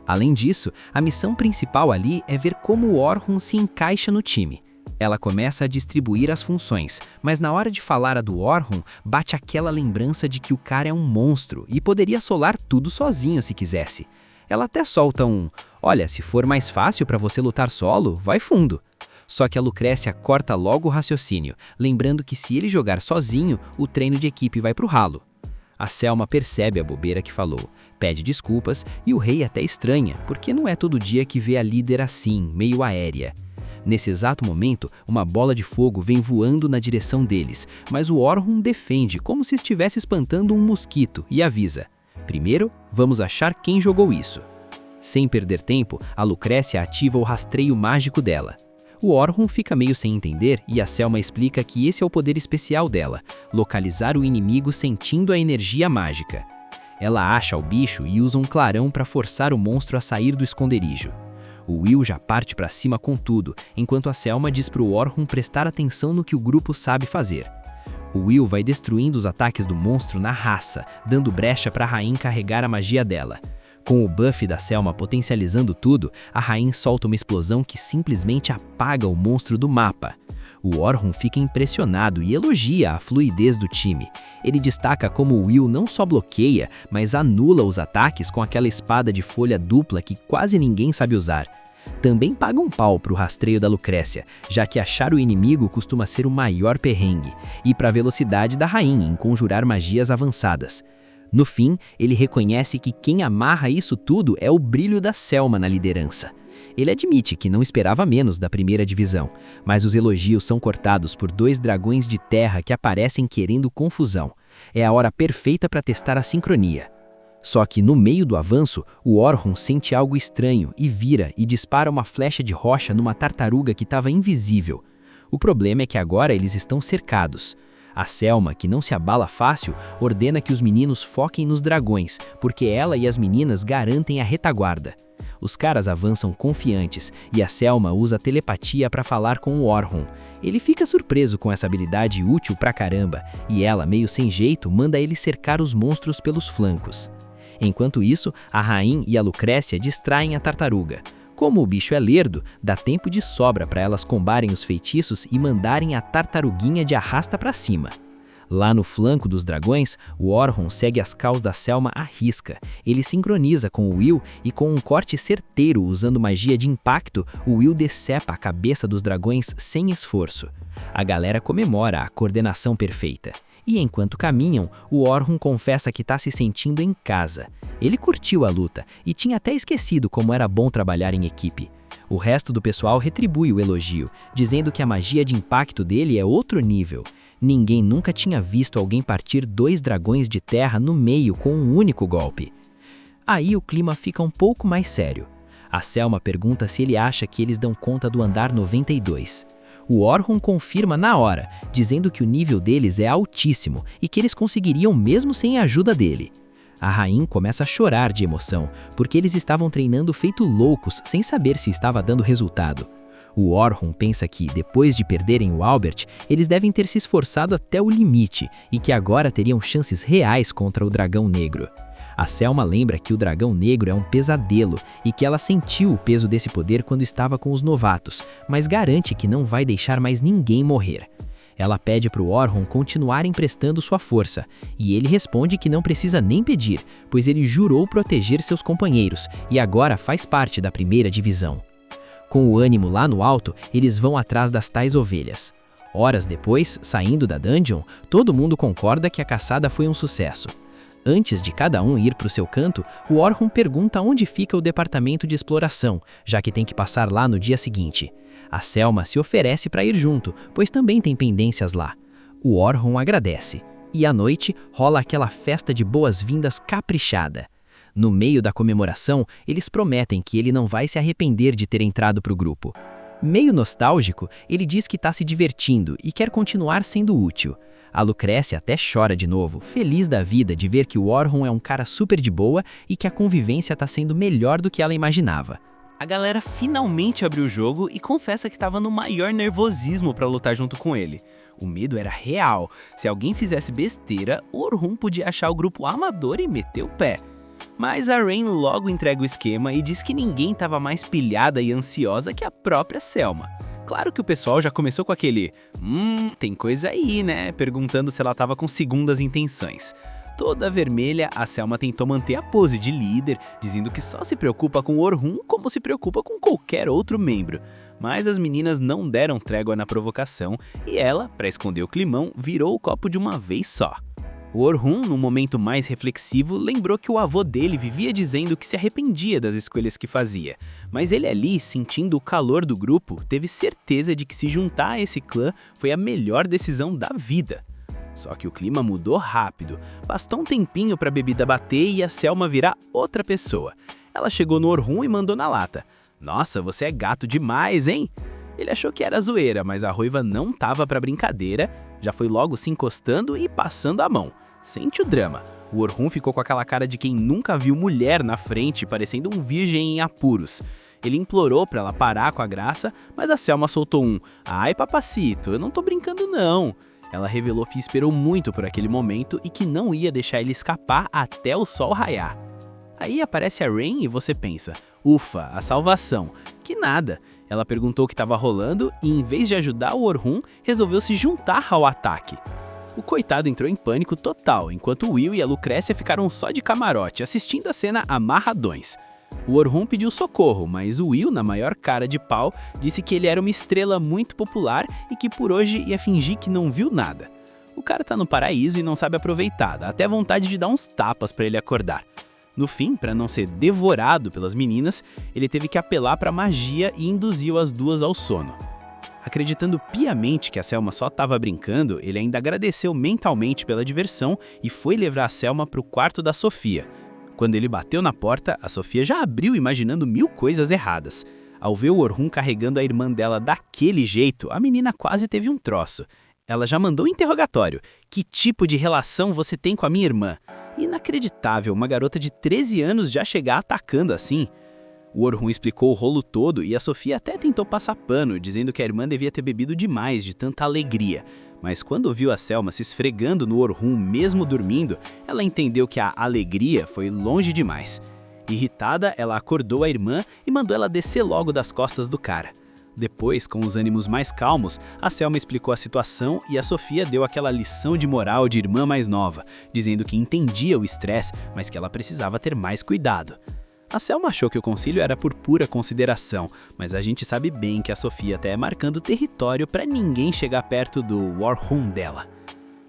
Além disso, a missão principal ali é ver como o Orhun se encaixa no time. Ela começa a distribuir as funções, mas na hora de falar a do Orhun, bate aquela lembrança de que o cara é um monstro e poderia assolar tudo sozinho se quisesse. Ela até solta um: "Olha, se for mais fácil para você lutar solo, vai fundo." Só que a Lucrécia corta logo o raciocínio, lembrando que se ele jogar sozinho, o treino de equipe vai pro ralo. A Selma percebe a bobeira que falou, pede desculpas e o rei até estranha, porque não é todo dia que vê a líder assim, meio aérea. Nesse exato momento, uma bola de fogo vem voando na direção deles, mas o Orhun defende como se estivesse espantando um mosquito e avisa: "Primeiro, vamos achar quem jogou isso." Sem perder tempo, a Lucrécia ativa o rastreio mágico dela. O Orhun fica meio sem entender e a Selma explica que esse é o poder especial dela, localizar o inimigo sentindo a energia mágica. Ela acha o bicho e usa um clarão para forçar o monstro a sair do esconderijo. O Will já parte para cima com tudo, enquanto a Selma diz pro Orhun prestar atenção no que o grupo sabe fazer. O Will vai destruindo os ataques do monstro na raça, dando brecha para Rain carregar a magia dela. Com o buff da Selma potencializando tudo, a Rain solta uma explosão que simplesmente apaga o monstro do mapa. O Orhun fica impressionado e elogia a fluidez do time. Ele destaca como o Will não só bloqueia, mas anula os ataques com aquela espada de folha dupla que quase ninguém sabe usar. Também paga um pau pro rastreio da Lucrécia, já que achar o inimigo costuma ser o maior perrengue, e para a velocidade da Rain em conjurar magias avançadas. No fim, ele reconhece que quem amarra isso tudo é o brilho da Selma na liderança. Ele admite que não esperava menos da primeira divisão, mas os elogios são cortados por 2 dragões de terra que aparecem querendo confusão. É a hora perfeita para testar a sincronia. Só que no meio do avanço, o Orhun sente algo estranho e vira e dispara uma flecha de rocha numa tartaruga que estava invisível. O problema é que agora eles estão cercados. A Selma, que não se abala fácil, ordena que os meninos foquem nos dragões, porque ela e as meninas garantem a retaguarda. Os caras avançam confiantes e a Selma usa a telepatia para falar com o Orhun. Ele fica surpreso com essa habilidade útil pra caramba, e ela, meio sem jeito, manda ele cercar os monstros pelos flancos. Enquanto isso, a Rain e a Lucrécia distraem a tartaruga. Como o bicho é lerdo, dá tempo de sobra para elas combarem os feitiços e mandarem a tartaruguinha de arrasta para cima. Lá no flanco dos dragões, o Orhun segue as caus da Selma à risca. Ele sincroniza com o Will e com um corte certeiro usando magia de impacto, o Will decepa a cabeça dos dragões sem esforço. A galera comemora a coordenação perfeita. E enquanto caminham, o Orhun confessa que está se sentindo em casa. Ele curtiu a luta e tinha até esquecido como era bom trabalhar em equipe. O resto do pessoal retribui o elogio, dizendo que a magia de impacto dele é outro nível. Ninguém nunca tinha visto alguém partir 2 dragões de terra no meio com um único golpe. Aí o clima fica um pouco mais sério. A Selma pergunta se ele acha que eles dão conta do andar 92. O Orhun confirma na hora, dizendo que o nível deles é altíssimo e que eles conseguiriam mesmo sem a ajuda dele. A Rain começa a chorar de emoção, porque eles estavam treinando feito loucos sem saber se estava dando resultado. O Orhun pensa que, depois de perderem o Albert, eles devem ter se esforçado até o limite e que agora teriam chances reais contra o Dragão Negro. A Selma lembra que o Dragão Negro é um pesadelo e que ela sentiu o peso desse poder quando estava com os novatos, mas garante que não vai deixar mais ninguém morrer. Ela pede para o Orhun continuar emprestando sua força, e ele responde que não precisa nem pedir, pois ele jurou proteger seus companheiros e agora faz parte da primeira divisão. Com o ânimo lá no alto, eles vão atrás das tais ovelhas. Horas depois, saindo da dungeon, todo mundo concorda que a caçada foi um sucesso. Antes de cada um ir para o seu canto, o Orhun pergunta onde fica o departamento de exploração, já que tem que passar lá no dia seguinte. A Selma se oferece para ir junto, pois também tem pendências lá. O Orhun agradece. E à noite rola aquela festa de boas-vindas caprichada. No meio da comemoração, eles prometem que ele não vai se arrepender de ter entrado para o grupo. Meio nostálgico, ele diz que está se divertindo e quer continuar sendo útil. A Lucrécia até chora de novo, feliz da vida de ver que o Orhun é um cara super de boa e que a convivência está sendo melhor do que ela imaginava. A galera finalmente abriu o jogo e confessa que estava no maior nervosismo para lutar junto com ele. O medo era real. Se alguém fizesse besteira, o Orhun podia achar o grupo amador e meter o pé. Mas a Rain logo entrega o esquema e diz que ninguém estava mais pilhada e ansiosa que a própria Selma. Claro que o pessoal já começou com aquele tem coisa aí, né? Perguntando se ela estava com segundas intenções. Toda vermelha, a Selma tentou manter a pose de líder, dizendo que só se preocupa com o Orhun como se preocupa com qualquer outro membro. Mas as meninas não deram trégua na provocação e ela, para esconder o climão, virou o copo de uma vez só. O Orhun, num momento mais reflexivo, lembrou que o avô dele vivia dizendo que se arrependia das escolhas que fazia, mas ele ali, sentindo o calor do grupo, teve certeza de que se juntar a esse clã foi a melhor decisão da vida. Só que o clima mudou rápido, bastou um tempinho para a bebida bater e a Selma virar outra pessoa. Ela chegou no Orhun e mandou na lata: "Nossa, você é gato demais, hein?" Ele achou que era zoeira, mas a ruiva não tava pra brincadeira, já foi logo se encostando e passando a mão. Sente o drama. O Orhun ficou com aquela cara de quem nunca viu mulher na frente, parecendo um virgem em apuros. Ele implorou pra ela parar com a graça, mas a Selma soltou um: "Ai, papacito, eu não tô brincando não." Ela revelou que esperou muito por aquele momento e que não ia deixar ele escapar até o sol raiar. Aí aparece a Rain e você pensa: ufa, a salvação. Que nada. Ela perguntou o que estava rolando e, em vez de ajudar o Orhun, resolveu se juntar ao ataque. O coitado entrou em pânico total, enquanto o Will e a Lucrécia ficaram só de camarote, assistindo a cena amarradões. O Orhun pediu socorro, mas o Will, na maior cara de pau, disse que ele era uma estrela muito popular e que por hoje ia fingir que não viu nada. O cara tá no paraíso e não sabe aproveitar, dá até vontade de dar uns tapas pra ele acordar. No fim, para não ser devorado pelas meninas, ele teve que apelar para magia e induziu as duas ao sono. Acreditando piamente que a Selma só estava brincando, ele ainda agradeceu mentalmente pela diversão e foi levar a Selma para o quarto da Sofia. Quando ele bateu na porta, a Sofia já abriu imaginando 1000 coisas erradas. Ao ver o Orhun carregando a irmã dela daquele jeito, a menina quase teve um troço. Ela já mandou um interrogatório: "Que tipo de relação você tem com a minha irmã?" Inacreditável, uma garota de 13 anos já chegar atacando assim. O Orhun explicou o rolo todo e a Sofia até tentou passar pano, dizendo que a irmã devia ter bebido demais de tanta alegria. Mas quando ouviu a Selma se esfregando no Orhun mesmo dormindo, ela entendeu que a alegria foi longe demais. Irritada, ela acordou a irmã e mandou ela descer logo das costas do cara. Depois, com os ânimos mais calmos, a Selma explicou a situação e a Sofia deu aquela lição de moral de irmã mais nova, dizendo que entendia o estresse, mas que ela precisava ter mais cuidado. A Selma achou que o concílio era por pura consideração, mas a gente sabe bem que a Sofia até é marcando território para ninguém chegar perto do Orhun dela.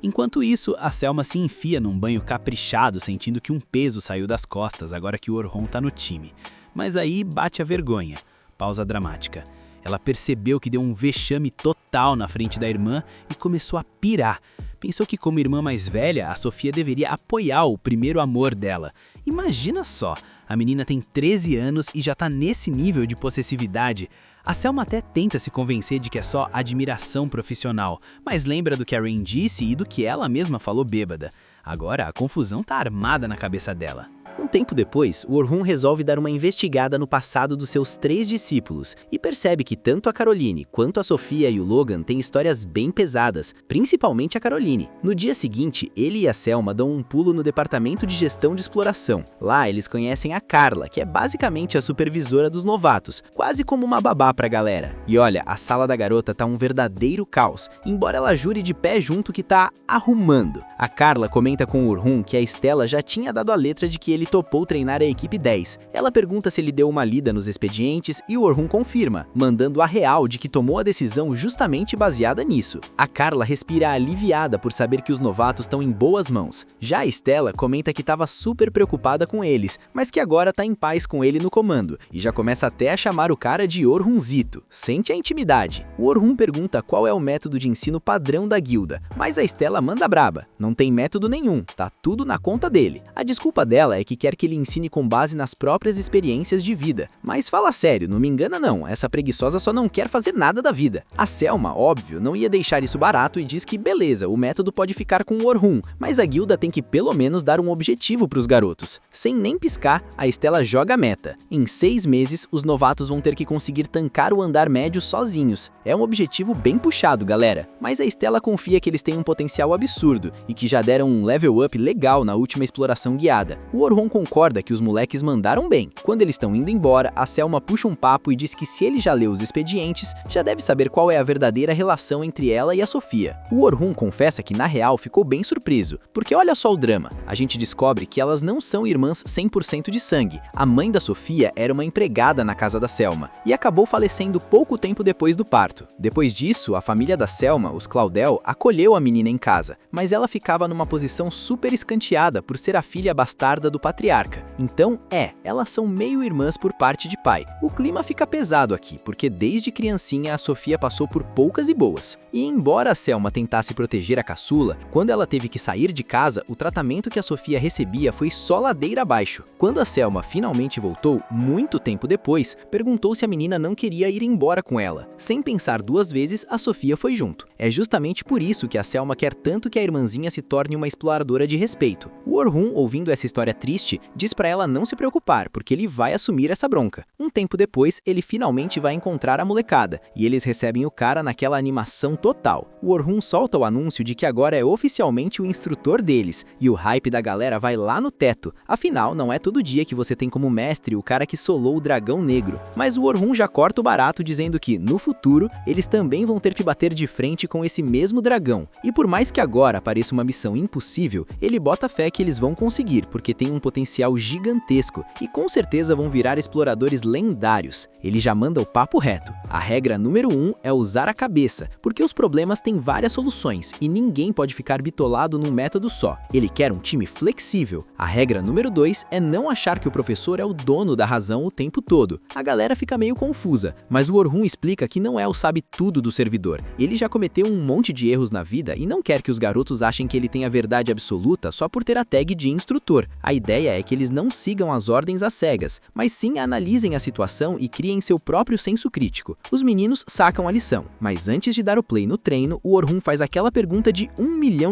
Enquanto isso, a Selma se enfia num banho caprichado, sentindo que um peso saiu das costas agora que o Orhun tá no time. Mas aí bate a vergonha. Pausa dramática. Ela percebeu que deu um vexame total na frente da irmã e começou a pirar. Pensou que como irmã mais velha, a Sofia deveria apoiar o primeiro amor dela. Imagina só, a menina tem 13 anos e já tá nesse nível de possessividade. A Selma até tenta se convencer de que é só admiração profissional, mas lembra do que a Rain disse e do que ela mesma falou bêbada. Agora a confusão tá armada na cabeça dela. Um tempo depois, o Orhun resolve dar uma investigada no passado dos seus 3 discípulos e percebe que tanto a Caroline quanto a Sofia e o Logan têm histórias bem pesadas, principalmente a Caroline. No dia seguinte, ele e a Selma dão um pulo no departamento de gestão de exploração. Lá, eles conhecem a Carla, que é basicamente a supervisora dos novatos, quase como uma babá pra galera. E olha, a sala da garota tá um verdadeiro caos, embora ela jure de pé junto que tá arrumando. A Carla comenta com o Orhun que a Stella já tinha dado a letra de que ele topou treinar a equipe 10. Ela pergunta se ele deu uma lida nos expedientes e o Orhun confirma, mandando a real de que tomou a decisão justamente baseada nisso. A Carla respira aliviada por saber que os novatos estão em boas mãos. Já a Stella comenta que estava super preocupada com eles, mas que agora tá em paz com ele no comando, e já começa até a chamar o cara de Orhunzito. Sente a intimidade. O Orhun pergunta qual é o método de ensino padrão da guilda, mas a Stella manda braba. Não tem método nenhum, tá tudo na conta dele. A desculpa dela é que quer que ele ensine com base nas próprias experiências de vida. Mas fala sério, não me engana não, essa preguiçosa só não quer fazer nada da vida. A Selma, óbvio, não ia deixar isso barato e diz que beleza, o método pode ficar com o Orhun, mas a guilda tem que pelo menos dar um objetivo pros garotos. Sem nem piscar, a Stella joga a meta. Em 6 meses, os novatos vão ter que conseguir tancar o andar médio sozinhos. É um objetivo bem puxado, galera, mas a Stella confia que eles têm um potencial absurdo e que já deram um level up legal na última exploração guiada. O Orhun concorda que os moleques mandaram bem. Quando eles estão indo embora, a Selma puxa um papo e diz que se ele já leu os expedientes, já deve saber qual é a verdadeira relação entre ela e a Sofia. O Orhun confessa que na real ficou bem surpreso, porque olha só o drama. A gente descobre que elas não são irmãs 100% de sangue. A mãe da Sofia era uma empregada na casa da Selma e acabou falecendo pouco tempo depois do parto. Depois disso, a família da Selma, os Claudel, acolheu a menina em casa, mas ela ficava numa posição super escanteada por ser a filha bastarda do patriarca. Então, elas são meio irmãs por parte de pai. O clima fica pesado aqui, porque desde criancinha a Sofia passou por poucas e boas. E embora a Selma tentasse proteger a caçula, quando ela teve que sair de casa, o tratamento que a Sofia recebia foi só ladeira abaixo. Quando a Selma finalmente voltou, muito tempo depois, perguntou se a menina não queria ir embora com ela. Sem pensar 2 vezes, a Sofia foi junto. É justamente por isso que a Selma quer tanto que a irmãzinha se torne uma exploradora de respeito. O Orhun, ouvindo essa história triste, diz pra ela não se preocupar, porque ele vai assumir essa bronca. Um tempo depois, ele finalmente vai encontrar a molecada, e eles recebem o cara naquela animação total. O Orhun solta o anúncio de que agora é oficialmente o instrutor deles, e o hype da galera vai lá no teto. Afinal, não é todo dia que você tem como mestre o cara que solou o dragão negro. Mas o Orhun já corta o barato dizendo que, no futuro, eles também vão ter que bater de frente com esse mesmo dragão. E por mais que agora pareça uma missão impossível, ele bota fé que eles vão conseguir, porque tem um potencial gigantesco e com certeza vão virar exploradores lendários. Ele já manda o papo reto. A regra número 1 é usar a cabeça, porque os problemas têm várias soluções e ninguém pode ficar bitolado num método só. Ele quer um time flexível. A regra número 2 é não achar que o professor é o dono da razão o tempo todo. A galera fica meio confusa, mas o Orhun explica que não é o sabe-tudo do servidor. Ele já cometeu um monte de erros na vida e não quer que os garotos achem que ele tem a verdade absoluta só por ter a tag de instrutor. A ideia é que eles não sigam as ordens às cegas, mas sim analisem a situação e criem seu próprio senso crítico. Os meninos sacam a lição, mas antes de dar o play no treino, o Orhun faz aquela pergunta de $1 milhão.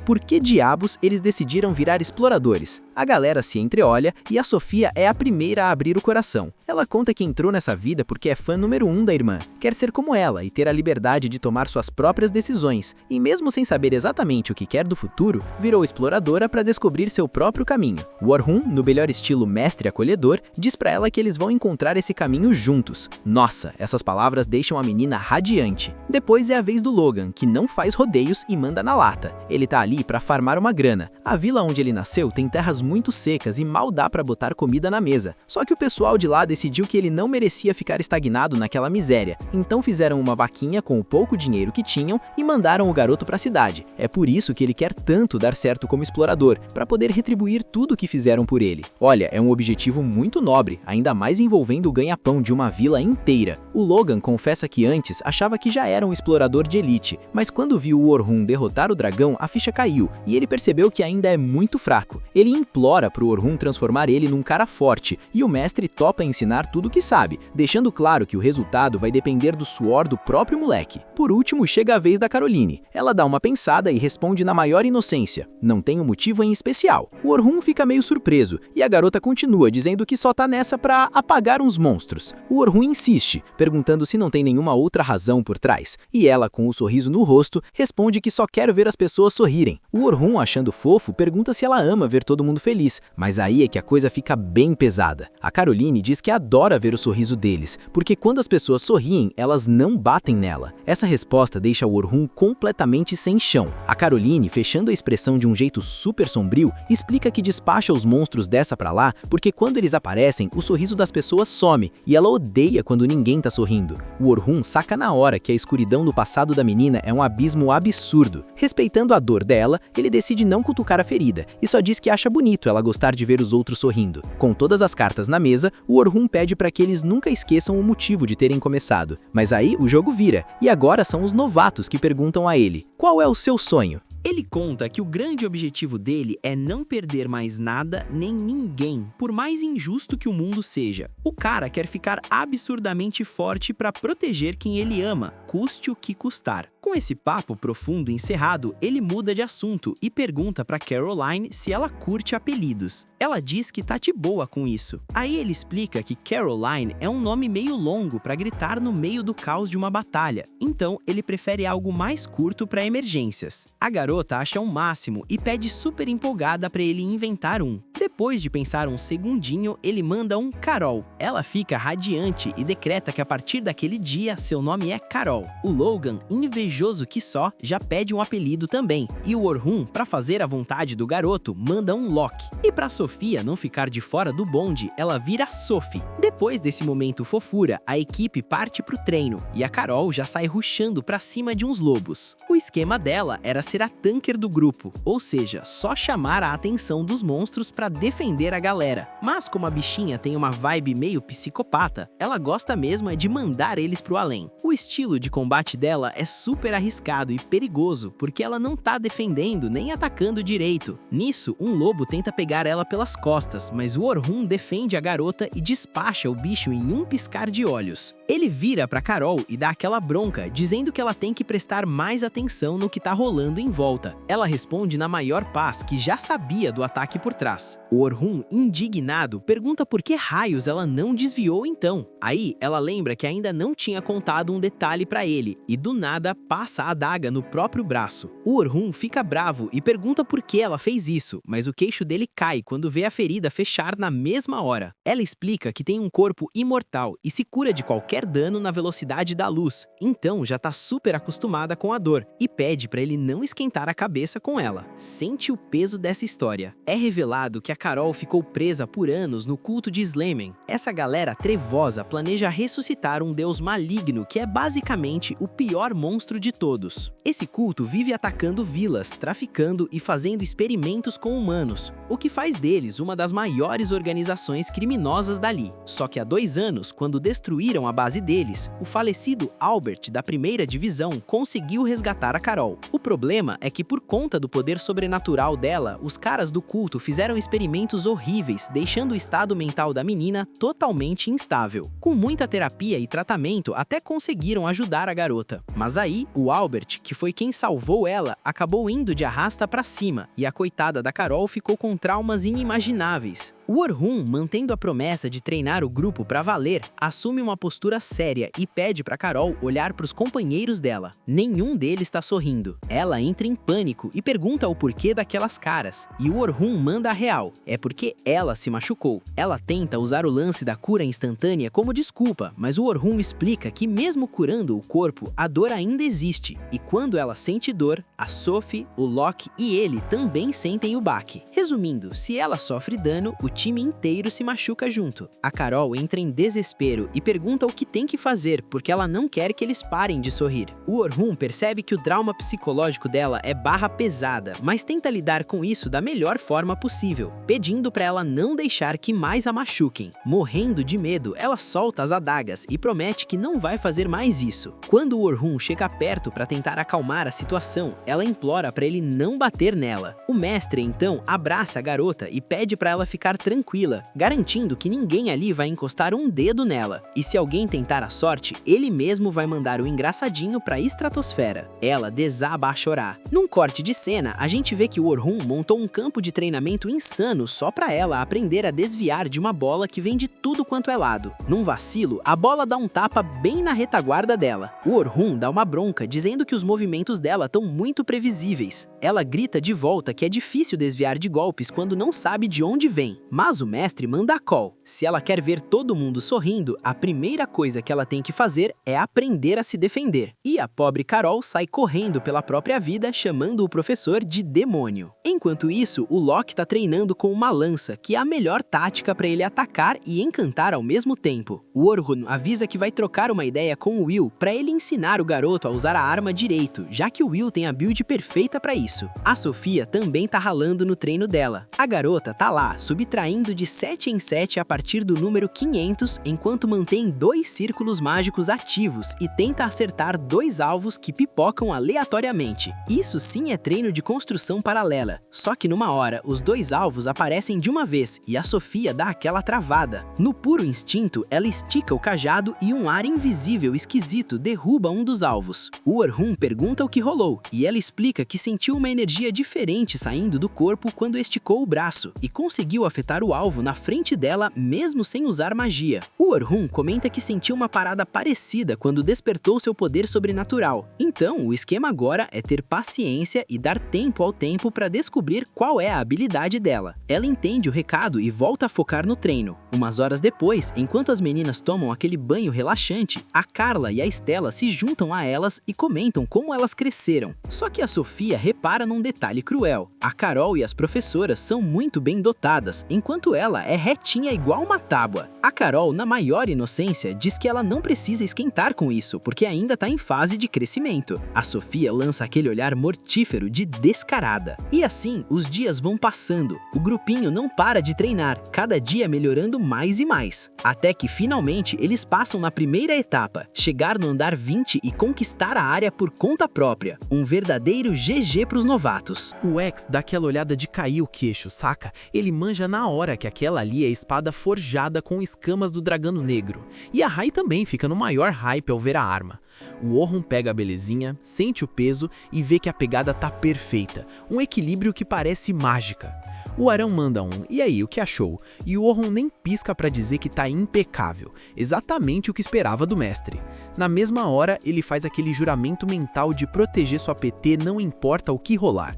Por que diabos eles decidiram virar exploradores? A galera se entreolha e a Sofia é a primeira a abrir o coração. Ela conta que entrou nessa vida porque é fã número 1 da irmã, quer ser como ela e ter a liberdade de tomar suas próprias decisões, e mesmo sem saber exatamente o que quer do futuro, virou exploradora para descobrir seu próprio caminho. O Orhun, no melhor estilo mestre acolhedor, diz pra ela que eles vão encontrar esse caminho juntos. Nossa, essas palavras deixam a menina radiante. Depois é a vez do Logan, que não faz rodeios e manda na lata. Ele tá ali pra farmar uma grana. A vila onde ele nasceu tem terras muito secas e mal dá pra botar comida na mesa. Só que o pessoal de lá decidiu que ele não merecia ficar estagnado naquela miséria. Então fizeram uma vaquinha com o pouco dinheiro que tinham e mandaram o garoto pra cidade. É por isso que ele quer tanto dar certo como explorador, pra poder retribuir tudo que fizeram por ele. Olha, é um objetivo muito nobre, ainda mais envolvendo o ganha-pão de uma vila inteira. O Logan confessa que antes achava que já era um explorador de elite, mas quando viu o Orhun derrotar o dragão, a ficha caiu e ele percebeu que ainda é muito fraco. Ele implora pro Orhun transformar ele num cara forte e o mestre topa ensinar tudo o que sabe, deixando claro que o resultado vai depender do suor do próprio moleque. Por último, chega a vez da Caroline. Ela dá uma pensada e responde na maior inocência: não tem um motivo em especial. O Orhun fica meio surpreso e a garota continua dizendo que só tá nessa pra apagar uns monstros. O Orhun insiste, perguntando se não tem nenhuma outra razão por trás, e ela, com o sorriso no rosto, responde que só quer ver as pessoas sorrirem. O Orhun, achando fofo, pergunta se ela ama ver todo mundo feliz, mas aí é que a coisa fica bem pesada. A Caroline diz que adora ver o sorriso deles, porque quando as pessoas sorriem, elas não batem nela. Essa resposta deixa o Orhun completamente sem chão. A Caroline, fechando a expressão de um jeito super sombrio, explica que despacha os monstros dessa pra lá, porque quando eles aparecem, o sorriso das pessoas some, e ela odeia quando ninguém tá sorrindo. O Orhun saca na hora que a escuridão no passado da menina é um abismo absurdo. Respeitando a dor dela, ele decide não cutucar a ferida, e só diz que acha bonito ela gostar de ver os outros sorrindo. Com todas as cartas na mesa, o Orhun pede para que eles nunca esqueçam o motivo de terem começado. Mas aí o jogo vira, e agora são os novatos que perguntam a ele: qual é o seu sonho? Ele conta que o grande objetivo dele é não perder mais nada nem ninguém, por mais injusto que o mundo seja. O cara quer ficar absurdamente forte para proteger quem ele ama, custe o que custar. Com esse papo profundo encerrado, ele muda de assunto e pergunta para Caroline se ela curte apelidos. Ela diz que tá de boa com isso. Aí ele explica que Caroline é um nome meio longo para gritar no meio do caos de uma batalha, então ele prefere algo mais curto para emergências. A garota acha o máximo e pede super empolgada para ele inventar um. Depois de pensar um segundinho, ele manda um Carol. Ela fica radiante e decreta que a partir daquele dia seu nome é Carol. O Logan, invejoso que só, já pede um apelido também. E o Orhun, para fazer a vontade do garoto, manda um Loki. E para Sofia não ficar de fora do bonde, ela vira Sophie. Depois desse momento fofura, a equipe parte pro treino e a Carol já sai rushando pra cima de uns lobos. O esquema dela era ser a tanker do grupo, ou seja, só chamar a atenção dos monstros pra defender a galera. Mas como a bichinha tem uma vibe meio psicopata, ela gosta mesmo é de mandar eles pro além. O estilo de combate dela é super arriscado e perigoso, porque ela não tá defendendo nem atacando direito. Nisso, um lobo tenta pegar ela pelas costas, mas o Orhun defende a garota e despacha o bicho em um piscar de olhos. Ele vira pra Carol e dá aquela bronca, dizendo que ela tem que prestar mais atenção no que tá rolando em volta. Ela responde na maior paz que já sabia do ataque por trás. O Orhun, indignado, pergunta por que raios ela não desviou então. Aí, ela lembra que ainda não tinha contado um detalhe pra ele, e do nada passa a adaga no próprio braço. O Orhun fica bravo e pergunta por que ela fez isso, mas o queixo dele cai quando vê a ferida fechar na mesma hora. Ela explica que tem um corpo imortal e se cura de qualquer dano na velocidade da luz, então já tá super acostumada com a dor, e pede pra ele não esquentar a cabeça com ela. Sente o peso dessa história. É revelado que a Carol ficou presa por anos no culto de Slemen. Essa galera trevosa planeja ressuscitar um deus maligno que é basicamente o pior monstro de todos. Esse culto vive atacando vilas, traficando e fazendo experimentos com humanos, o que faz deles uma das maiores organizações criminosas dali. Só que há 2 anos, quando destruíram a base deles, o falecido Albert da primeira divisão conseguiu resgatar a Carol. O problema é que por conta do poder sobrenatural dela, os caras do culto fizeram experimentos horríveis, deixando o estado mental da menina totalmente instável. Com muita terapia e tratamento, até conseguiram ajudar a garota. Mas aí, o Albert, que foi quem salvou ela, acabou indo de arrasta pra cima, e a coitada da Carol ficou com traumas inimagináveis. O Orhun, mantendo a promessa de treinar o grupo pra valer, assume uma postura séria e pede pra Carol olhar pros companheiros dela. Nenhum deles tá sorrindo. Ela entra em pânico e pergunta o porquê daquelas caras, e o Orhun manda a real. É porque ela se machucou. Ela tenta usar o lance da cura instantânea como desculpa, mas o Orhun explica que mesmo curando o corpo, a dor ainda existe. E quando ela sente dor, a Sophie, o Loki e ele também sentem o baque. Resumindo, se ela sofre dano, o time inteiro se machuca junto. A Carol entra em desespero e pergunta o que tem que fazer porque ela não quer que eles parem de sorrir. O Orhun percebe que o trauma psicológico dela é barra pesada, mas tenta lidar com isso da melhor forma possível, pedindo para ela não deixar que mais a machuquem. Morrendo de medo, ela solta as adagas e promete que não vai fazer mais isso. Quando o Orhun chega perto para tentar acalmar a situação, ela implora para ele não bater nela. O mestre então abraça a garota e pede para ela ficar tranquila, garantindo que ninguém ali vai encostar um dedo nela. E se alguém tentar a sorte, ele mesmo vai mandar o engraçadinho para a estratosfera. Ela desaba a chorar. Num corte de cena, a gente vê que o Orhun montou um campo de treinamento insano só para ela aprender a desviar de uma bola que vem de tudo quanto é lado. Num vacilo, a bola dá um tapa bem na retaguarda dela. O Orhun dá uma bronca, dizendo que os movimentos dela estão muito previsíveis. Ela grita de volta que é difícil desviar de golpes quando não sabe de onde vem. Mas o mestre manda a call. Se ela quer ver todo mundo sorrindo, a primeira coisa que ela tem que fazer é aprender a se defender. E a pobre Carol sai correndo pela própria vida, chamando o professor de demônio. Enquanto isso, o Locke tá treinando com uma lança, que é a melhor tática para ele atacar e encantar ao mesmo tempo. O Orhun avisa que vai trocar uma ideia com o Will para ele ensinar o garoto a usar a arma direito, já que o Will tem a build perfeita para isso. A Sofia também tá ralando no treino dela. A garota tá lá, subtraindo de 7 em 7 a partir do número 500, enquanto mantém 2 círculos mágicos ativos e tenta acertar 2 alvos que pipocam aleatoriamente. Isso sim é treino de construção paralela. Só que numa hora, os 2 alvos aparecem de uma vez e a Sofia dá aquela travada. No puro instinto, ela estica o cajado e um ar invisível esquisito derruba um dos alvos. O Orhun pergunta o que rolou e ela explica que sentiu uma energia diferente saindo do corpo quando esticou o braço e conseguiu afetar o alvo na frente dela mesmo sem usar magia. O Orhun comenta que sentiu uma parada parecida quando despertou seu poder sobrenatural. Então, o esquema agora é ter paciência e dar tempo ao tempo para descobrir qual é a habilidade dela. Ela entende o recado e volta a focar no treino. Umas horas depois, enquanto as meninas tomam aquele banho relaxante, a Carla e a Stella se juntam a elas e comentam como elas cresceram. Só que a Sofia repara num detalhe cruel. A Carol e as professoras são muito bem dotadas, enquanto ela é retinha igual uma tábua. A Carol, na maior inocência, diz que ela não precisa esquentar com isso, porque ainda tá em fase de crescimento. A Sofia lança aquele olhar mortífero de descarada. E assim, os dias vão passando. O grupinho não para de treinar, cada dia melhorando mais e mais. Até que finalmente eles passam na primeira etapa, chegar no andar 20 e conquistar a área por conta própria. Um verdadeiro GG pros novatos. O X dá aquela olhada de cair o queixo, saca? Ele manja na hora que aquela ali é a espada forjada com escamas do dragão negro. E a Rai também fica no maior hype ao ver a arma. O Orhun pega a belezinha, sente o peso e vê que a pegada tá perfeita. Um equilíbrio que parece mágica. O Arão manda um, e aí, o que achou? E o Orhun nem pisca pra dizer que tá impecável, exatamente o que esperava do mestre. Na mesma hora, ele faz aquele juramento mental de proteger sua PT não importa o que rolar.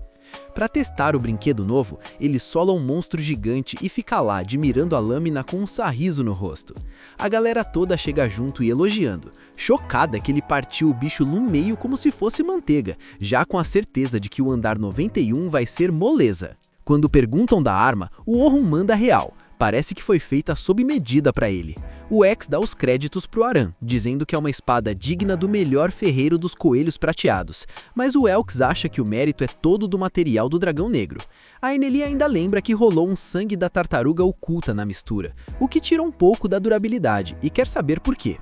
Para testar o brinquedo novo, ele sola um monstro gigante e fica lá admirando a lâmina com um sorriso no rosto. A galera toda chega junto e elogiando, chocada que ele partiu o bicho no meio como se fosse manteiga, já com a certeza de que o andar 91 vai ser moleza. Quando perguntam da arma, o Orhun manda real. Parece que foi feita sob medida para ele. O X dá os créditos pro Aran, dizendo que é uma espada digna do melhor ferreiro dos coelhos prateados, mas o Elks acha que o mérito é todo do material do dragão negro. A Eneli ainda lembra que rolou um sangue da tartaruga oculta na mistura, o que tira um pouco da durabilidade, e quer saber por quê.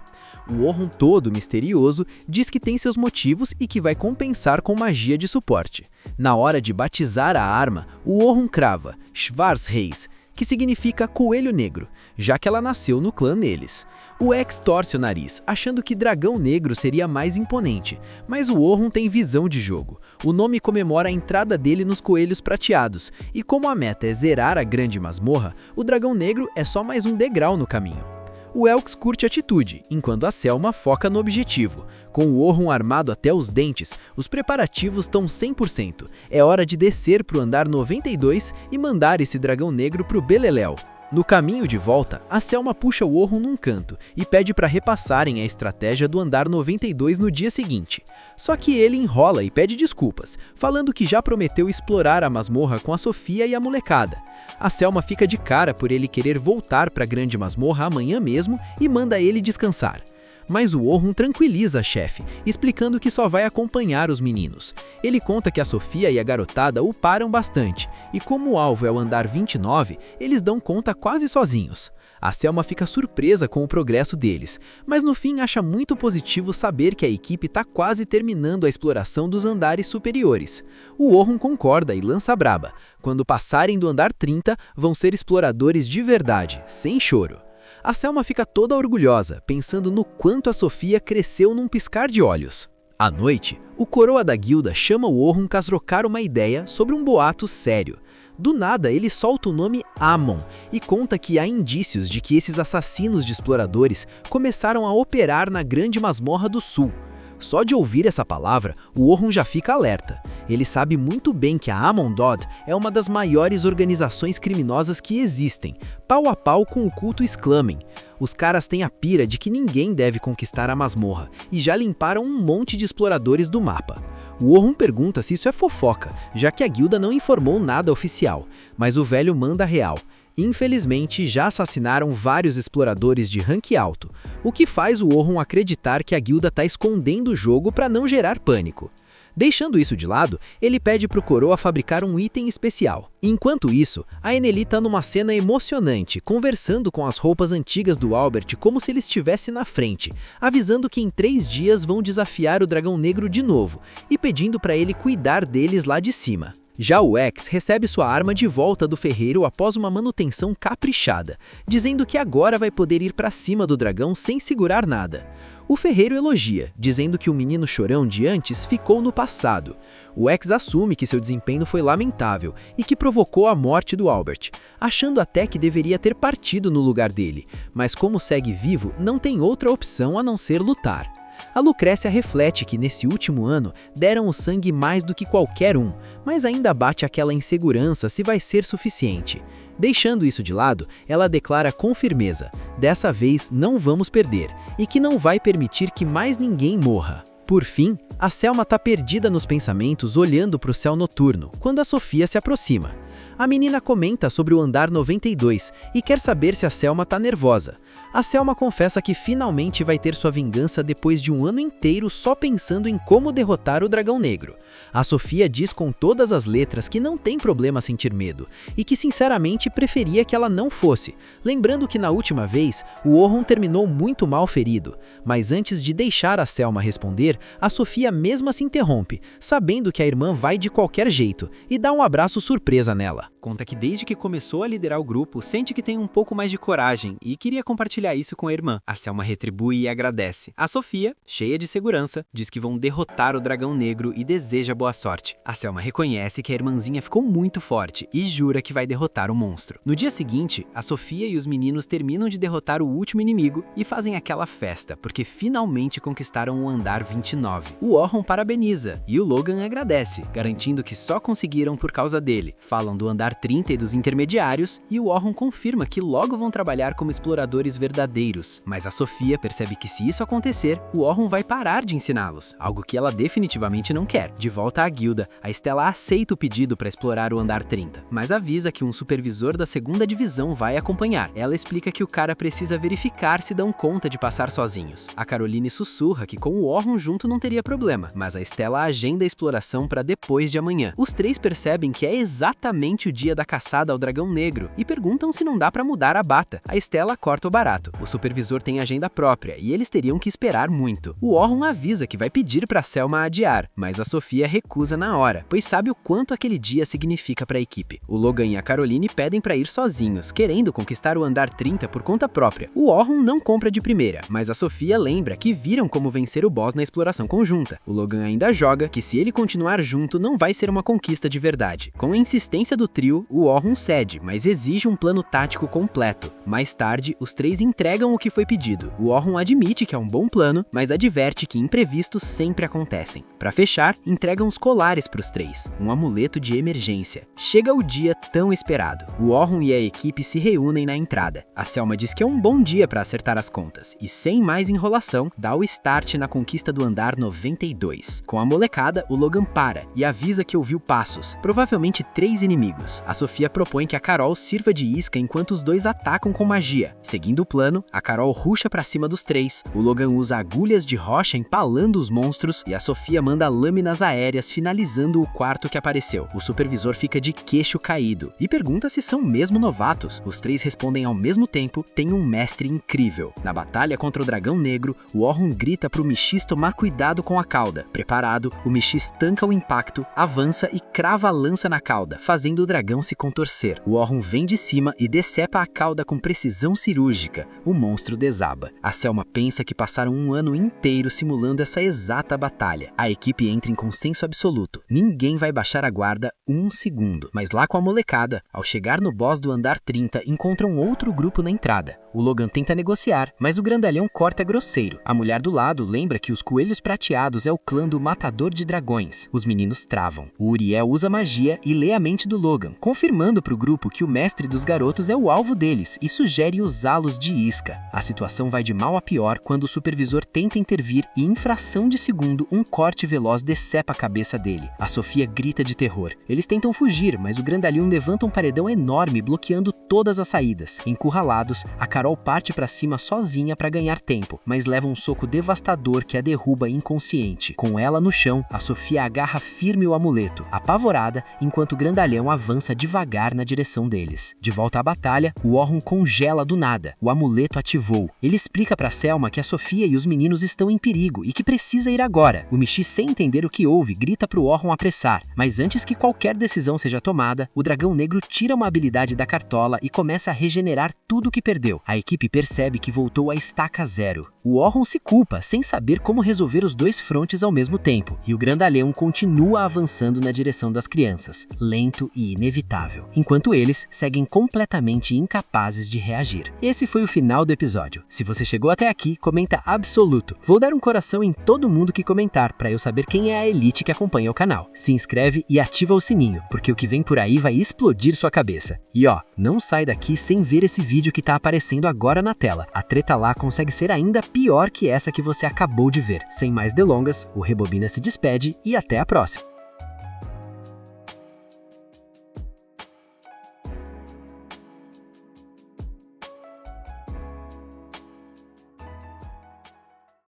O Orhun todo misterioso diz que tem seus motivos e que vai compensar com magia de suporte. Na hora de batizar a arma, o Orhun crava Schwarzreis, que significa coelho negro, já que ela nasceu no clã neles. O X torce o nariz, achando que dragão negro seria mais imponente, mas o Orhun tem visão de jogo. O nome comemora a entrada dele nos coelhos prateados, e como a meta é zerar a grande masmorra, o dragão negro é só mais um degrau no caminho. O Elks curte a atitude, enquanto a Selma foca no objetivo. Com o Orhun armado até os dentes, os preparativos estão 100%. É hora de descer pro andar 92 e mandar esse dragão negro pro Beleléu. No caminho de volta, a Selma puxa o Orhun num canto e pede para repassarem a estratégia do andar 92 no dia seguinte. Só que ele enrola e pede desculpas, falando que já prometeu explorar a masmorra com a Sofia e a molecada. A Selma fica de cara por ele querer voltar para a grande masmorra amanhã mesmo e manda ele descansar. Mas o Orhun tranquiliza a chefe, explicando que só vai acompanhar os meninos. Ele conta que a Sofia e a garotada o param bastante, e como o alvo é o andar 29, eles dão conta quase sozinhos. A Selma fica surpresa com o progresso deles, mas no fim acha muito positivo saber que a equipe está quase terminando a exploração dos andares superiores. O Orhun concorda e lança braba. Quando passarem do andar 30, vão ser exploradores de verdade, sem choro. A Selma fica toda orgulhosa, pensando no quanto a Sofia cresceu num piscar de olhos. À noite, o coroa da guilda chama o Orhun para trocar uma ideia sobre um boato sério. Do nada, ele solta o nome Amon e conta que há indícios de que esses assassinos de exploradores começaram a operar na Grande Masmorra do Sul. Só de ouvir essa palavra, o Orhun já fica alerta. Ele sabe muito bem que a Amon-Dod é uma das maiores organizações criminosas que existem, pau a pau com o culto Schlamen. Os caras têm a pira de que ninguém deve conquistar a masmorra e já limparam um monte de exploradores do mapa. O Orhun pergunta se isso é fofoca, já que a guilda não informou nada oficial, mas o velho manda real. Infelizmente, já assassinaram vários exploradores de rank alto, o que faz o Orhun acreditar que a guilda está escondendo o jogo para não gerar pânico. Deixando isso de lado, ele pede para o coroa fabricar um item especial. Enquanto isso, a Eneli está numa cena emocionante, conversando com as roupas antigas do Albert como se ele estivesse na frente, avisando que em 3 dias vão desafiar o Dragão Negro de novo e pedindo para ele cuidar deles lá de cima. Já o X recebe sua arma de volta do ferreiro após uma manutenção caprichada, dizendo que agora vai poder ir para cima do dragão sem segurar nada. O ferreiro elogia, dizendo que o menino chorão de antes ficou no passado. O X assume que seu desempenho foi lamentável e que provocou a morte do Albert, achando até que deveria ter partido no lugar dele, mas como segue vivo, não tem outra opção a não ser lutar. A Lucrécia reflete que nesse último ano deram o sangue mais do que qualquer um, mas ainda bate aquela insegurança se vai ser suficiente. Deixando isso de lado, ela declara com firmeza: dessa vez não vamos perder, e que não vai permitir que mais ninguém morra. Por fim, a Selma está perdida nos pensamentos olhando para o céu noturno, quando a Sofia se aproxima. A menina comenta sobre o andar 92 e quer saber se a Selma está nervosa. A Selma confessa que finalmente vai ter sua vingança depois de um ano inteiro só pensando em como derrotar o Dragão Negro. A Sofia diz com todas as letras que não tem problema sentir medo e que sinceramente preferia que ela não fosse, lembrando que na última vez o Orhun terminou muito mal ferido. Mas antes de deixar a Selma responder, a Sofia mesma se interrompe, sabendo que a irmã vai de qualquer jeito, e dá um abraço surpresa nela. Conta que desde que começou a liderar o grupo, sente que tem um pouco mais de coragem e queria compartilhar isso com a irmã. A Selma retribui e agradece. A Sofia, cheia de segurança, diz que vão derrotar o Dragão Negro e deseja boa sorte. A Selma reconhece que a irmãzinha ficou muito forte e jura que vai derrotar o monstro. No dia seguinte, a Sofia e os meninos terminam de derrotar o último inimigo e fazem aquela festa, porque finalmente conquistaram o andar 29. O Orhun parabeniza e o Logan agradece, garantindo que só conseguiram por causa dele. Falam do andar 30 e dos intermediários, e o Orhun confirma que logo vão trabalhar como exploradores verdadeiros. Mas a Sofia percebe que se isso acontecer, o Orhun vai parar de ensiná-los, algo que ela definitivamente não quer. De volta à guilda, a Stella aceita o pedido para explorar o andar 30, mas avisa que um supervisor da 2ª divisão vai acompanhar. Ela explica que o cara precisa verificar se dão conta de passar sozinhos. A Caroline sussurra que com o Orhun junto não teria problema, mas a Stella agenda a exploração para depois de amanhã. Os 3 percebem que é exatamente o dia da caçada ao Dragão Negro e perguntam se não dá para mudar a bata. A Stella corta o barato. O supervisor tem agenda própria e eles teriam que esperar muito. O Orhun avisa que vai pedir para Selma adiar, mas a Sofia recusa na hora, pois sabe o quanto aquele dia significa para a equipe. O Logan e a Caroline pedem para ir sozinhos, querendo conquistar o andar 30 por conta própria. O Orhun não compra de primeira, mas a Sofia lembra que viram como vencer o boss na exploração conjunta. O Logan ainda joga que se ele continuar junto não vai ser uma conquista de verdade. Com a insistência do trio, trio, o Orhun cede, mas exige um plano tático completo. Mais tarde, os três entregam o que foi pedido. O Orhun admite que é um bom plano, mas adverte que imprevistos sempre acontecem. Para fechar, entregam os colares para os três, um amuleto de emergência. Chega o dia tão esperado. O Orhun e a equipe se reúnem na entrada. A Selma diz que é um bom dia para acertar as contas e, sem mais enrolação, dá o start na conquista do andar 92. Com a molecada, o Logan para e avisa que ouviu passos, provavelmente 3 inimigos. A Sofia propõe que a Carol sirva de isca enquanto os dois atacam com magia. Seguindo o plano, a Carol rusha para cima dos três, o Logan usa agulhas de rocha empalando os monstros e a Sofia manda lâminas aéreas finalizando o quarto que apareceu. O supervisor fica de queixo caído e pergunta se são mesmo novatos. Os três respondem ao mesmo tempo: tem um mestre incrível. Na batalha contra o dragão negro, o Orhun grita pro Mishis tomar cuidado com a cauda. Preparado, o Mishis tanca o impacto, avança e crava a lança na cauda, fazendo o dragão se contorcer. O Orhun vem de cima e decepa a cauda com precisão cirúrgica. O monstro desaba. A Selma pensa que passaram um ano inteiro simulando essa exata batalha. A equipe entra em consenso absoluto. Ninguém vai baixar a guarda um segundo. Mas lá com a molecada, ao chegar no boss do andar 30, encontram outro grupo na entrada. O Logan tenta negociar, mas o grandalhão corta grosseiro. A mulher do lado lembra que os coelhos prateados é o clã do Matador de Dragões. Os meninos travam. O Uriel usa magia e lê a mente do Logan, confirmando para o grupo que o mestre dos garotos é o alvo deles e sugere usá-los de isca. A situação vai de mal a pior quando o supervisor tenta intervir e, em fração de segundo, um corte veloz decepa a cabeça dele. A Sofia grita de terror. Eles tentam fugir, mas o grandalhão levanta um paredão enorme bloqueando todas as saídas. Encurralados, a Carol parte para cima sozinha para ganhar tempo, mas leva um soco devastador que a derruba inconsciente. Com ela no chão, a Sofia agarra firme o amuleto, apavorada, enquanto o grandalhão avança devagar na direção deles. De volta à batalha, o Orhun congela do nada. O amuleto ativou. Ele explica para Selma que a Sofia e os meninos estão em perigo e que precisa ir agora. O Mishis, sem entender o que houve, grita pro Orhun apressar, mas antes que qualquer decisão seja tomada, o dragão negro tira uma habilidade da cartola e começa a regenerar tudo o que perdeu. A equipe percebe que voltou à estaca zero. O Orhun se culpa, sem saber como resolver os dois frontes ao mesmo tempo, e o grandalhão continua avançando na direção das crianças, lento e inevitável, enquanto eles seguem completamente incapazes de reagir. Esse foi o final do episódio. Se você chegou até aqui, comenta absoluto. Vou dar um coração em todo mundo que comentar, para eu saber quem é a elite que acompanha o canal. Se inscreve e ativa o sininho, porque o que vem por aí vai explodir sua cabeça. E ó, não sai daqui sem ver esse vídeo que tá aparecendo agora na tela. A treta lá consegue ser ainda pior que essa que você acabou de ver. Sem mais delongas, o Rebobina se despede e até a próxima.